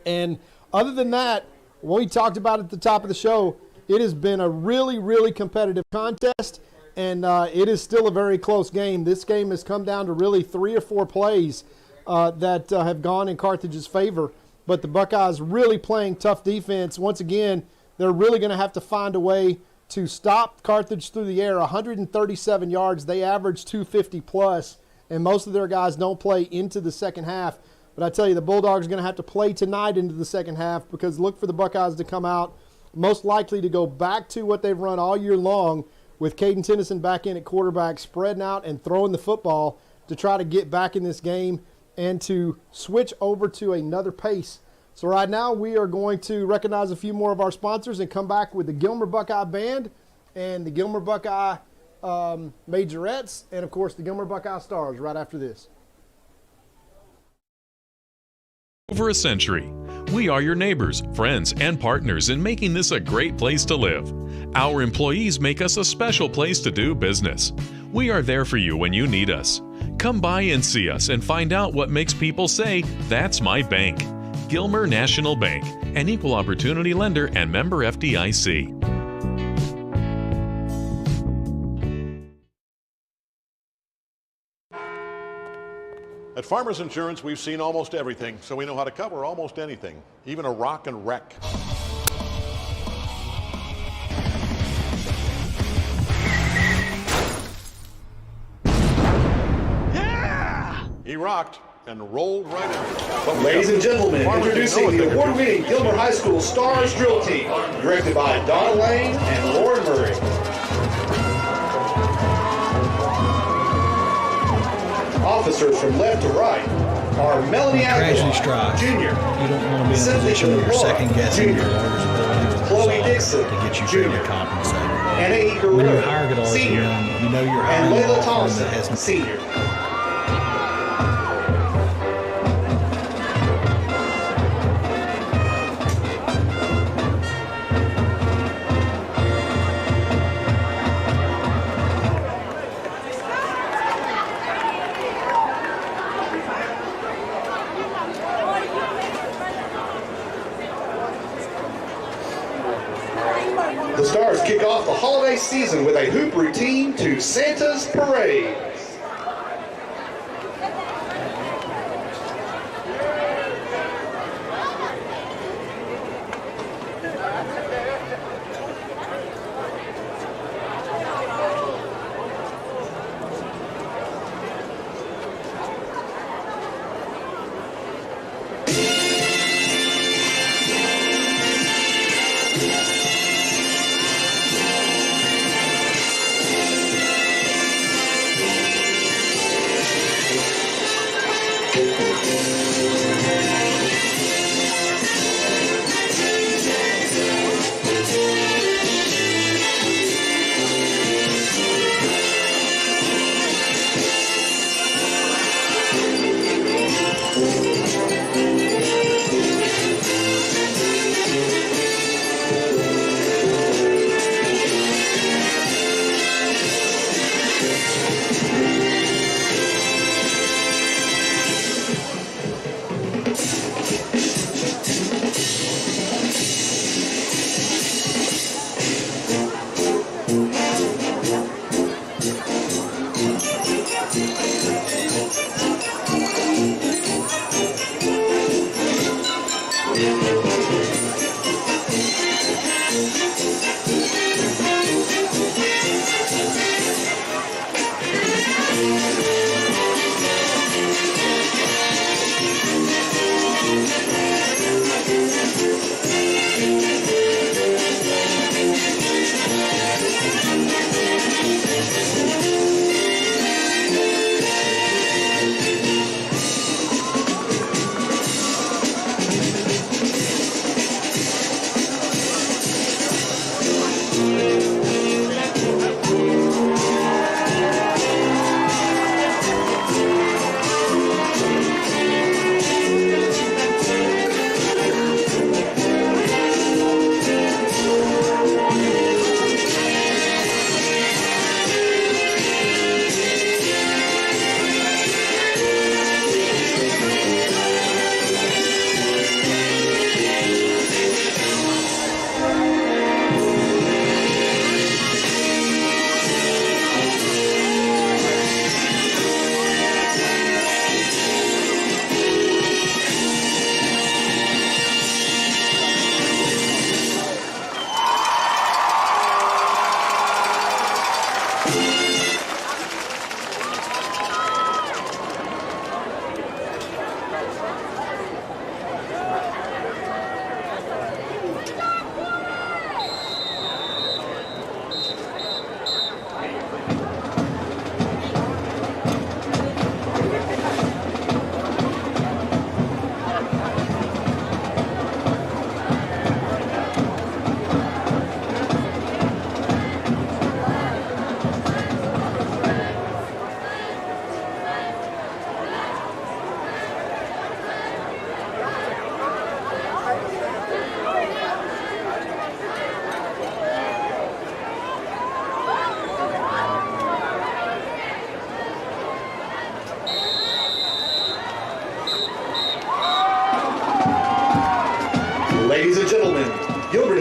And other than that, what we talked about at the top of the show, it has been a really, really competitive contest, and it is still a very close game. This game has come down to really 3 or 4 plays that have gone in Carthage's favor. But the Buckeyes really playing tough defense. Once again, they're really going to have to find a way to stop Carthage through the air. 137 yards. They average 250 plus, and most of their guys don't play into the second half. But I tell you, the Bulldogs are going to have to play tonight into the second half, because look for the Buckeyes to come out most likely to go back to what they've run all year long, with Caden Tennyson back in at quarterback, spreading out and throwing the football to try to get back in this game and to switch over to another pace. So right now we are going to recognize a few more of our sponsors and come back with the Gilmer Buckeye Band and the Gilmer Buckeye Majorettes, and of course the Gilmer Buckeye Stars right after this. over a century. We are your neighbors, friends, and partners in making this a great place to live. Our employees make us a special place to do business. We are there for you when you need us. Come by and see us and find out what makes people say, "That's my bank." Gilmer National Bank, an equal opportunity lender and member FDIC. At Farmers Insurance, we've seen almost everything, so we know how to cover almost anything, even a rock and wreck. Yeah! He rocked and rolled right in. Ladies and gentlemen, introducing the award-winning Gilmer High School Stars Drill Team, directed by Don Lane and Lauren Murray. Officers from left to right are Melanie Aguilar, Jr. You don't want to be in a position where you're second-guessing your lawyer's ability Chloe Dixon, to get you Jr. fairly compensated. Anna E. When you Guerrero, hire Guitars, Senior, you know you're and hiring a Layla law firm Thompson, that has Senior. The Stars kick off the holiday season with a hoop routine to Santa's Parade.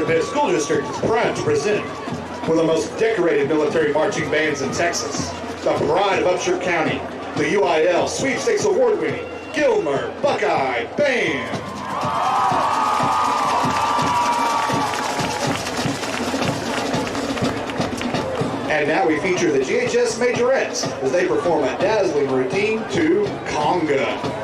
Pitt School District is proud to present one of the most decorated military marching bands in Texas, the pride of Upshur County, the UIL Sweepstakes Award-winning Gilmer Buckeye Band. And now we feature the GHS Majorettes as they perform a dazzling routine to Conga.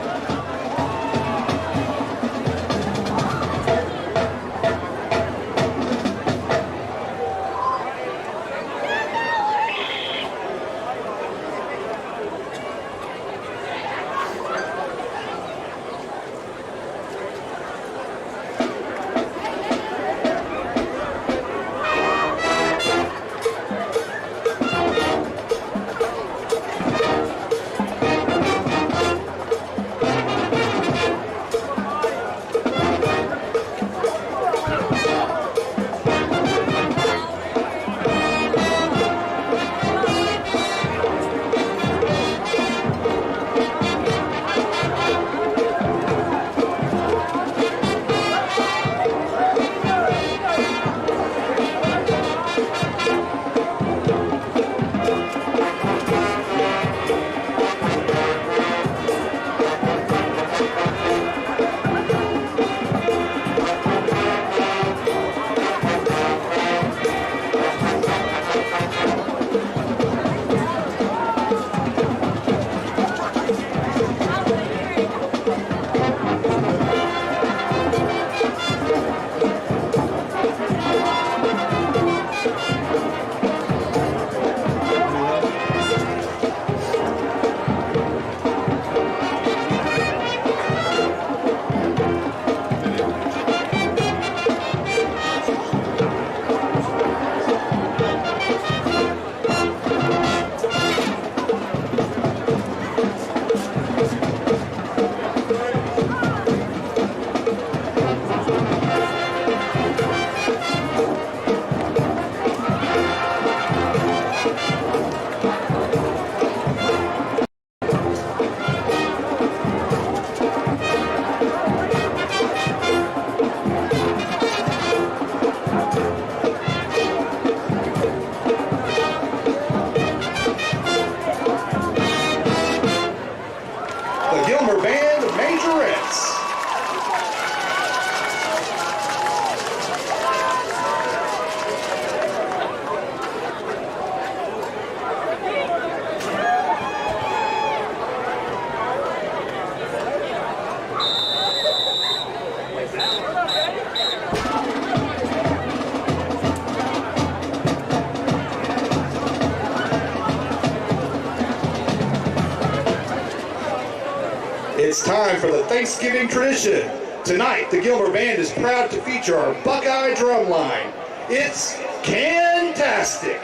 It's time for the Thanksgiving tradition. Tonight, the Gilmer Band is proud to feature our Buckeye drum line. It's Cantastic.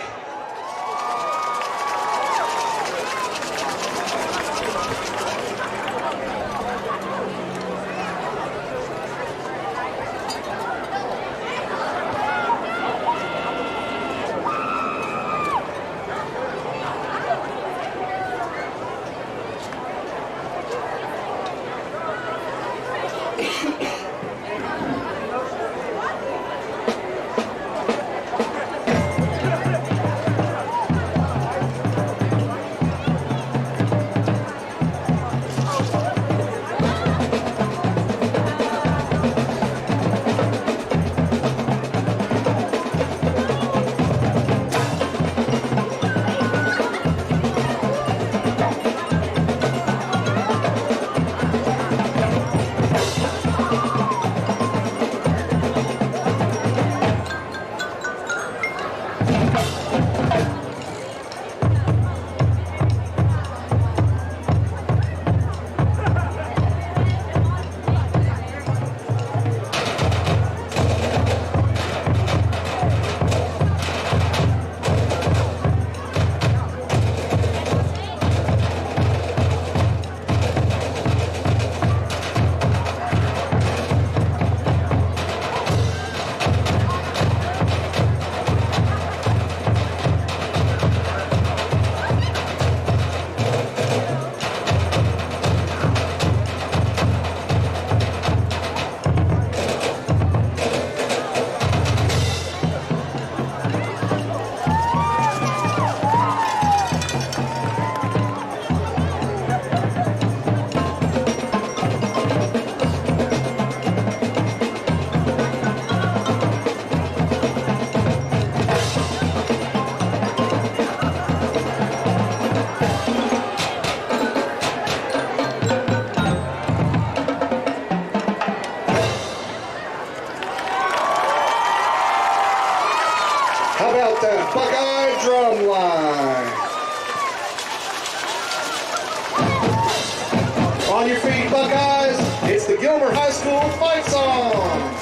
On your feet, Buckeyes. It's the Gilmer High School fight song.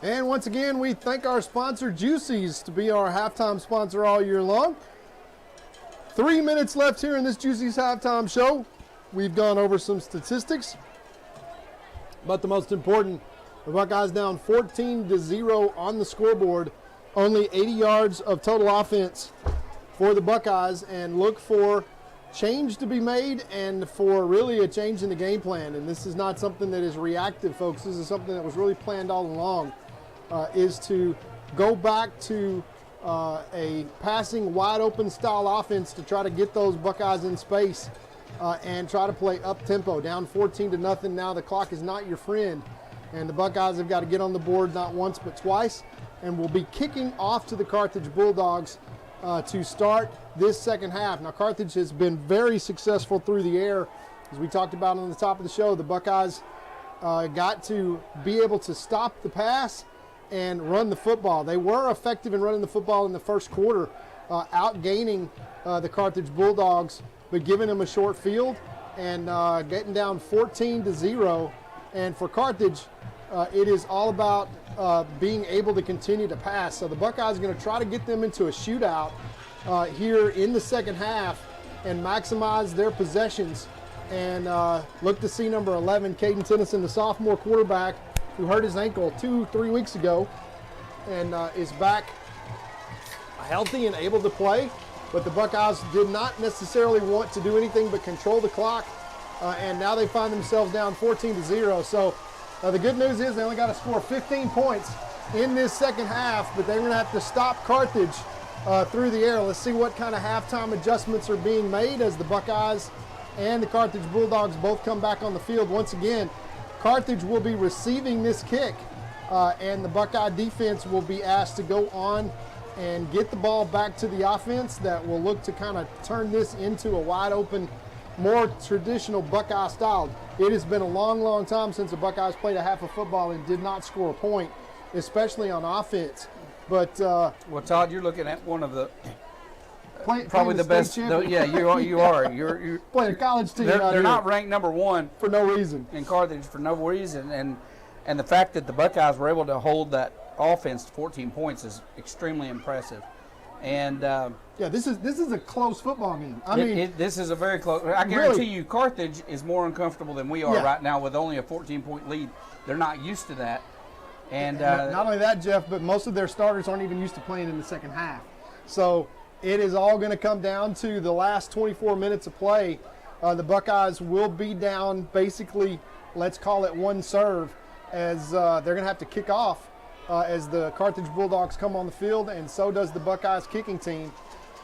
And once again, we thank our sponsor, Juicy's, to be our halftime sponsor all year long. 3 minutes left here in this Juicy's halftime show. We've gone over some statistics, but the most important, the Buckeyes down 14-0 on the scoreboard. Only 80 yards of total offense for the Buckeyes, and look for change to be made and for really a change in the game plan. And this is not something that is reactive, folks. This is something that was really planned all along, is to go back to a passing wide open style offense to try to get those Buckeyes in space and try to play up tempo. Down 14-0 now. The clock is not your friend, and the Buckeyes have got to get on the board not once but twice, and will be kicking off to the Carthage Bulldogs to start this second half. Now, Carthage has been very successful through the air. As we talked about on the top of the show, the Buckeyes got to be able to stop the pass and run the football. They were effective in running the football in the first quarter, outgaining the Carthage Bulldogs, but giving them a short field and getting down 14-0. And for Carthage, it is all about being able to continue to pass. So the Buckeyes are going to try to get them into a shootout here in the second half and maximize their possessions. And look to see number 11, Caden Tennyson, the sophomore quarterback, who hurt his ankle 2-3 weeks ago and is back healthy and able to play. But the Buckeyes did not necessarily want to do anything but control the clock, and now they find themselves down 14-0. So the good news is they only got to score 15 points in this second half, but they're going to have to stop Carthage through the air. Let's see what kind of halftime adjustments are being made as the Buckeyes and the Carthage Bulldogs both come back on the field. Once again, Carthage will be receiving this kick, and the Buckeye defense will be asked to go on and get the ball back to the offense that will look to kind of turn this into a wide open, more traditional Buckeye style. It has been a long, long time since the Buckeyes played a half of football and did not score a point, especially on offense. But well, Todd, you're looking at one of the probably the best. Yeah, you are. You're playing a college team. They're not ranked number one for no reason in Carthage for no reason, and the fact that the Buckeyes were able to hold that offense to 14 points is extremely impressive. And yeah, this is a close football game. I mean, this is a very close. I guarantee you, Carthage is more uncomfortable than we are right now with only a 14-point lead. They're not used to that. And not only that, Jeff, but most of their starters aren't even used to playing in the second half. So it is all going to come down to the last 24 minutes of play. The Buckeyes will be down basically, let's call it one serve, as they're going to have to kick off as the Carthage Bulldogs come on the field, and so does the Buckeyes kicking team.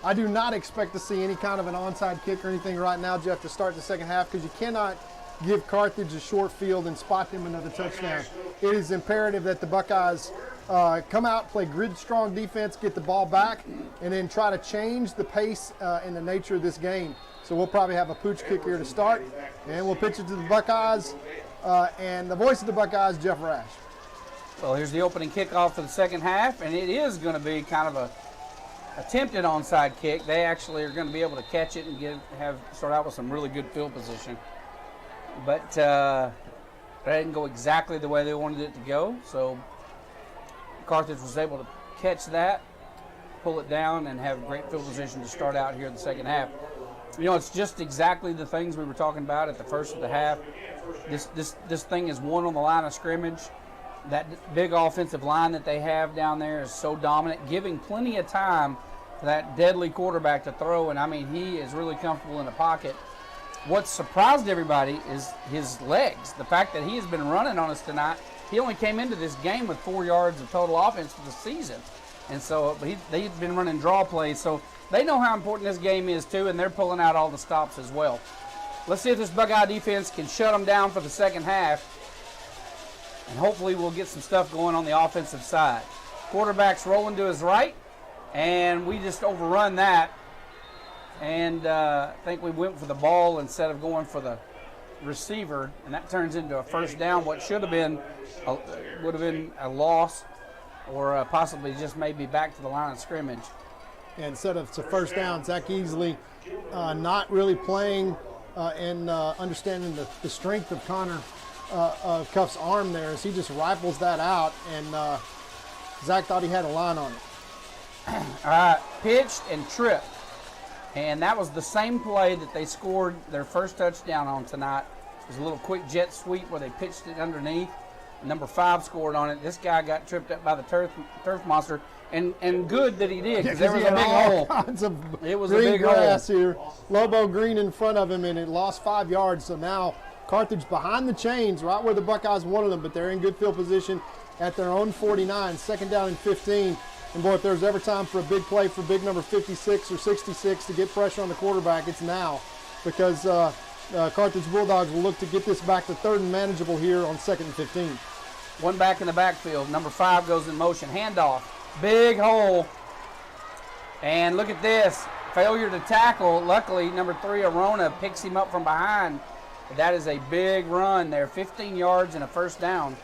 I do not expect to see any kind of an onside kick or anything right now, Jeff, to start the second half, because you cannot give Carthage a short field and spot them another touchdown. It is imperative that the Buckeyes come out, play grid strong defense, get the ball back, and then try to change the pace and the nature of this game. So we'll probably have a pooch kick here to start, and we'll pitch it to the Buckeyes. And the voice of the Buckeyes, Jeff Rash. Well, here's the opening kickoff for the second half, and it is going to be kind of a attempted onside kick. They actually are going to be able to catch it and start out with some really good field position. But that didn't go exactly the way they wanted it to go, so Carthage was able to catch that, pull it down, and have great field position to start out here in the second half. You know, it's just exactly the things we were talking about at the first of the half. This thing is won on the line of scrimmage. That big offensive line that they have down there is so dominant, giving plenty of time for that deadly quarterback to throw. And, I mean, he is really comfortable in the pocket. What surprised everybody is his legs. The fact that he has been running on us tonight he only came into this game with 4 yards of total offense for the season. And so they've been running draw plays, so they know how important this game is too, and they're pulling out all the stops as well. Let's see if this Buckeye defense can shut them down for the second half, and hopefully we'll get some stuff going on the offensive side. Quarterback's rolling to his right, and we just overrun that, and I think we went for the ball instead of going for the receiver, and that turns into a first down. What should have been would have been a loss, or possibly just maybe back to the line of scrimmage. And instead of it's a first down, Zach Easley not really playing and understanding the strength of Connor Cuff's arm there, as he just rifles that out, and Zach thought he had a line on it. All right, pitched and tripped. And that was the same play that they scored their first touchdown on tonight. It was a little quick jet sweep where they pitched it underneath. Number 5 scored on it. This guy got tripped up by the turf monster, and good that he did, because there was a big hole. It was a big grass hole here. Lobo Green in front of him, and it lost 5 yards. So now Carthage behind the chains, right where the Buckeyes wanted them, but they're in good field position at their own 49. Second down and 15. And boy, if there's ever time for a big play for big number 56 or 66 to get pressure on the quarterback, it's now, because Carthage Bulldogs will look to get this back to 3rd and manageable here on 2nd and 15. One back in the backfield. Number 5 goes in motion. Handoff. Big hole. And look at this. Failure to tackle. Luckily, number 3, Arona, picks him up from behind. That is a big run there. 15 yards and a first down.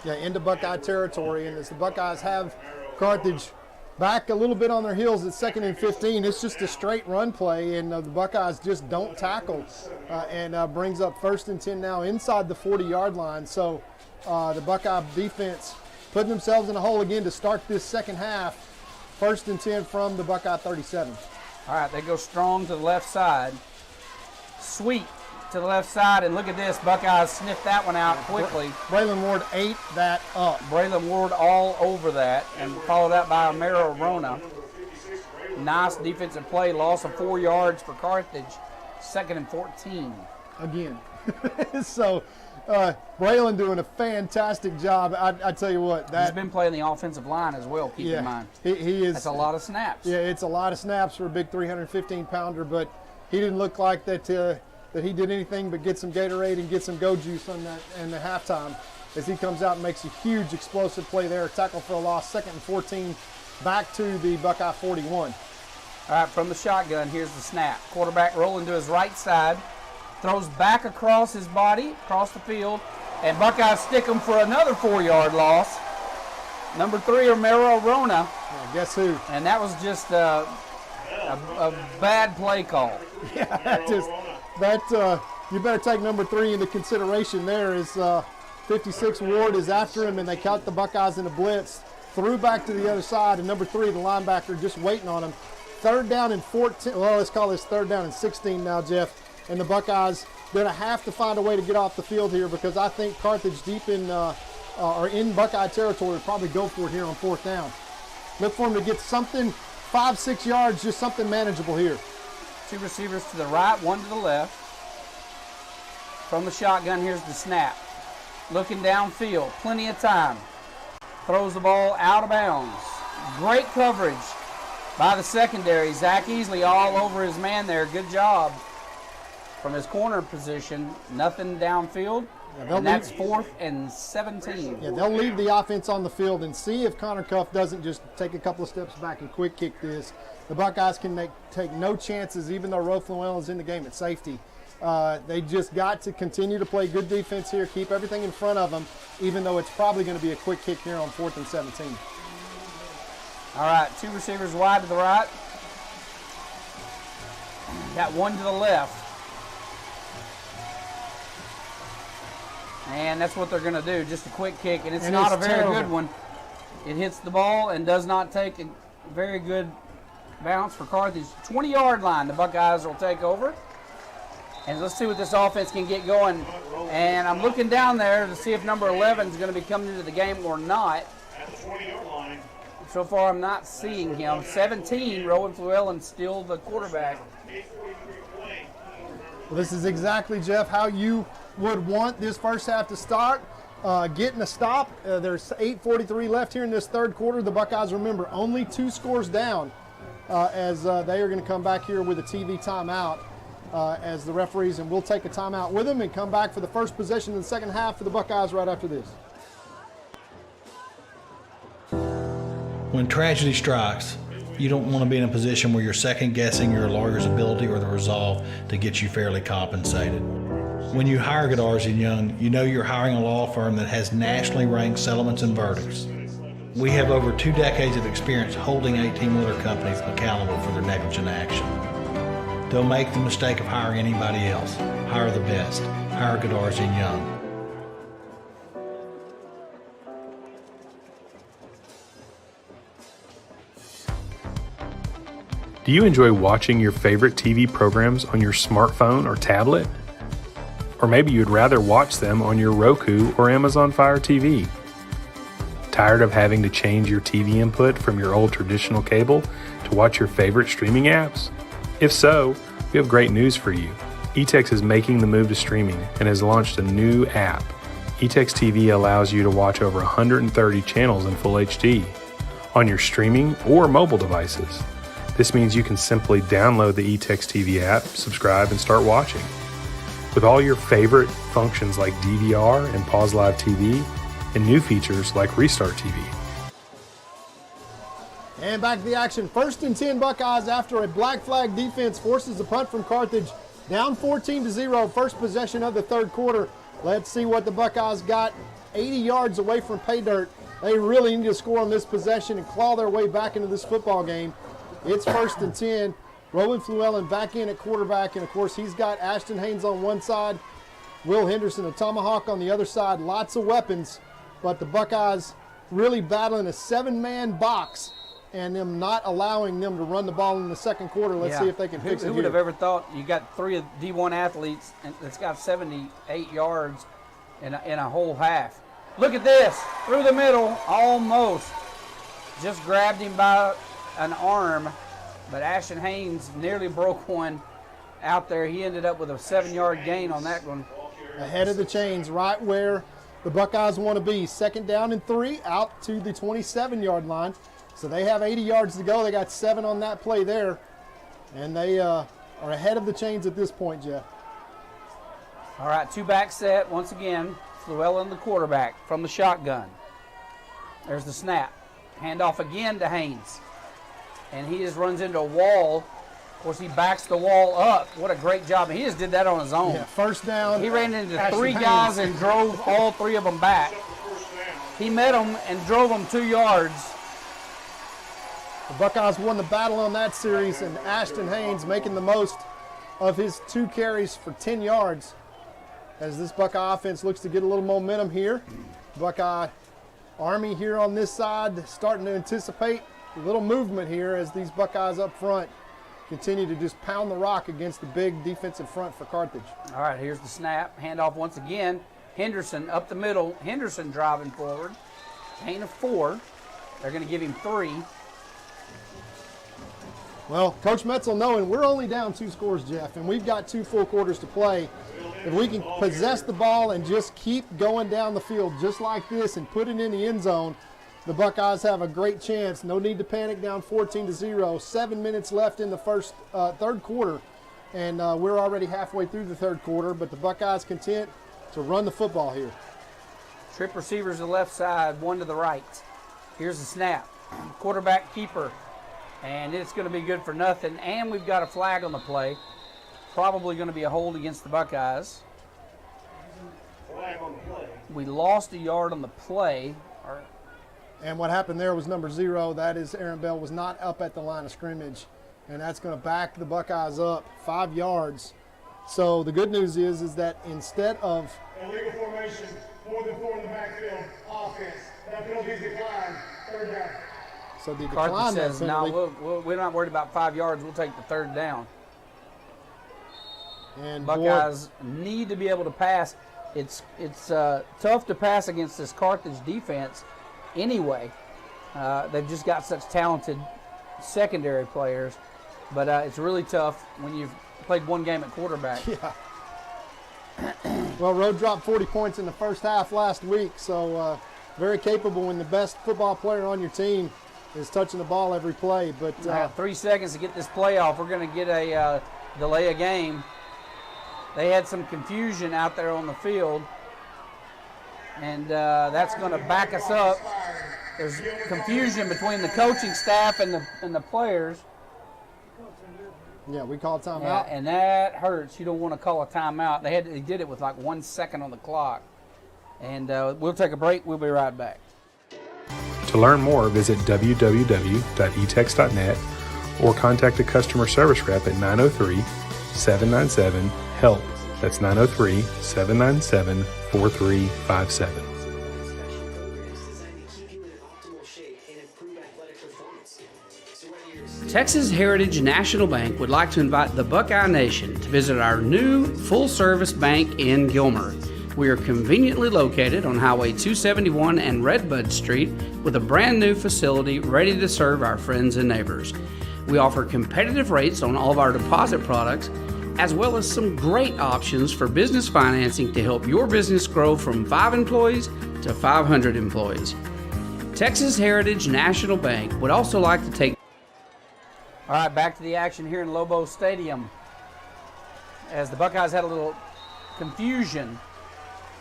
Yeah, into Buckeye territory. And as the Buckeyes have Carthage back a little bit on their heels at 2nd and 15, it's just a straight run play, and the Buckeyes just don't tackle, and brings up 1st and 10 now inside the 40-yard line. So the Buckeye defense putting themselves in a hole again to start this second half. 1st and 10 from the Buckeye 37. All right, they go strong to the left side. Sweep to the left side, and look at this. Buckeyes sniffed that one out quickly. Braylon Ward ate that up. Braylon Ward all over that, and followed up by Amaro Arona. Nice defensive play. Loss of 4 yards for Carthage. 2nd and 14. Again. So Braylon doing a fantastic job. I tell you what. He's been playing the offensive line as well, keep in mind. He is. That's a lot of snaps. Yeah, it's a lot of snaps for a big 315-pounder, but he didn't look like that he did anything but get some Gatorade and get some go juice on that in the halftime, as he comes out and makes a huge explosive play there. Tackle for a loss. 2nd and 14, back to the Buckeye 41. All right, from the shotgun, here's the snap. Quarterback rolling to his right side, throws back across his body, across the field, and Buckeyes stick him for another 4-yard loss. Number 3, Romero Arona. Yeah, guess who? And that was just a bad play call. Yeah, you better take number 3 into consideration there, as 56 Ward is after him, and they caught the Buckeyes in a blitz, threw back to the other side, and number 3, the linebacker, just waiting on him. 3rd down and 14, well, let's call this 3rd down and 16 now, Jeff, and the Buckeyes going to have to find a way to get off the field here, because I think Carthage deep in or in Buckeye territory will probably go for it here on 4th down. Look for him to get something 5-6 yards, just something manageable here. 2 receivers to the right, 1 to the left. From the shotgun, here's the snap. Looking downfield, plenty of time. Throws the ball out of bounds. Great coverage by the secondary. Zach Easley all over his man there. Good job from his corner position. Nothing downfield. Yeah, and that's 4th and 17. Yeah, they'll leave the offense on the field and see if Connor Cuff doesn't just take a couple of steps back and quick kick this. The Buckeyes can take no chances, even though Rofluel is in the game at safety. They just got to continue to play good defense here, keep everything in front of them, even though it's probably going to be a quick kick here on 4th and 17. All right, 2 receivers wide to the right. Got 1 to the left. And that's what they're going to do, just a quick kick, and it's not a very good one. It hits the ball and does not take a very good bounce for Carthage. 20-yard line, the Buckeyes will take over. And let's see what this offense can get going. And I'm looking down there to see if number 11 is going to be coming into the game or not. So far, I'm not seeing him. 17, Rowan Fluellen, still the quarterback. Well, this is exactly, Jeff, how you would want this first half to start. getting a stop. There's 8:43 left here in this third quarter. The Buckeyes, remember, only 2 scores down as they are going to come back here with a TV timeout as the referees, and we'll take a timeout with them and come back for the first possession in the second half for the Buckeyes right after this. When tragedy strikes, you don't want to be in a position where you're second guessing your lawyer's ability or the resolve to get you fairly compensated. When you hire Godarzi & Young, you know you're hiring a law firm that has nationally ranked settlements and verdicts. We have over 2 decades of experience holding 18-wheeler companies accountable for their negligent action. Don't make the mistake of hiring anybody else. Hire the best. Hire Godarzi & Young. Do you enjoy watching your favorite TV programs on your smartphone or tablet? Or maybe you'd rather watch them on your Roku or Amazon Fire TV. Tired of having to change your TV input from your old traditional cable to watch your favorite streaming apps? If so, we have great news for you. eTex is making the move to streaming and has launched a new app. eTex TV allows you to watch over 130 channels in Full HD on your streaming or mobile devices. This means you can simply download the eTex TV app, subscribe, and start watching. With all your favorite functions like DVR and Pause Live TV, and new features like Restart TV. And back to the action. 1st and 10 Buckeyes after a black flag defense forces the punt from Carthage. Down 14-0, first possession of the third quarter. Let's see what the Buckeyes got. 80 yards away from pay dirt. They really need to score on this possession and claw their way back into this football game. It's 1st and 10. Rowan Fluellen back in at quarterback, and of course he's got Ashton Haynes on one side, Will Henderson, a tomahawk on the other side. Lots of weapons, but the Buckeyes really battling a 7-man box and them not allowing them to run the ball in the second quarter. Let's see if they can fix it. Who would have ever thought you got 3 of D1 athletes and that's got 78 yards in a whole half. Look at this, through the middle, almost. Just grabbed him by an arm. But Ashton Haynes nearly broke one out there. He ended up with a 7-yard gain on that one. Ahead of the chains, right where the Buckeyes want to be. 2nd down and 3, out to the 27-yard line. So they have 80 yards to go. They got 7 on that play there. And they are ahead of the chains at this point, Jeff. All right, 2-back set. Once again, Fluellen the quarterback from the shotgun. There's the snap. Handoff again to Haynes. And he just runs into a wall. Of course, he backs the wall up. What a great job. And he just did that on his own. Yeah, 1st down. He ran into 3 guys and drove all 3 of them back. He met them and drove them 2 yards. The Buckeyes won the battle on that series, and Ashton Haynes making the most of his 2 carries for 10 yards as this Buckeye offense looks to get a little momentum here. Buckeye Army here on this side starting to anticipate a little movement here as these Buckeyes up front continue to just pound the rock against the big defensive front for Carthage. All right, here's the snap. Handoff once again. Henderson up the middle. Henderson driving forward. Gain of 4. They're going to give him 3. Well, Coach Metzel knowing we're only down 2 scores, Jeff, and we've got 2 full quarters to play. If we can possess the ball and just keep going down the field just like this and put it in the end zone, the Buckeyes have a great chance. No need to panic, down 14-0. 7 minutes left in the third quarter, and we're already halfway through the third quarter, but the Buckeyes content to run the football here. Trip receivers to the left side, 1 to the right. Here's the snap. Quarterback keeper, and it's going to be good for nothing, and we've got a flag on the play. Probably going to be a hold against the Buckeyes. We lost a yard on the play. And what happened there was number 0. That is Aaron Bell was not up at the line of scrimmage. And that's going to back the Buckeyes up 5 yards. So the good news is that instead of illegal formation, more than 4 in the backfield, offense. That penalty is declined. 3rd down. So the Carthage says, no, we're not worried about 5 yards. We'll take the 3rd down. And Buckeyes need to be able to pass. It's tough to pass against this Carthage defense anyway. They've just got such talented secondary players, but it's really tough when you've played one game at quarterback. Yeah. Well, Rowe dropped 40 points in the first half last week, so very capable when the best football player on your team is touching the ball every play. But 3 seconds to get this play off. We're going to get a delay a game. They had some confusion out there on the field, and that's going to back us up. There's confusion between the coaching staff and the players. Yeah, we called timeout. Yeah, and that hurts. You don't want to call a timeout. They did it with like 1 second on the clock. And we'll take a break. We'll be right back. To learn more, visit www.etex.net or contact the customer service rep at 903-797-HELP. That's 903-797-4357. Texas Heritage National Bank would like to invite the Buckeye Nation to visit our new full-service bank in Gilmer. We are conveniently located on Highway 271 and Redbud Street with a brand new facility ready to serve our friends and neighbors. We offer competitive rates on all of our deposit products, as well as some great options for business financing to help your business grow from 5 employees to 500 employees. Texas Heritage National Bank would also like to take... All right, back to the action here in Lobo Stadium. As the Buckeyes had a little confusion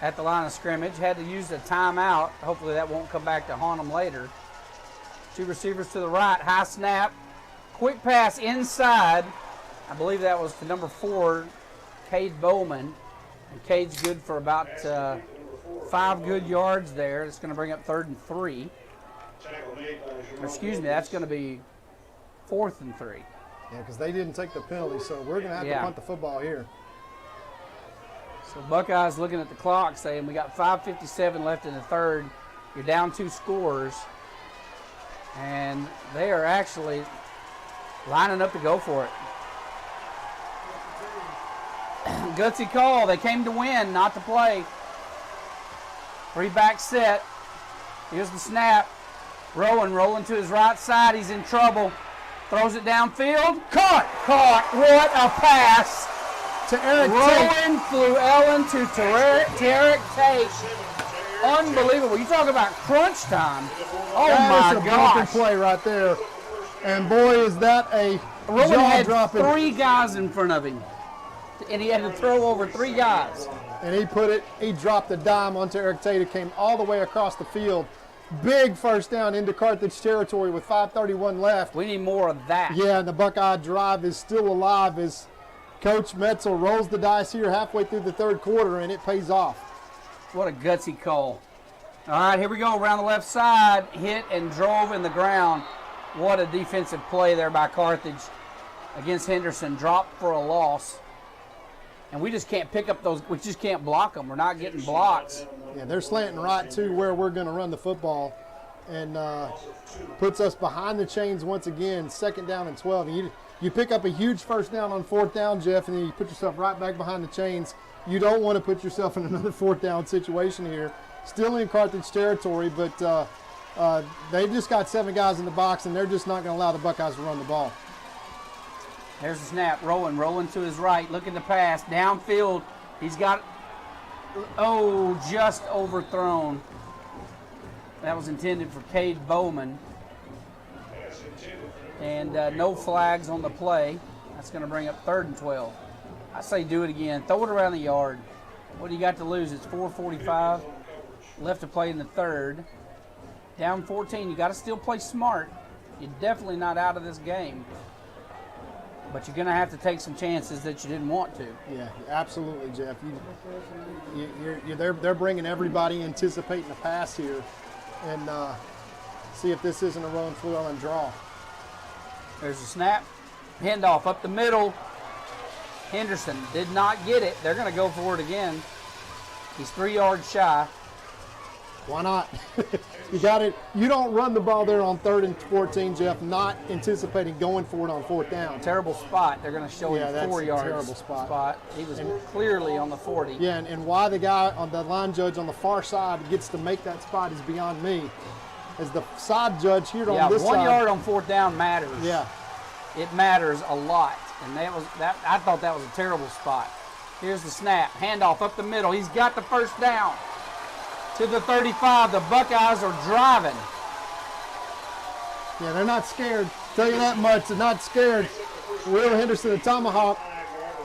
at the line of scrimmage, had to use a timeout. Hopefully that won't come back to haunt them later. 2 receivers to the right, high snap, quick pass inside. I believe that was to number 4, Cade Bowman. And Cade's good for about 5 good yards there. It's going to bring up 3rd and 3. Excuse me, that's going to be 4th and 3. Yeah, because they didn't take the penalty, so we're going to have to punt the football here. So Buckeyes looking at the clock saying we got 5:57 left in the third. You're down 2 scores. And they are actually lining up to go for it. Gutsy call. They came to win, not to play. 3-back set. Here's the snap. Rolling to his right side. He's in trouble. Throws it downfield. Caught. What a pass. To Eric Rowan flew Ellen to Tarek Tate. Unbelievable. You talk about crunch time. Oh, that my is a gosh. broken play right there. And boy, is that a Rowan had jaw-dropping. 3 guys in front of him. And he had to throw over 3 guys. And he dropped a dime onto Eric Tate. It came all the way across the field. Big first down into Carthage territory with 5:31 left. We need more of that. Yeah, and the Buckeye drive is still alive as Coach Metzel rolls the dice here halfway through the 3rd quarter, and it pays off. What a gutsy call. All right, here we go. Around the left side, hit and drove in the ground. What a defensive play there by Carthage against Henderson. Dropped for a loss. And we just can't pick up those. We just can't block them. We're not getting blocks. Yeah, they're slanting right to where we're going to run the football, and puts us behind the chains once again. 2nd down and 12. And you pick up a huge first down on 4th down, Jeff, and then you put yourself right back behind the chains. You don't want to put yourself in another 4th down situation here. Still in Carthage territory, but they just got 7 guys in the box, and they're just not going to allow the Buckeyes to run the ball. There's the snap. Rolling to his right, looking to pass. Downfield, he's got, just overthrown. That was intended for Cade Bowman. And no flags on the play. That's going to bring up 3rd and 12. I say do it again. Throw it around the yard. What do you got to lose? It's 4:45 left to play in the 3rd. Down 14. You got to still play smart. You're definitely not out of this game. But you're going to have to take some chances that you didn't want to. Yeah, absolutely, Jeff. They're bringing everybody, anticipating a pass here, and see if this isn't a run, fluel, and draw. There's a snap. Handoff up the middle. Henderson did not get it. They're going to go for it again. He's 3 yards shy. Why not? You got it. You don't run the ball there on 3rd and 14, Jeff, not anticipating going for it on 4th down. Terrible spot. They're going to show him 4 yards. Terrible spot. He was clearly on the 40. Yeah, and why the guy on the line judge on the far side gets to make that spot is beyond me. As the side judge here on this side. 1 yard on 4th down matters. Yeah. It matters a lot. And I thought that was a terrible spot. Here's the snap. Handoff up the middle. He's got the first down. To the 35. The Buckeyes are driving. Yeah, they're not scared. Tell you that much. They're not scared. Will Henderson, the Tomahawk,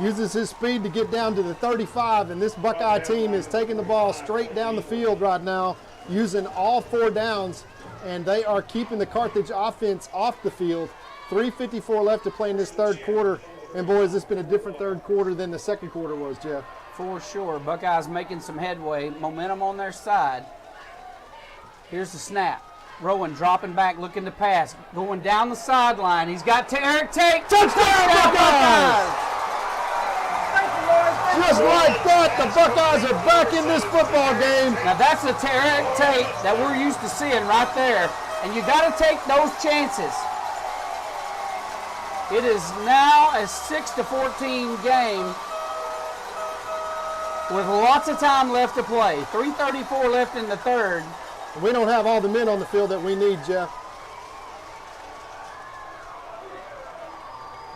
uses his speed to get down to the 35, and this Buckeye team is taking the ball straight down the field right now, using all 4 downs, and they are keeping the Carthage offense off the field. 3:54 left to play in this third quarter, and boy, has this been a different third quarter than the second quarter was, Jeff. For sure. Buckeyes making some headway. Momentum on their side. Here's the snap. Rowan dropping back, looking to pass. Going down the sideline. He's got Eric Tate. Touchdown, Buckeyes! Just like that, the Buckeyes are back in this football game. Now that's the Eric Tate that we're used to seeing right there. And you got to take those chances. It is now a 6-14 game with lots of time left to play. 3:34 left in the third. We don't have all the men on the field that we need, Jeff.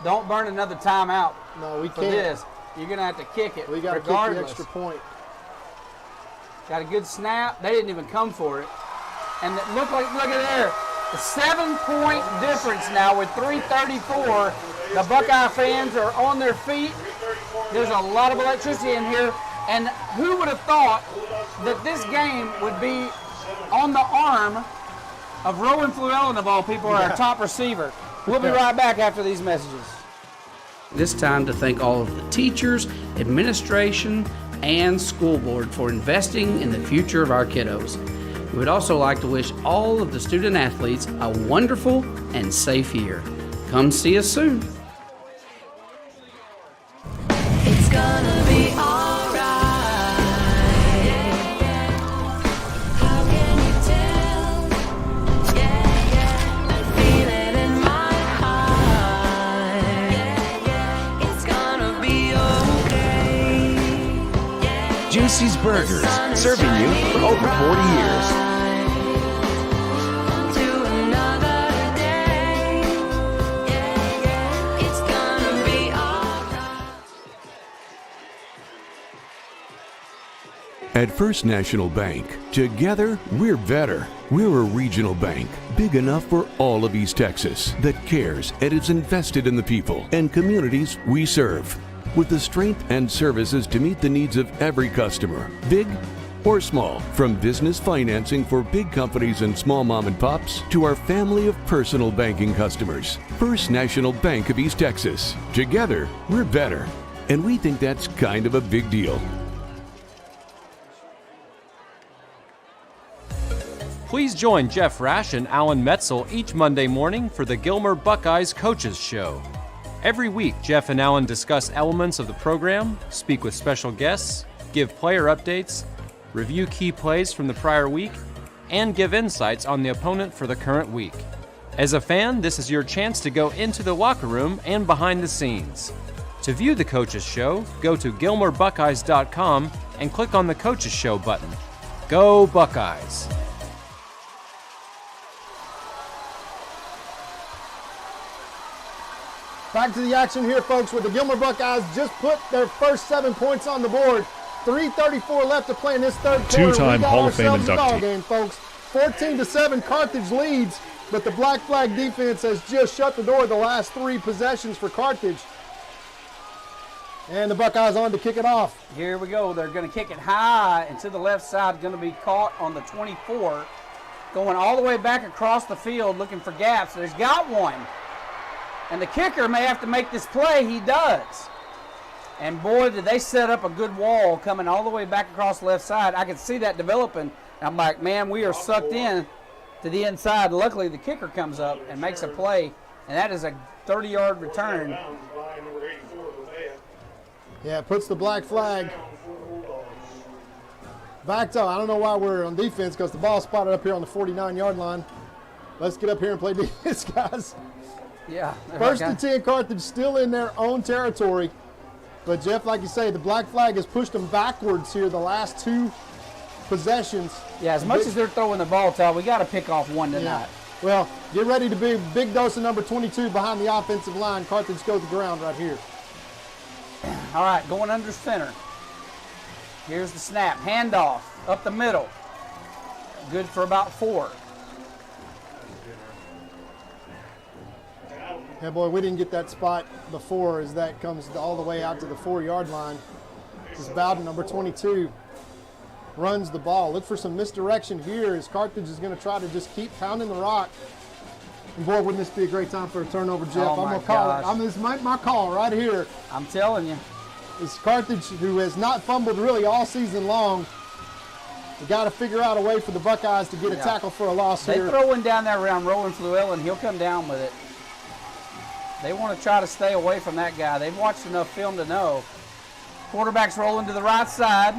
Don't burn another timeout. No, we for can't. This. You're going to have to kick it. We got to kick the extra point. Got a good snap. They didn't even come for it. And it look at there. A 7-point difference now with 3:34. The Buckeye fans are on their feet. There's a lot of electricity in here. And who would have thought that this game would be on the arm of Rowan Flewellen, of all people, our top receiver. We'll be right back after these messages. This time to thank all of the teachers, administration, and school board for investing in the future of our kiddos. We would also like to wish all of the student athletes a wonderful and safe year. Come see us soon. It's gonna be alright. How can you tell? I feel it in my heart. It's gonna be okay. Juicy's Burgers, serving you for over 40 years. At First National Bank, together we're better. We're a regional bank, big enough for all of East Texas, that cares and is invested in the people and communities we serve, with the strength and services to meet the needs of every customer, big or small. From business financing for big companies and small mom and pops to our family of personal banking customers. First National Bank of East Texas. Together, we're better. And we think that's kind of a big deal. Please join Jeff Rash and Alan Metzel each Monday morning for the Gilmer Buckeyes Coaches Show. Every week, Jeff and Alan discuss elements of the program, speak with special guests, give player updates, review key plays from the prior week, and give insights on the opponent for the current week. As a fan, this is your chance to go into the locker room and behind the scenes. To view the Coaches Show, go to GilmerBuckeyes.com and click on the Coaches Show button. Go Buckeyes! Back to the action here, folks, with the Gilmer Buckeyes just put their first 7 points on the board. 3:34 left to play in this third quarter. Two-time Hall of Fame ourselves a ball inductee. game, folks. 14-7, Carthage leads, but the Black Flag defense has just shut the door the last 3 possessions for Carthage. And the Buckeyes on to kick it off. Here we go. They're going to kick it high and to the left side. Going to be caught on the 24. Going all the way back across the field looking for gaps. There's got one. And the kicker may have to make this play. He does. And boy, did they set up a good wall coming all the way back across the left side. I could see that developing. I'm like, man, we are sucked in to the inside. Luckily, the kicker comes up and makes a play. And that is a 30-yard return. Yeah, it puts the Black Flag back to, I don't know why we're on defense because the ball's spotted up here on the 49-yard line. Let's get up here and play defense, guys. Yeah. First and 10, Carthage still in their own territory. But, Jeff, like you say, the Black Flag has pushed them backwards here the last 2 possessions. Yeah, as much as they're throwing the ball, Todd, we got to pick off one tonight. Yeah. Well, get ready to be a big dose of number 22 behind the offensive line. Carthage goes to the ground right here. All right, going under center. Here's the snap. Handoff up the middle. Good for about 4. Yeah, boy, we didn't get that spot before as that comes all the way out to the 4-yard line. This is Bowden, number 22, runs the ball. Look for some misdirection here as Carthage is going to try to just keep pounding the rock. And boy, wouldn't this be a great time for a turnover, Jeff? Oh, I'm my going to call gosh. it. This is my call right here. I'm telling you. It's Carthage, who has not fumbled really all season long. We got to figure out a way for the Buckeyes to get a tackle for a loss They here. throw one down there around Rowan Fluellen. He'll come down with it. They want to try to stay away from that guy. They've watched enough film to know. Quarterback's rolling to the right side.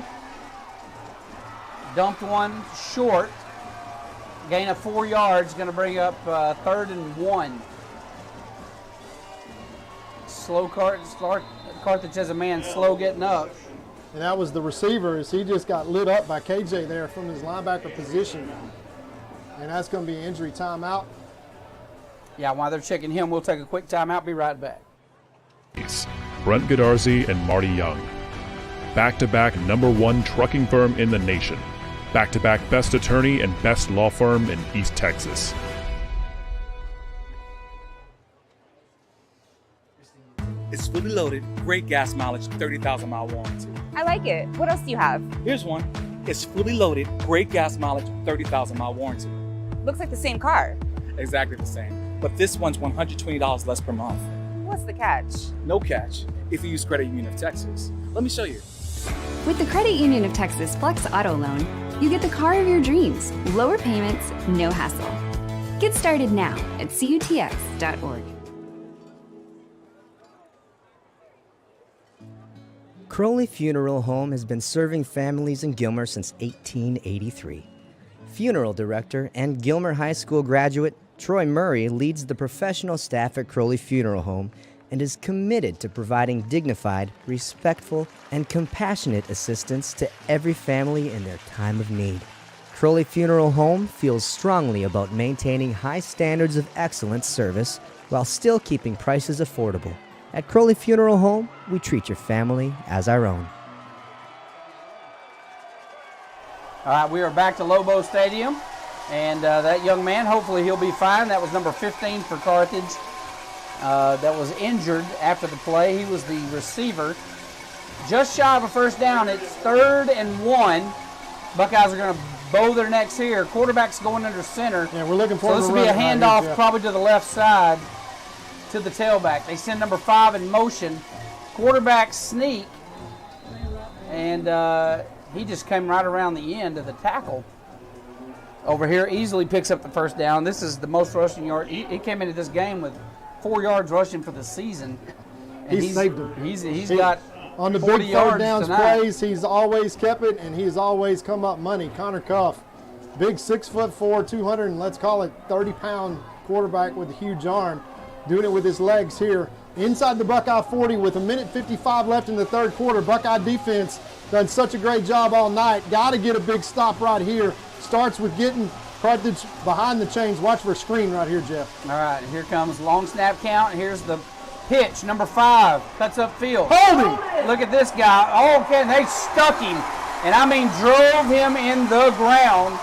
Dumped one short. Gain of 4 yards. Going to bring up 3rd and 1. Slow Carthage has a man slow getting up. And that was the receiver as he just got lit up by KJ there from his linebacker position. And that's going to be an injury timeout. Yeah, while they're checking him, we'll take a quick timeout. Be right back. Brent Godarzi and Marty Young. Back-to-back #1 trucking firm in the nation. Back-to-back best attorney and best law firm in East Texas. It's fully loaded, great gas mileage, 30,000-mile warranty. I like it. What else do you have? Here's one. It's fully loaded, great gas mileage, 30,000-mile warranty. Looks like the same car. Exactly the same. But this one's $120 less per month. What's the catch? No catch if you use Credit Union of Texas. Let me show you. With the Credit Union of Texas Flex Auto Loan, you get the car of your dreams, lower payments, no hassle. Get started now at cutx.org. Crowley Funeral Home has been serving families in Gilmer since 1883. Funeral director and Gilmer High School graduate Troy Murray leads the professional staff at Crowley Funeral Home and is committed to providing dignified, respectful, and compassionate assistance to every family in their time of need. Crowley Funeral Home feels strongly about maintaining high standards of excellent service while still keeping prices affordable. At Crowley Funeral Home, we treat your family as our own. All right, we are back to Lobo Stadium, and that young man, hopefully he'll be fine. That was number 15 for Carthage that was injured after the play. He was the receiver. Just shy of a first down. It's 3rd and 1. Buckeyes are going to bow their necks here. Quarterback's going under center. Yeah, we're looking for this will be a handoff probably to the left side to the tailback. They send number 5 in motion. Quarterback sneak, and he just came right around the end of the tackle over here. Easily picks up the first down. This is the most rushing yard. He came into this game with 4 yards rushing for the season. And He saved him. He's got on the 40 big yards third downs tonight. plays, he's always kept it, and he's always come up money. Connor Cuff, big 6'4", 200, and let's call it 30-pound quarterback with a huge arm, doing it with his legs here. Inside the Buckeye 40 with 1:55 left in the third quarter. Buckeye defense done such a great job all night. Got to get a big stop right here. Starts with getting Carthage behind the chains. Watch for a screen right here, Jeff. All right, here comes long snap count. Here's the pitch. Number 5 cuts up field. Hold him! Look at this guy. Oh, okay, they stuck him. And I mean drove him in the ground.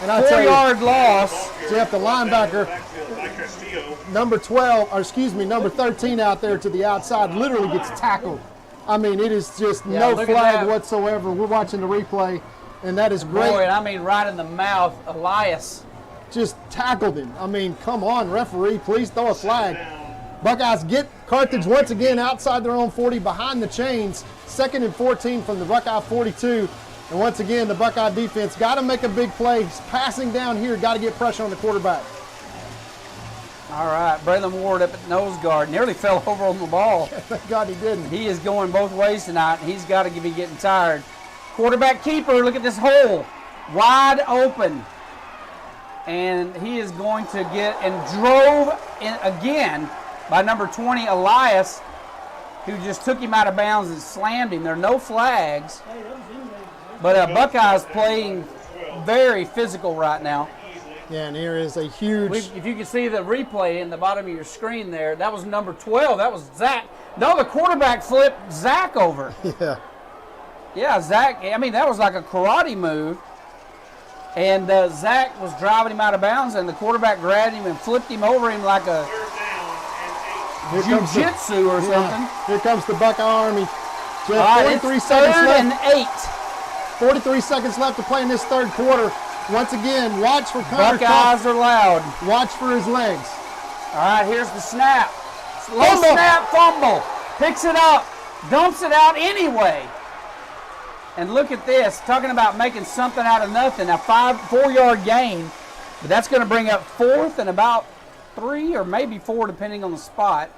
And I tell you, 4-yard loss. Jeff, the linebacker, number 12, or excuse me, number 13 out there to the outside, literally gets tackled. I mean, it is just no look at flag that. whatsoever. We're watching the replay, and that is great. Boy, and I mean right in the mouth, Elias. Just tackled him. I mean, come on, referee, please throw a flag. Buckeyes get Carthage once again outside their own 40 behind the chains. 2nd and 14 from the Buckeye 42. And once again, the Buckeye defense got to make a big play. Passing down here, got to get pressure on the quarterback. All right, Braylon Ward up at nose guard. Nearly fell over on the ball. Thank God he didn't. He is going both ways tonight. He's got to be getting tired. Quarterback keeper, look at this hole. Wide open. And he is going to get, and drove in again by number 20, Elias, who just took him out of bounds and slammed him. There are no flags. But Buckeyes playing very physical right now. Yeah, and here is a huge. If you can see the replay in the bottom of your screen there, that was number 12. That was Zach. No, the quarterback flipped Zach over. Yeah. Yeah, Zach. I mean, that was like a karate move. And Zach was driving him out of bounds, and the quarterback grabbed him and flipped him over him like a jiu-jitsu or something. Here comes the Buckeye Army. All right, 43 it's seconds third left. and 8. 43 seconds left to play in this third quarter. Once again, watch for Connor Buckeyes Cuff. are loud. Watch for his legs. All right, here's the snap. Low Fumble. snap, fumble. Picks it up, dumps it out anyway. And look at this, talking about making something out of nothing. A 4-yard gain, but that's going to bring up 4th and about 3 or maybe 4 depending on the spot.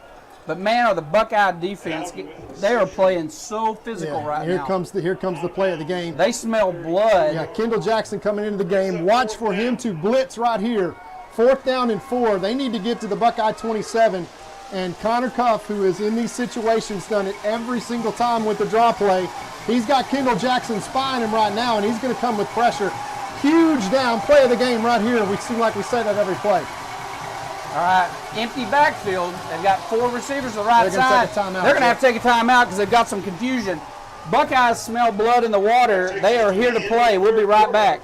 But man, the Buckeye defense, they are playing so physical right here now. Here comes the play of the game. They smell blood. Yeah, Kendall Jackson coming into the game. Watch for him to blitz right here. 4th down and 4. They need to get to the Buckeye 27. And Connor Cuff, who is in these situations, done it every single time with the draw play. He's got Kendall Jackson spying him right now, and he's going to come with pressure. Huge down play of the game right here. We seem like we say that every play. All right, empty backfield. They've got 4 receivers to the right They're gonna side. take a timeout, They're going to have to take a timeout because they've got some confusion. Buckeyes smell blood in the water. They are here to play. We'll be right back.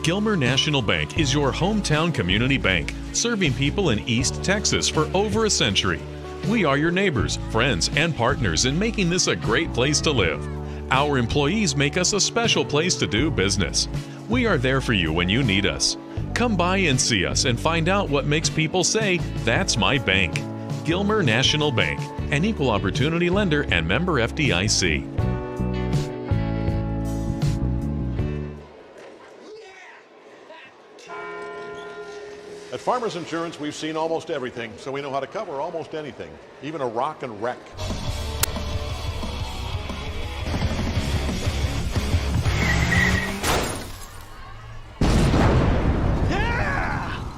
Gilmer National Bank is your hometown community bank, serving people in East Texas for over a century. We are your neighbors, friends, and partners in making this a great place to live. Our employees make us a special place to do business. We are there for you when you need us. Come by and see us and find out what makes people say, "That's my bank." Gilmer National Bank, an equal opportunity lender and member FDIC. At Farmers Insurance, we've seen almost everything, so we know how to cover almost anything, even a rock and wreck.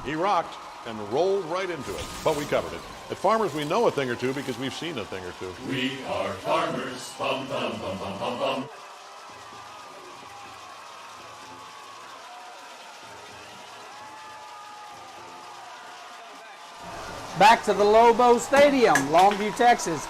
He rocked and rolled right into it, but we covered it. At Farmers, we know a thing or two because we've seen a thing or two. We are farmers. Bum, bum, bum, bum, bum, bum. Back to the Lobo Stadium, Longview, Texas.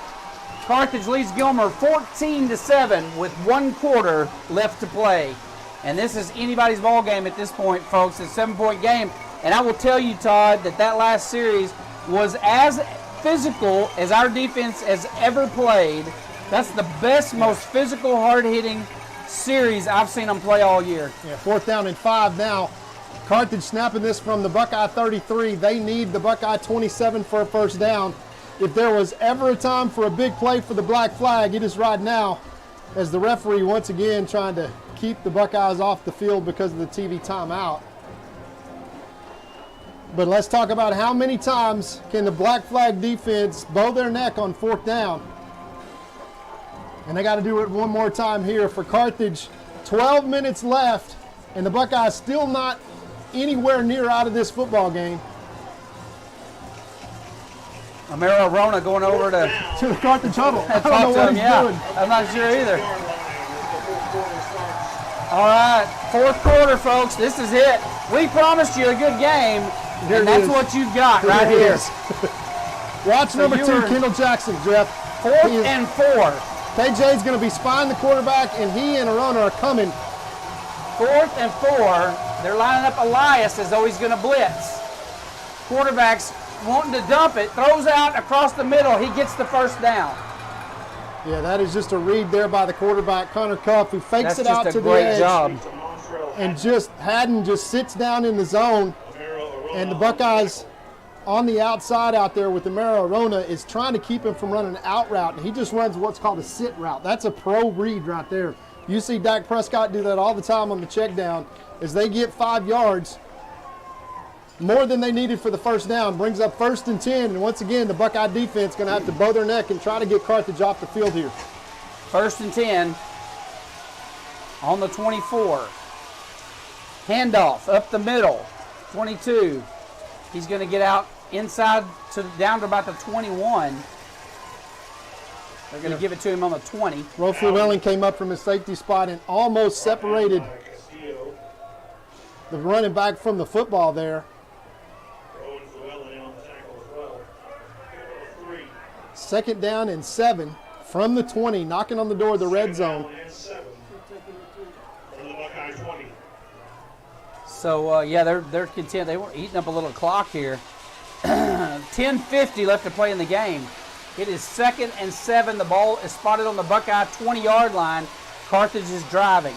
Carthage leads Gilmer 14-7 with 1 quarter left to play. And this is anybody's ball game at this point, folks. It's a 7-point game. And I will tell you, Todd, that last series was as physical as our defense has ever played. That's the best, most physical, hard-hitting series I've seen them play all year. Yeah, 4th down and 5 now. Carthage snapping this from the Buckeye 33. They need the Buckeye 27 for a first down. If there was ever a time for a big play for the black flag, it is right now, as the referee once again trying to keep the Buckeyes off the field because of the TV timeout. But let's talk about how many times can the black flag defense bow their neck on 4th down. And they got to do it one more time here for Carthage. 12 minutes left, and the Buckeyes still not anywhere near out of this football game. Amaro Rona going over to the Carthage huddle. I don't talk know to what him, he's doing. I'm not sure either. All right, 4th quarter, folks. This is it. We promised you a good game, Here and it that's is. what you've got Here right it here. is. Watch So number you 2, were Kendall Jackson, Jeff. 4th and 4. KJ's going to be spying the quarterback, and he and Arona are coming. 4th and 4. They're lining up Elias as though he's going to blitz. Quarterback's wanting to dump it, throws out across the middle. He gets the first down. Yeah, that is just a read there by the quarterback, Connor Cuff, who fakes That's it out just a to the great edge. job. And just Haddon just sits down in the zone. And the Buckeyes on the outside out there with Amaro Arona is trying to keep him from running an out route. And he just runs what's called a sit route. That's a pro read right there. You see Dak Prescott do that all the time on the check down. As they get 5 yards, more than they needed for the first down, brings up 1st and 10. And once again, the Buckeye defense going to have to bow their neck and try to get Carthage off the field here. 1st and 10 on the 24. Handoff up the middle, 22. He's going to get out inside to down to about the 21. They're going to give it to him on the 20. Rolf Llewellyn came up from his safety spot and almost separated the running back from the football there. Second down and 7 from the 20, knocking on the door of the red zone. So, yeah, they're content. They were eating up a little clock here. 10:50 left to play in the game. It is 2nd and 7. The ball is spotted on the Buckeye 20-yard line. Carthage is driving.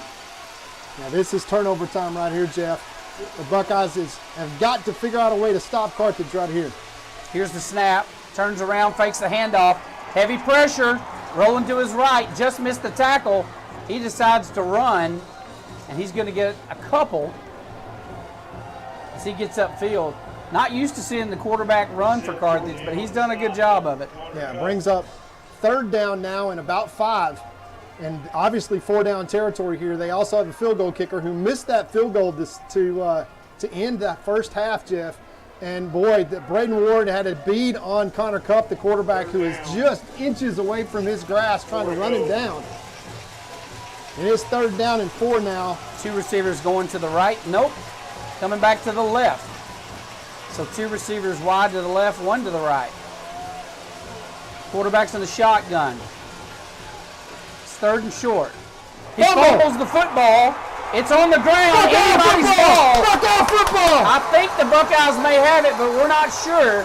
Now, this is turnover time right here, Jeff. The Buckeyes have got to figure out a way to stop Carthage right here. Here's the snap. Turns around, fakes the handoff. Heavy pressure. Rolling to his right. Just missed the tackle. He decides to run, and he's going to get a couple as he gets upfield. Not used to seeing the quarterback run for Carthage, but he's done a good job of it. Yeah, brings up 3rd down now and about 5. And obviously 4-down territory here. They also have a field goal kicker who missed that field goal to end that first half, Jeff. And boy, Braden Ward had a bead on Connor Cupp, the quarterback, who is just inches away from his grasp, trying to run him down. It is 3rd down and 4 now. 2 receivers going to the right. Nope. Coming back to the left. So 2 receivers wide to the left, 1 to the right. Quarterback's in the shotgun. It's 3rd and short. He fumbles the football. It's on the ground. Anybody's ball. Buckeye football. I think the Buckeyes may have it, but we're not sure.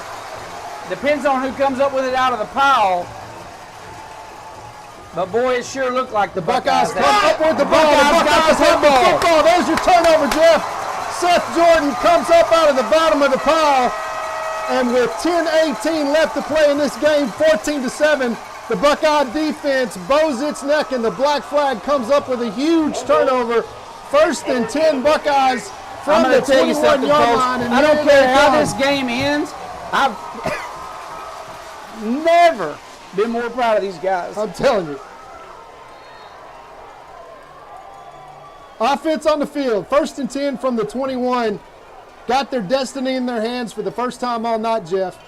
Depends on who comes up with it out of the pile. But boy, it sure looked like the Buckeyes come up with the ball. The Buckeyes have the football. There's your turnover, Jeff. Seth Jordan comes up out of the bottom of the pile. And with 10:18 left to play in this game, 14-7, the Buckeye defense bows its neck, and the black flag comes up with a huge turnover. 1st and 10 Buckeyes from the 21-yard line. And I don't care how this game ends. I've never been more proud of these guys. I'm telling you. Offense on the field. 1st and 10 from the 21. Got their destiny in their hands for the first time all night, Jeff.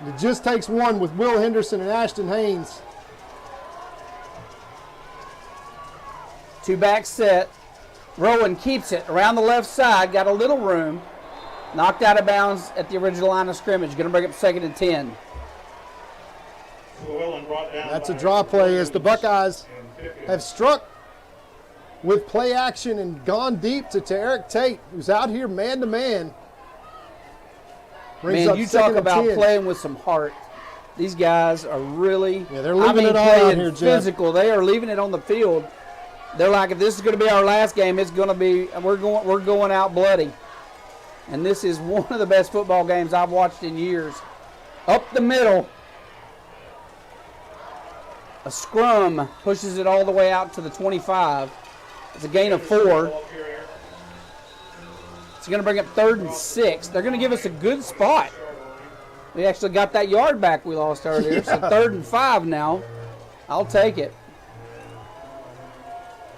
It just takes one with Will Henderson and Ashton Haynes. 2-back set. Rowan keeps it around the left side. Got a little room. Knocked out of bounds at the original line of scrimmage. Going to bring up 2nd and 10. That's a draw play as the Buckeyes have struck with play action and gone deep to Eric Tate, who's out here man-to-man. Man, you talk about playing with some heart. These guys are really, they're leaving it all out here, Jeff. Physical. They are leaving it on the field. They're like, if this is going to be our last game, it's going to be, we're going out bloody. And this is one of the best football games I've watched in years. Up the middle. A scrum pushes it all the way out to the 25. It's a gain of 4. It's going to bring up 3rd and 6. They're going to give us a good spot. We actually got that yard back we lost earlier. Yeah. So 3rd and 5 now. I'll take it.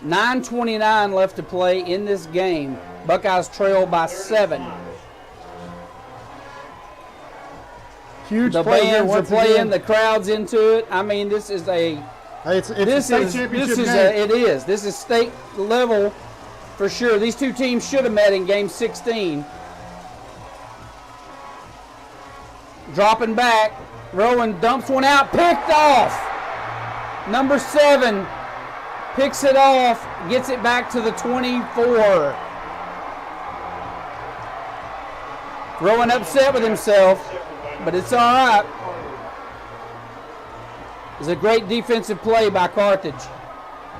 9:29 left to play in this game. Buckeyes trail by 7. Huge the play bands are playing. Again. The crowd's into it. I mean, this is a. It's a state championship game. It is. This is state level for sure. These two teams should have met in game 16. Dropping back. Rowan dumps one out. Picked off. Number 7 picks it off. Gets it back to the 24. Rowan upset with himself, but it's all right. It was a great defensive play by Carthage.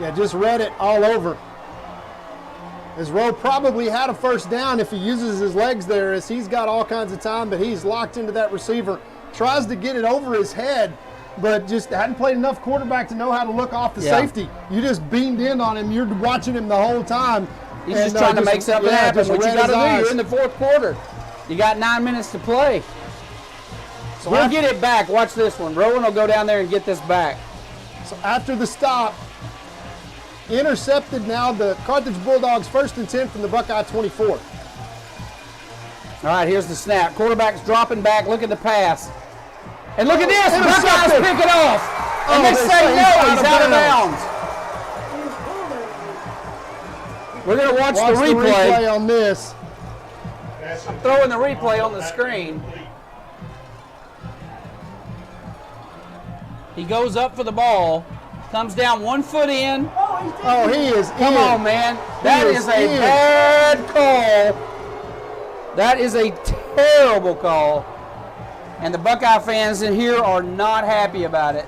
Yeah, just read it all over. As Rowe probably had a first down if he uses his legs there, as he's got all kinds of time, but he's locked into that receiver. Tries to get it over his head, but just hadn't played enough quarterback to know how to look off the safety. You just beamed in on him. You're watching him the whole time. He's just trying to make something happen. What you got to do, you're in the 4th quarter. You got 9 minutes to play. So we'll get it back. Watch this one. Rowan will go down there and get this back. So after the stop, intercepted now the Carthage Bulldogs 1st and 10 from the Buckeye 24. All right, here's the snap. Quarterback's dropping back. Look at the pass. And look at this. Buckeyes pick it off. And they say no, he's out of bounds. We're going to watch the the replay. replay on this. I'm throwing the replay on the screen. He goes up for the ball, comes down 1 foot in. Oh, he is Come in. on, man. That is a in. bad call. That is a terrible call. And the Buckeye fans in here are not happy about it.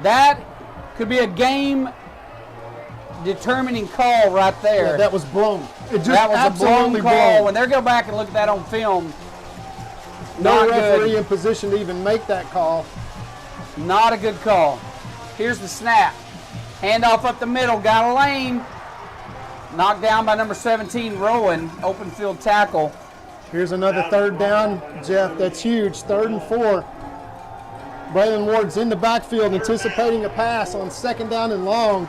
That could be a game-determining call right there. Yeah, that was blown. It just That was a blown absolutely call. blown. When they go back and look at that on film, No not referee good. in position to even make that call. Not a good call. Here's the snap. Handoff up the middle. Got a lane. Knocked down by number 17, Rowan. Open field tackle. Here's another third down, Jeff. That's huge. 3rd and 4. Braylon Ward's in the backfield anticipating a pass on 2nd down and long.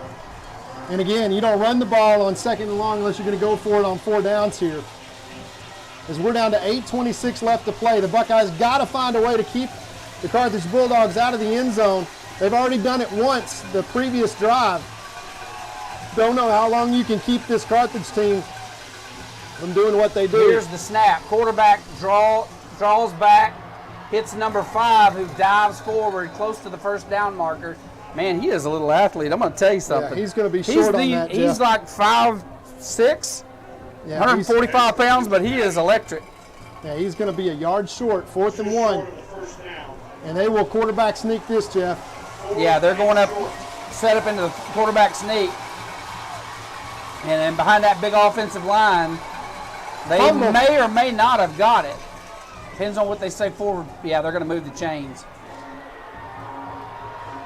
And again, you don't run the ball on 2nd and long unless you're going to go for it on 4 downs here. As we're down to 8:26 left to play, the Buckeyes got to find a way to keep the Carthage Bulldogs out of the end zone. They've already done it once the previous drive. Don't know how long you can keep this Carthage team from doing what they do. Here's the snap. Quarterback draws back, hits number 5, who dives forward close to the 1st down marker. Man, he is a little athlete. I'm going to tell you something. Yeah, he's going to be short on that, Jeff. He's like 5'6", Yeah, 145 pounds, but he is electric. Yeah, he's going to be a yard short, 4th and 1. And they will quarterback sneak this, Jeff. Yeah, they're going up, set up into the quarterback sneak. And then behind that big offensive line, they may or may not have got it. Depends on what they say forward. Yeah, they're going to move the chains.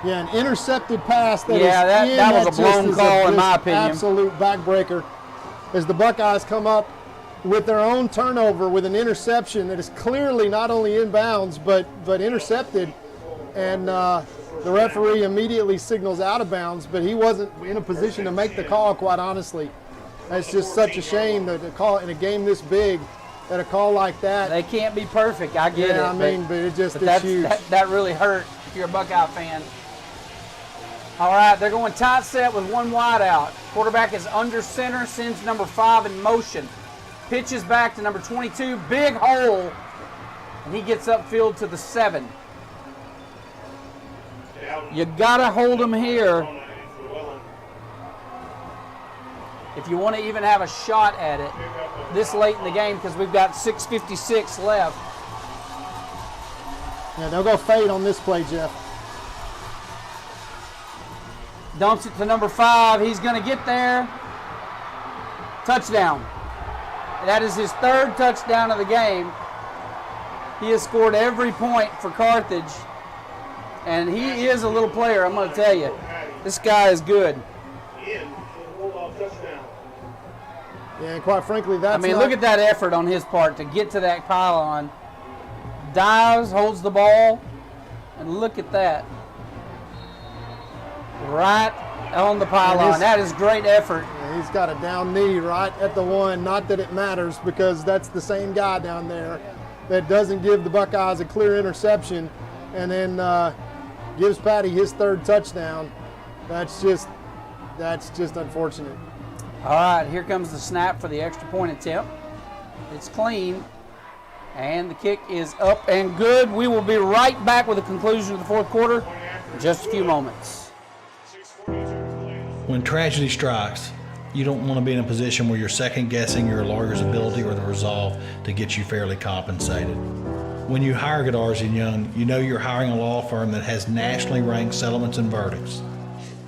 Yeah, an intercepted pass. That was a blown call in my opinion. Absolute backbreaker. As the Buckeyes come up with their own turnover with an interception that is clearly not only inbounds but intercepted, and the referee immediately signals out of bounds, but he wasn't in a position to make the call, quite honestly. That's just such a shame that a call in a game this big, that a call like that. They can't be perfect, I get it. Yeah, I mean, but it just but is huge. That really hurt if you're a Buckeye fan. All right, they're going tight set with 1 wide out. Quarterback is under center, sends number 5 in motion. Pitches back to number 22, big hole, and he gets upfield to the 7. You gotta hold him here if you want to even have a shot at it this late in the game, because we've got 6:56 left. Yeah, they'll go fade on this play, Jeff. Dumps it to number 5. He's going to get there. Touchdown. That is his 3rd touchdown of the game. He has scored every point for Carthage. And he is a little player, I'm going to tell you. This guy is good. Yeah, and quite frankly, that's look at that effort on his part to get to that pylon. Dives, holds the ball, and look at that. Right on the pylon. That is great effort. Yeah, he's got a down knee right at the 1. Not that it matters, because that's the same guy down there that doesn't give the Buckeyes a clear interception, and then gives Patty his 3rd touchdown. That's just unfortunate. All right, here comes the snap for the extra point attempt. It's clean, and the kick is up and good. We will be right back with the conclusion of the 4th quarter in just a few moments. When tragedy strikes, you don't want to be in a position where you're second guessing your lawyer's ability or the resolve to get you fairly compensated. When you hire Godarzi & Young, you know you're hiring a law firm that has nationally ranked settlements and verdicts.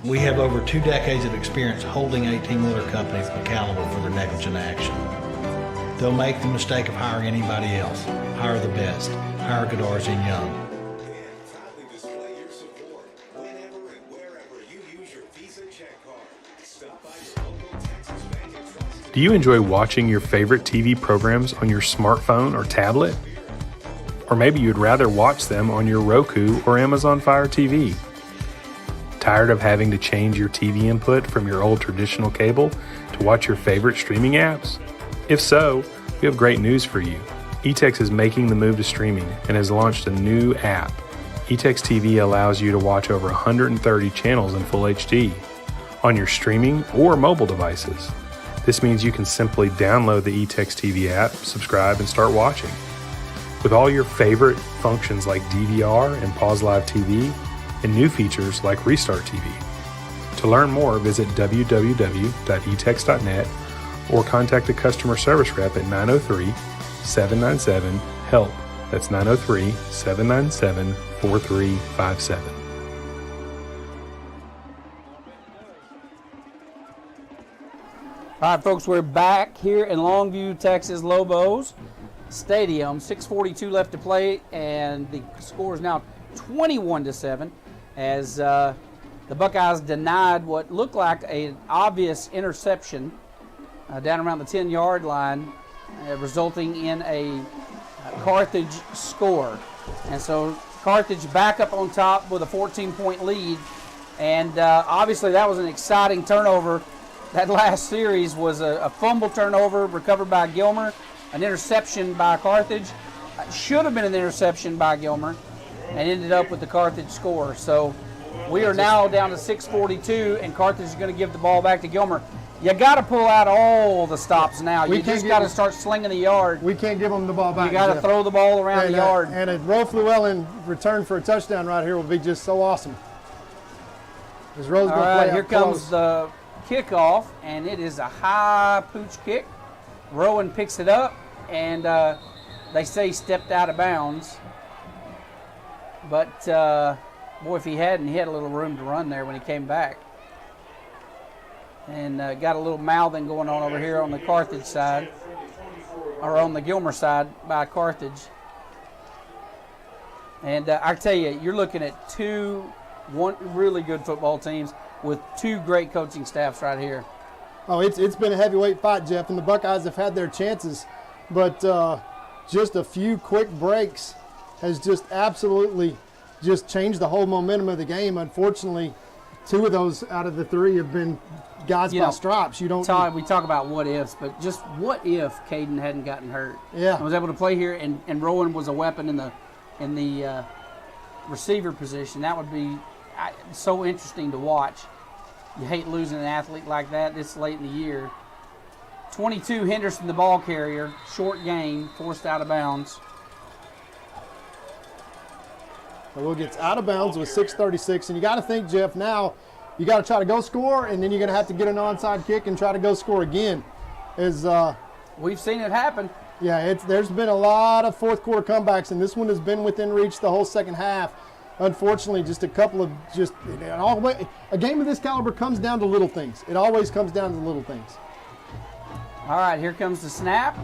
We have over 2 decades of experience holding 18-wheeler companies accountable for their negligent action. They'll make the mistake of hiring anybody else. Hire the best. Hire Godarzi & Young. Do you enjoy watching your favorite TV programs on your smartphone or tablet? Or maybe you'd rather watch them on your Roku or Amazon Fire TV. Tired of having to change your TV input from your old traditional cable to watch your favorite streaming apps? If so, we have great news for you. eTex is making the move to streaming and has launched a new app. eTex TV allows you to watch over 130 channels in full HD. on your streaming or mobile devices. This means you can simply download the eText TV app, subscribe, and start watching. With all your favorite functions like DVR and Pause Live TV, and new features like Restart TV. To learn more, visit www.etext.net or contact the customer service rep at 903-797-HELP. That's 903-797-4357. All right, folks, we're back here in Longview, Texas, Lobos Stadium. 6:42 left to play, and the score is now 21-7 as the Buckeyes denied what looked like an obvious interception down around the 10-yard line, resulting in a Carthage score. And so Carthage back up on top with a 14-point lead, and obviously that was an exciting turnover. That last series was a fumble turnover recovered by Gilmer, an interception by Carthage. Should have been an interception by Gilmer, and ended up with the Carthage score. So we are now down to 6:42, and Carthage is going to give the ball back to Gilmer. You got to pull out all the stops now. You just got to start slinging the yard. We can't give them the ball back. You got to throw the ball around the yard. And a Roe Llewellyn return for a touchdown right here will be just so awesome. All right, here comes the kickoff, and it is a high pooch kick. Rowan picks it up, and they say stepped out of bounds. But, boy, if he hadn't, he had a little room to run there when he came back. And got a little mouthing going on over here on the Carthage side, or on the Gilmer side by Carthage. And I tell you, you're looking at one really good football teams with two great coaching staffs right here. Oh, it's been a heavyweight fight, Jeff, and the Buckeyes have had their chances, but just a few quick breaks has just absolutely just changed the whole momentum of the game. Unfortunately, two of those out of the three have been guys by stripes. We talk about what ifs, but just what if Caden hadn't gotten hurt? Yeah, and was able to play here, and Rowan was a weapon in the receiver position. That would be so interesting to watch. You hate losing an athlete like that this late in the year. 22, Henderson, the ball carrier. Short gain, forced out of bounds. Well, gets out of bounds with 6:36, and you got to think, Jeff, now you got to try to go score, and then you're going to have to get an onside kick and try to go score again. We've seen it happen. Yeah, there's been a lot of fourth quarter comebacks, and this one has been within reach the whole second half. Unfortunately, just a couple of a game of this caliber comes down to little things. It always comes down to little things. All right, here comes the snap.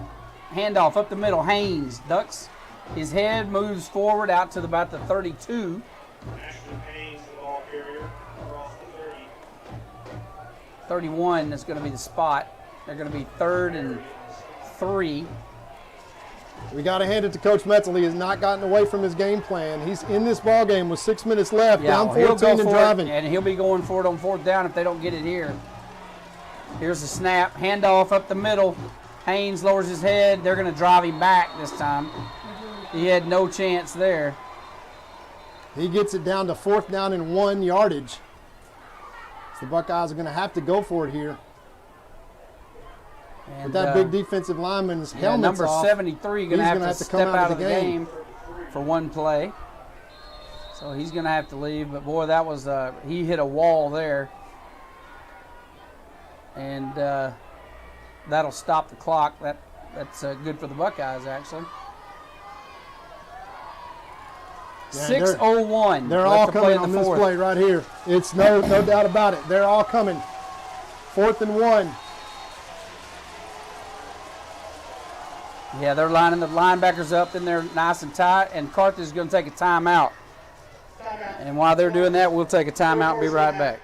Handoff up the middle. Haynes ducks his head, moves forward out to about the 32. Haynes, the ball carrier, across the 30. 31 is going to be the spot. They're going to be 3rd and 3. We got to hand it to Coach Metzel. He has not gotten away from his game plan. He's in this ball game with 6 minutes left, down 14 and driving. And he'll be going for it on 4th down if they don't get it here. Here's the snap. Handoff up the middle. Haynes lowers his head. They're going to drive him back this time. He had no chance there. He gets it down to 4th down and 1 yardage. So the Buckeyes are going to have to go for it here. And with that big defensive lineman's helmet's number off, 73 going to have to step out of the game for one play. So he's going to have to leave. But, boy, that was he hit a wall there. And that'll stop the clock. That's good for the Buckeyes, actually. 6:01. They're all coming on this play right here. It's no doubt about it. They're all coming. 4th and 1. Yeah, they're lining the linebackers up, and they're nice and tight, and Carthage is going to take a timeout. And while they're doing that, we'll take a timeout and be right back.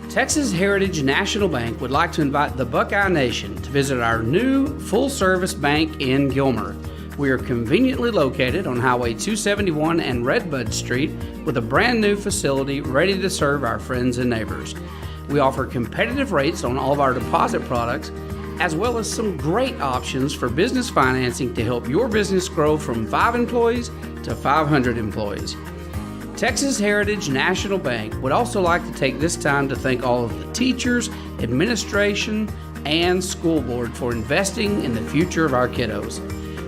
Texas Heritage National Bank would like to invite the Buckeye Nation to visit our new full-service bank in Gilmer. We are conveniently located on Highway 271 and Redbud Street with a brand new facility ready to serve our friends and neighbors. We offer competitive rates on all of our deposit products, as well as some great options for business financing to help your business grow from 5 employees to 500 employees. Texas Heritage National Bank would also like to take this time to thank all of the teachers, administration, and school board for investing in the future of our kiddos.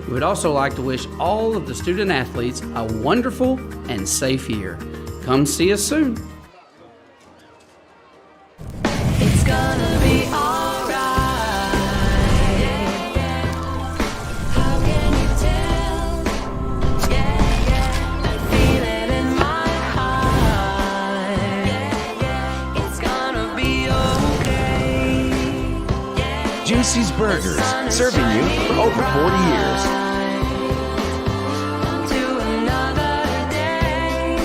We would also like to wish all of the student athletes a wonderful and safe year. Come see us soon. It's gonna be alright. How can you tell? I feel it in my heart. It's gonna be okay. Juicy's Burgers, serving you for over 40 years. To another day.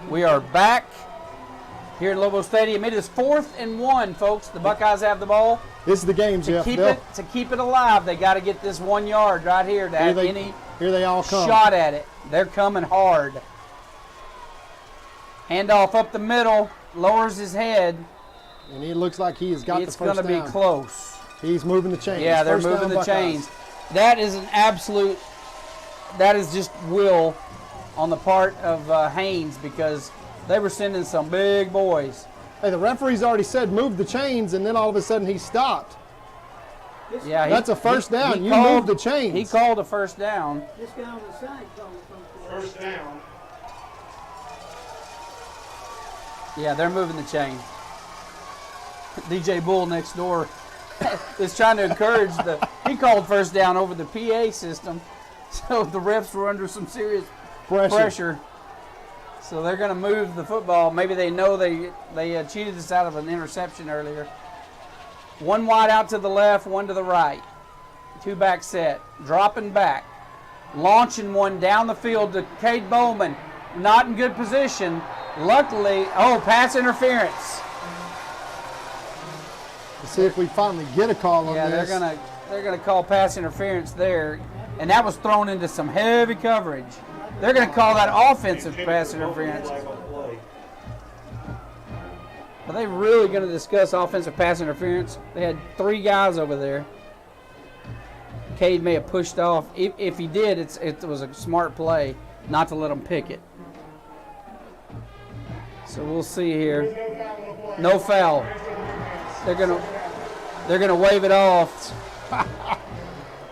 We are back here at Lobo Stadium. It is 4th and 1, folks. The Buckeyes have the ball. This is the game, Jeff. To keep it alive, they got to get this 1 yard right here to have any here they all come. shot at it. They're coming hard. Handoff up the middle, lowers his head. And he looks like he has got the first down. It's going to be close. He's moving the chains. Yeah, they're First moving down, the Buckeyes. chains. That is an absolute, that is just will on the part of Haynes, because they were sending some big boys. Hey, the referee's already said move the chains, and then all of a sudden he stopped. Yeah, that's a first down. You moved the chains. He called a first down. This guy on the side called First down. Yeah, they're moving the chain. DJ Bull next door is trying to encourage he called first down over the PA system, so the refs were under some serious pressure. So they're going to move the football. Maybe they know they cheated us out of an interception earlier. One wide out to the left, one to the right. 2-back set. Dropping back. Launching one down the field to Cade Bowman. Not in good position. Luckily, pass interference. Let's see if we finally get a call on this. Yeah, they're gonna call pass interference there, and that was thrown into some heavy coverage. They're going to call that offensive pass interference. Are they really going to discuss offensive pass interference? They had 3 guys over there. Cade may have pushed off. If he did, it was a smart play not to let them pick it. So we'll see here. No foul. They're gonna wave it off.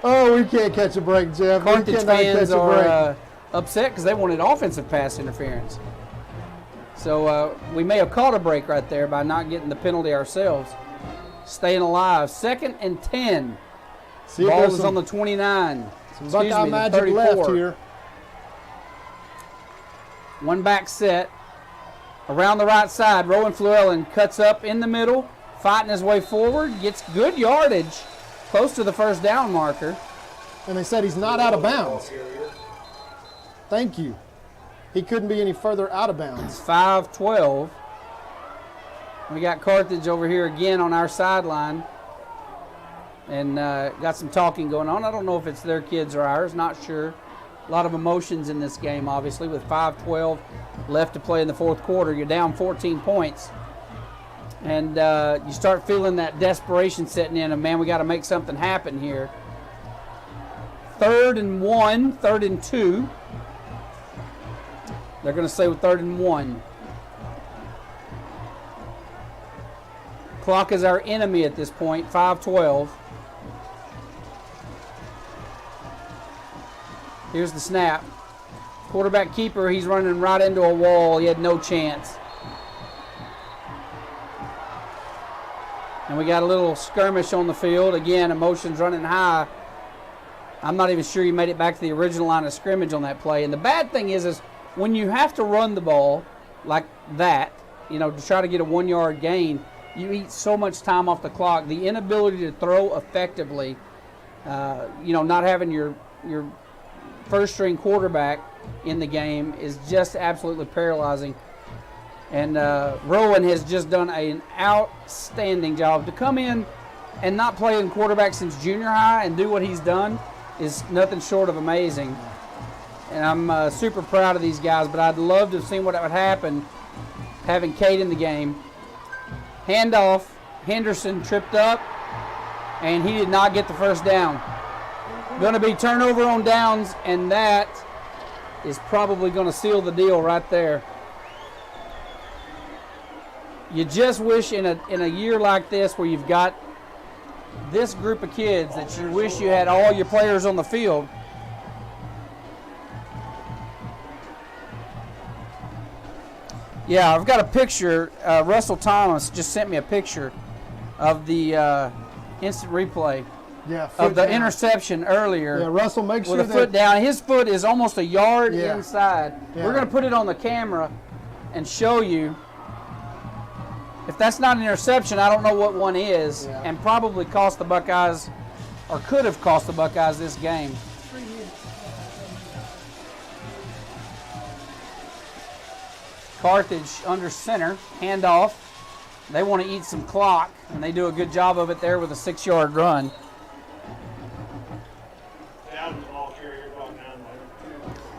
Oh, we can't catch a break, Jeff. Carthage fans are upset because they wanted offensive pass interference. So we may have caught a break right there by not getting the penalty ourselves. Staying alive. 2nd and 10. Ball is on the 29. Some Buckeye magic left here. 1-back set. Around the right side, Rowan Flewellen cuts up in the middle, fighting his way forward, gets good yardage, close to the first down marker. And they said he's not out of bounds. Thank you. He couldn't be any further out of bounds. 5-12. We got Carthage over here again on our sideline. And got some talking going on. I don't know if it's their kids or ours, not sure. A lot of emotions in this game, obviously, with 5-12 left to play in the 4th quarter. You're down 14 points. And you start feeling that desperation setting in, and man, we got to make something happen here. 3rd and 1, 3rd and 2. They're going to say with 3rd and 1. Clock is our enemy at this point, 5-12. Here's the snap. Quarterback keeper, he's running right into a wall. He had no chance. And we got a little skirmish on the field. Again, emotions running high. I'm not even sure he made it back to the original line of scrimmage on that play. And the bad thing is when you have to run the ball like that, to try to get a 1-yard gain, you eat so much time off the clock. The inability to throw effectively, not having your first-string quarterback in the game is just absolutely paralyzing. And Rowan has just done an outstanding job. To come in and not play in quarterback since junior high and do what he's done is nothing short of amazing. And I'm super proud of these guys, but I'd love to have seen what would happen having Cade in the game. Handoff. Henderson tripped up, and he did not get the first down. Going to be turnover on downs, and that is probably going to seal the deal right there. You just wish in a year like this where you've got this group of kids that you wish you had all your players on the field. Yeah, I've got a picture. Russell Thomas just sent me a picture of the instant replay of the interception earlier. Yeah, Russell, make sure with a foot down. His foot is almost a yard inside. Yeah. We're going to put it on the camera and show you. If that's not an interception, I don't know what one is, and probably cost the Buckeyes, or could have cost the Buckeyes this game. Carthage under center, handoff. They want to eat some clock, and they do a good job of it there with a 6-yard run.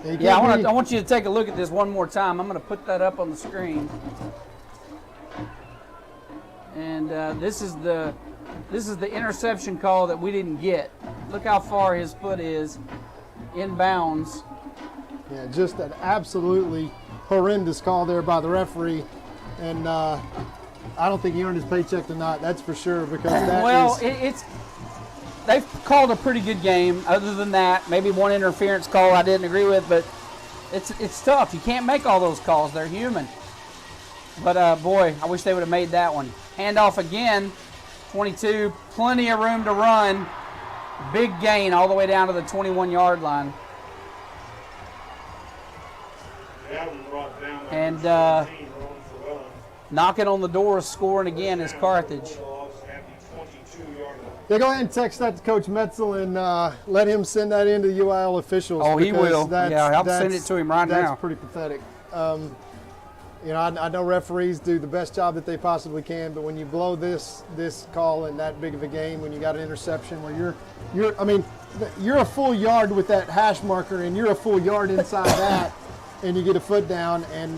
Yeah, I want you to take a look at this one more time. I'm going to put that up on the screen. And this is the interception call that we didn't get. Look how far his foot is in bounds. Yeah, just an absolutely horrendous call there by the referee, and I don't think he earned his paycheck tonight. That's for sure, because that they've called a pretty good game. Other than that, maybe one interference call I didn't agree with, but it's tough. You can't make all those calls. They're human. But boy, I wish they would have made that one. Handoff again, 22, plenty of room to run. Big gain all the way down to the 21-yard line. And knocking on the door, scoring again is Carthage. Yeah, go ahead and text that to Coach Metzel and let him send that in to the UIL officials. Oh, he will. Yeah, I'll send it to him right now. That's pretty pathetic. You know, I know referees do the best job that they possibly can, but when you blow this call in that big of a game, when you got an interception where you're a full yard with that hash marker, and you're a full yard inside that, and you get a foot down, and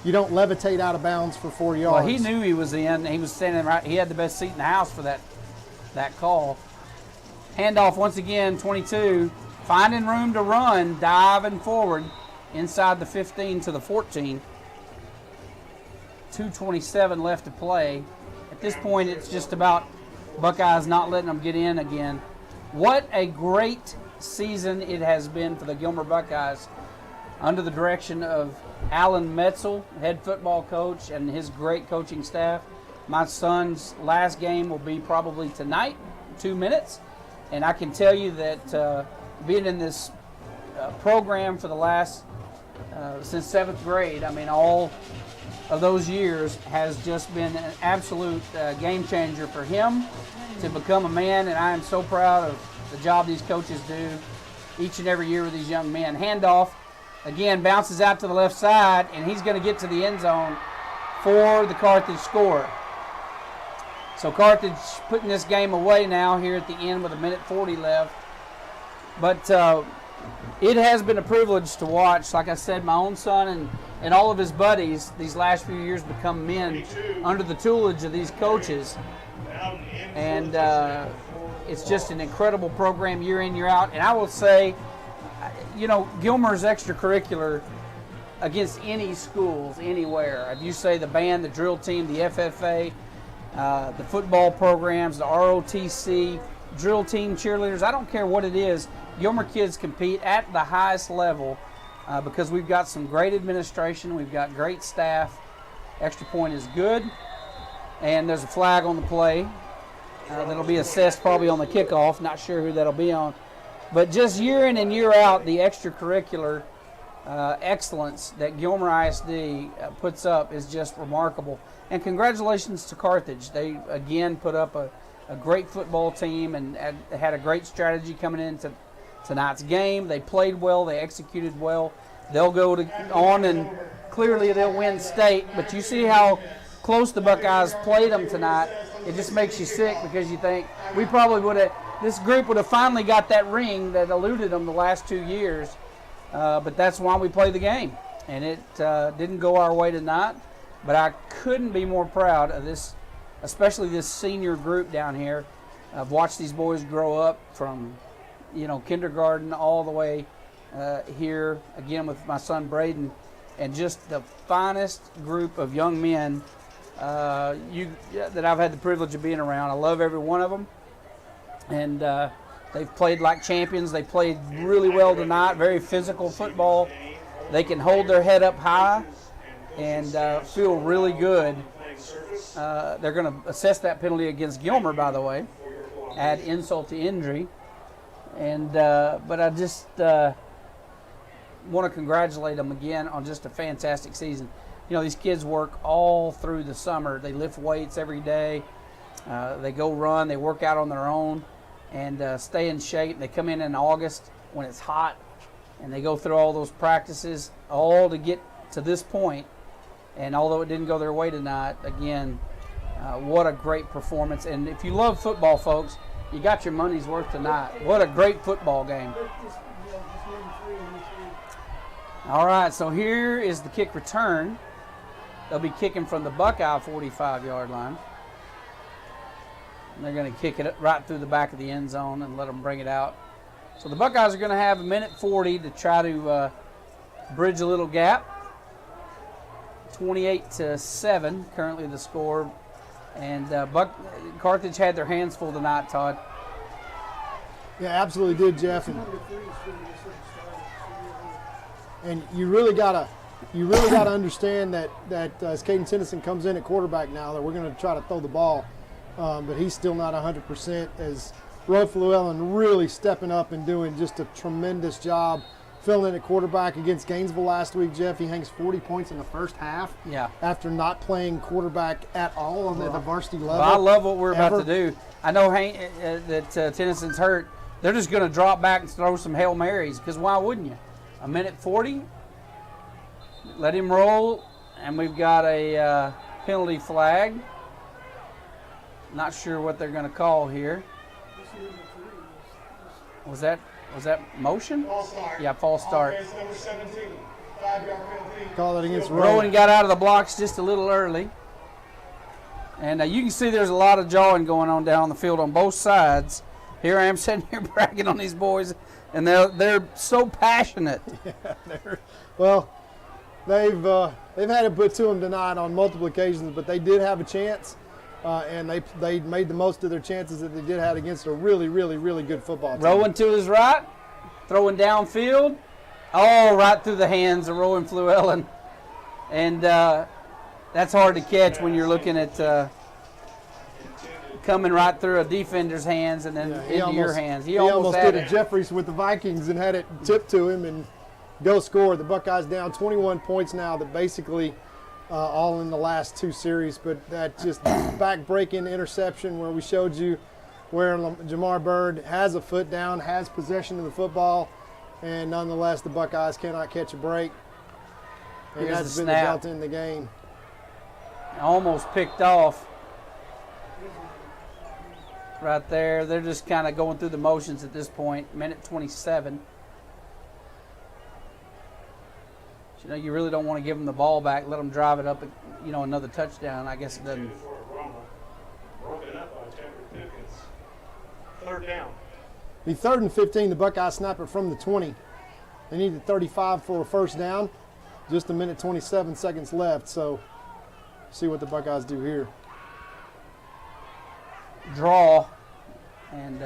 you don't levitate out of bounds for 4 yards. Well, he knew he was in. He was standing right. He had the best seat in the house for that call. Handoff once again, 22, finding room to run, diving forward inside the 15 to the 14. 2:27 left to play. At this point, it's just about Buckeyes not letting them get in again. What a great season it has been for the Gilmer Buckeyes under the direction of Alan Metzel, head football coach, and his great coaching staff. My son's last game will be probably tonight, 2 minutes, and I can tell you that being in this program for the last, since 7th grade, I mean, all of those years has just been an absolute game changer for him to become a man, and I am so proud of the job these coaches do each and every year with these young men. Handoff, again, bounces out to the left side, and he's going to get to the end zone for the Carthage score. So Carthage putting this game away now here at the end with 1:40 left. But it has been a privilege to watch. Like I said, my own son and all of his buddies these last few years become men under the tutelage of these coaches. And it's just an incredible program year in, year out. And I will say, you know, Gilmer's extracurricular against any schools, anywhere. If you say the band, the drill team, the FFA, the football programs, the ROTC, drill team, cheerleaders, I don't care what it is, Gilmer kids compete at the highest level because we've got some great administration, we've got great staff. Extra point is good, and there's a flag on the play that'll be assessed probably on the kickoff. Not sure who that'll be on. But just year in and year out, the extracurricular excellence that Gilmer ISD puts up is just remarkable. And congratulations to Carthage. They, again, put up a great football team and had a great strategy coming into tonight's game. They played well. They executed well. They'll go on, and clearly they'll win state. But you see how close the Buckeyes played them tonight. It just makes you sick because you think we probably would have, this group would have finally got that ring that eluded them the last 2 years. But that's why we play the game. And it didn't go our way tonight. But I couldn't be more proud of this, especially this senior group down here. I've watched these boys grow up from, you know, kindergarten all the way here again with my son Braden, and just the finest group of young men that I've had the privilege of being around. I love every one of them, and they've played like champions. They played really well tonight, very physical football. They can hold their head up high and feel really good. They're going to assess that penalty against Gilmer, by the way, add insult to injury. And but I just want to congratulate them again on just a fantastic season. You know, these kids work all through the summer. They lift weights every day. They go run. They work out on their own and stay in shape. They come in August when it's hot, and they go through all those practices all to get to this point. And although it didn't go their way tonight, again, what a great performance. And if you love football, folks, you got your money's worth tonight. What a great football game. All right, so here is the kick return. They'll be kicking from the Buckeye 45-yard line. And they're going to kick it right through the back of the end zone and let them bring it out. So the Buckeyes are going to have a minute 40 to try to bridge a little gap. 28-7, currently the score. And Carthage had their hands full tonight, Todd. Yeah, absolutely did, Jeff. And you really gotta understand that as Caden Tennyson comes in at quarterback now, that we're going to try to throw the ball, but he's still not 100%. As Roe Llewellyn really stepping up and doing just a tremendous job filling in at quarterback against Gainesville last week, Jeff. He hangs 40 points in the first half. Yeah. After not playing quarterback at all on the varsity level. Well, I love what we're about to do. I know that Tennyson's hurt. They're just going to drop back and throw some Hail Marys, because why wouldn't you? A minute 40. Let him roll, and we've got a penalty flag. Not sure what they're going to call here. Was that motion? False start. Yeah, false start. Offense number 17, 5-yard penalty. Call it against Rowan. Rowan got out of the blocks just a little early. And you can see there's a lot of jawing going on down the field on both sides. Here I am sitting here bragging on these boys, and they're so passionate. Yeah, well, they've had it put to them tonight on multiple occasions, but they did have a chance, and they made the most of their chances that they did have against a really, really, really good football team. Rowan to his right, throwing downfield, all right through the hands of Rowan Llewellyn. And that's hard to catch when you're looking at coming right through a defender's hands and then into your hands. He almost did a Jeffries with the Vikings and had it tipped to him and go score. The Buckeyes down 21 points now, that basically all in the last two series. But that just back-breaking interception where we showed you where Jamar Bird has a foot down, has possession of the football, and nonetheless the Buckeyes cannot catch a break. And Here's that's the been snap. the delta in the game. Almost picked off. Right there. They're just kind of going through the motions at this point. Minute 27. You know, you really don't want to give them the ball back, let them drive it up, another touchdown. I guess it doesn't. Third down. The 3rd and 15, the Buckeyes snap it from the 20. They needed 35 for a first down. Just a minute 27 seconds left, so see what the Buckeyes do here. Draw, and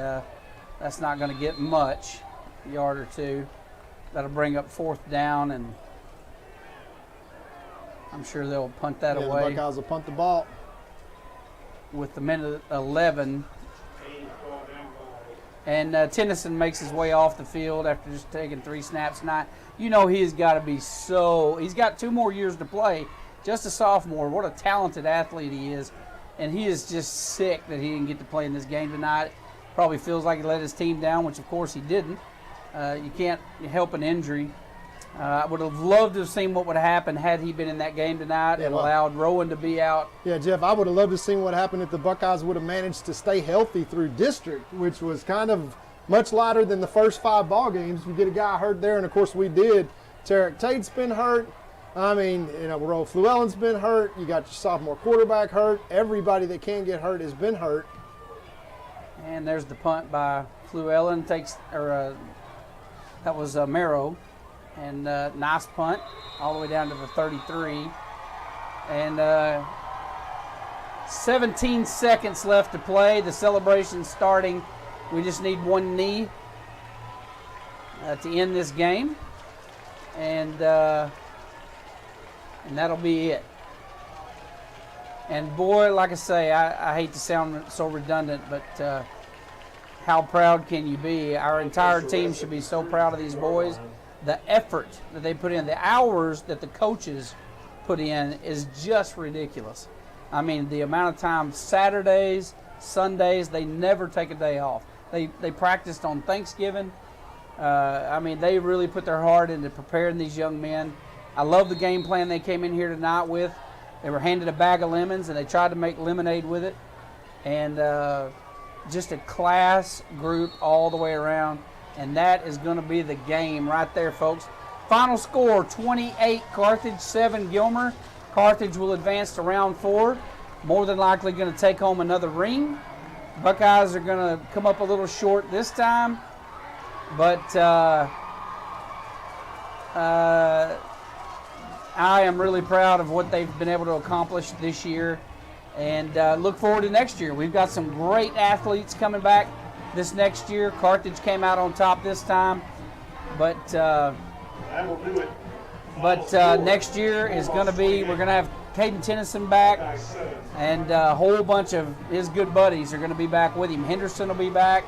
that's not going to get much, a yard or two. That'll bring up 4th down, and I'm sure they'll punt that away. The Buckeyes will punt the ball. With the minute 11. And Tennyson makes his way off the field after just taking 3 snaps tonight. You know he's got to be he's got 2 more years to play. Just a sophomore. What a talented athlete he is. And he is just sick that he didn't get to play in this game tonight. Probably feels like he let his team down, which of course he didn't. You can't help an injury. I would have loved to have seen what would have happened had he been in that game tonight and allowed Rowan to be out. Yeah, Jeff, I would have loved to have seen what happened if the Buckeyes would have managed to stay healthy through district, which was kind of much lighter than the first 5 ball games. We get a guy hurt there, and of course we did. Tarek Tate's been hurt. I mean, Roe Llewellyn's been hurt. You got your sophomore quarterback hurt. Everybody that can get hurt has been hurt. And there's the punt by Llewellyn. That was Merrow. And nice punt all the way down to the 33. And 17 seconds left to play. The celebration's starting. We just need one knee to end this game. And that'll be it. And boy, like I say, I hate to sound so redundant, but how proud can you be? Our entire team should be so proud of these boys. The effort that they put in, the hours that the coaches put in is just ridiculous. I mean, the amount of time, Saturdays, Sundays, they never take a day off. They practiced on Thanksgiving. I mean, they really put their heart into preparing these young men. I love the game plan they came in here tonight with. They were handed a bag of lemons, and they tried to make lemonade with it. And just a class group all the way around. And that is going to be the game right there, folks. Final score, 28 Carthage, 7 Gilmer. Carthage will advance to round 4. More than likely going to take home another ring. Buckeyes are going to come up a little short this time. But I am really proud of what they've been able to accomplish this year. And look forward to next year. We've got some great athletes coming back this next year. Carthage came out on top this time, but next year is going to be, we're going to have Caden Tennyson back, and a whole bunch of his good buddies are going to be back with him. Henderson will be back.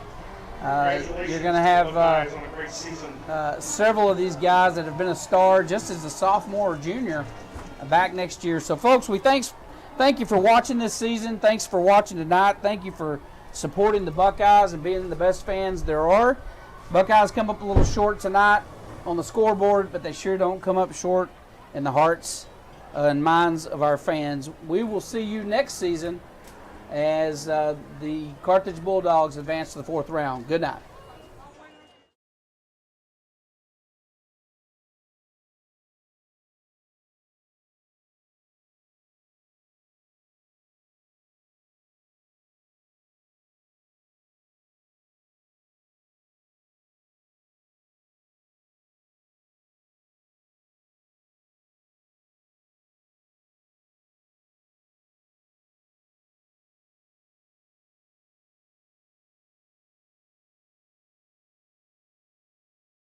You're going to have several of these guys that have been a star just as a sophomore or junior back next year. So folks, we thank you for watching this season. Thanks for watching tonight. Thank you for supporting the Buckeyes and being the best fans there are. Buckeyes come up a little short tonight on the scoreboard, but they sure don't come up short in the hearts and minds of our fans. We will see you next season as the Carthage Bulldogs advance to the 4th round. Good night.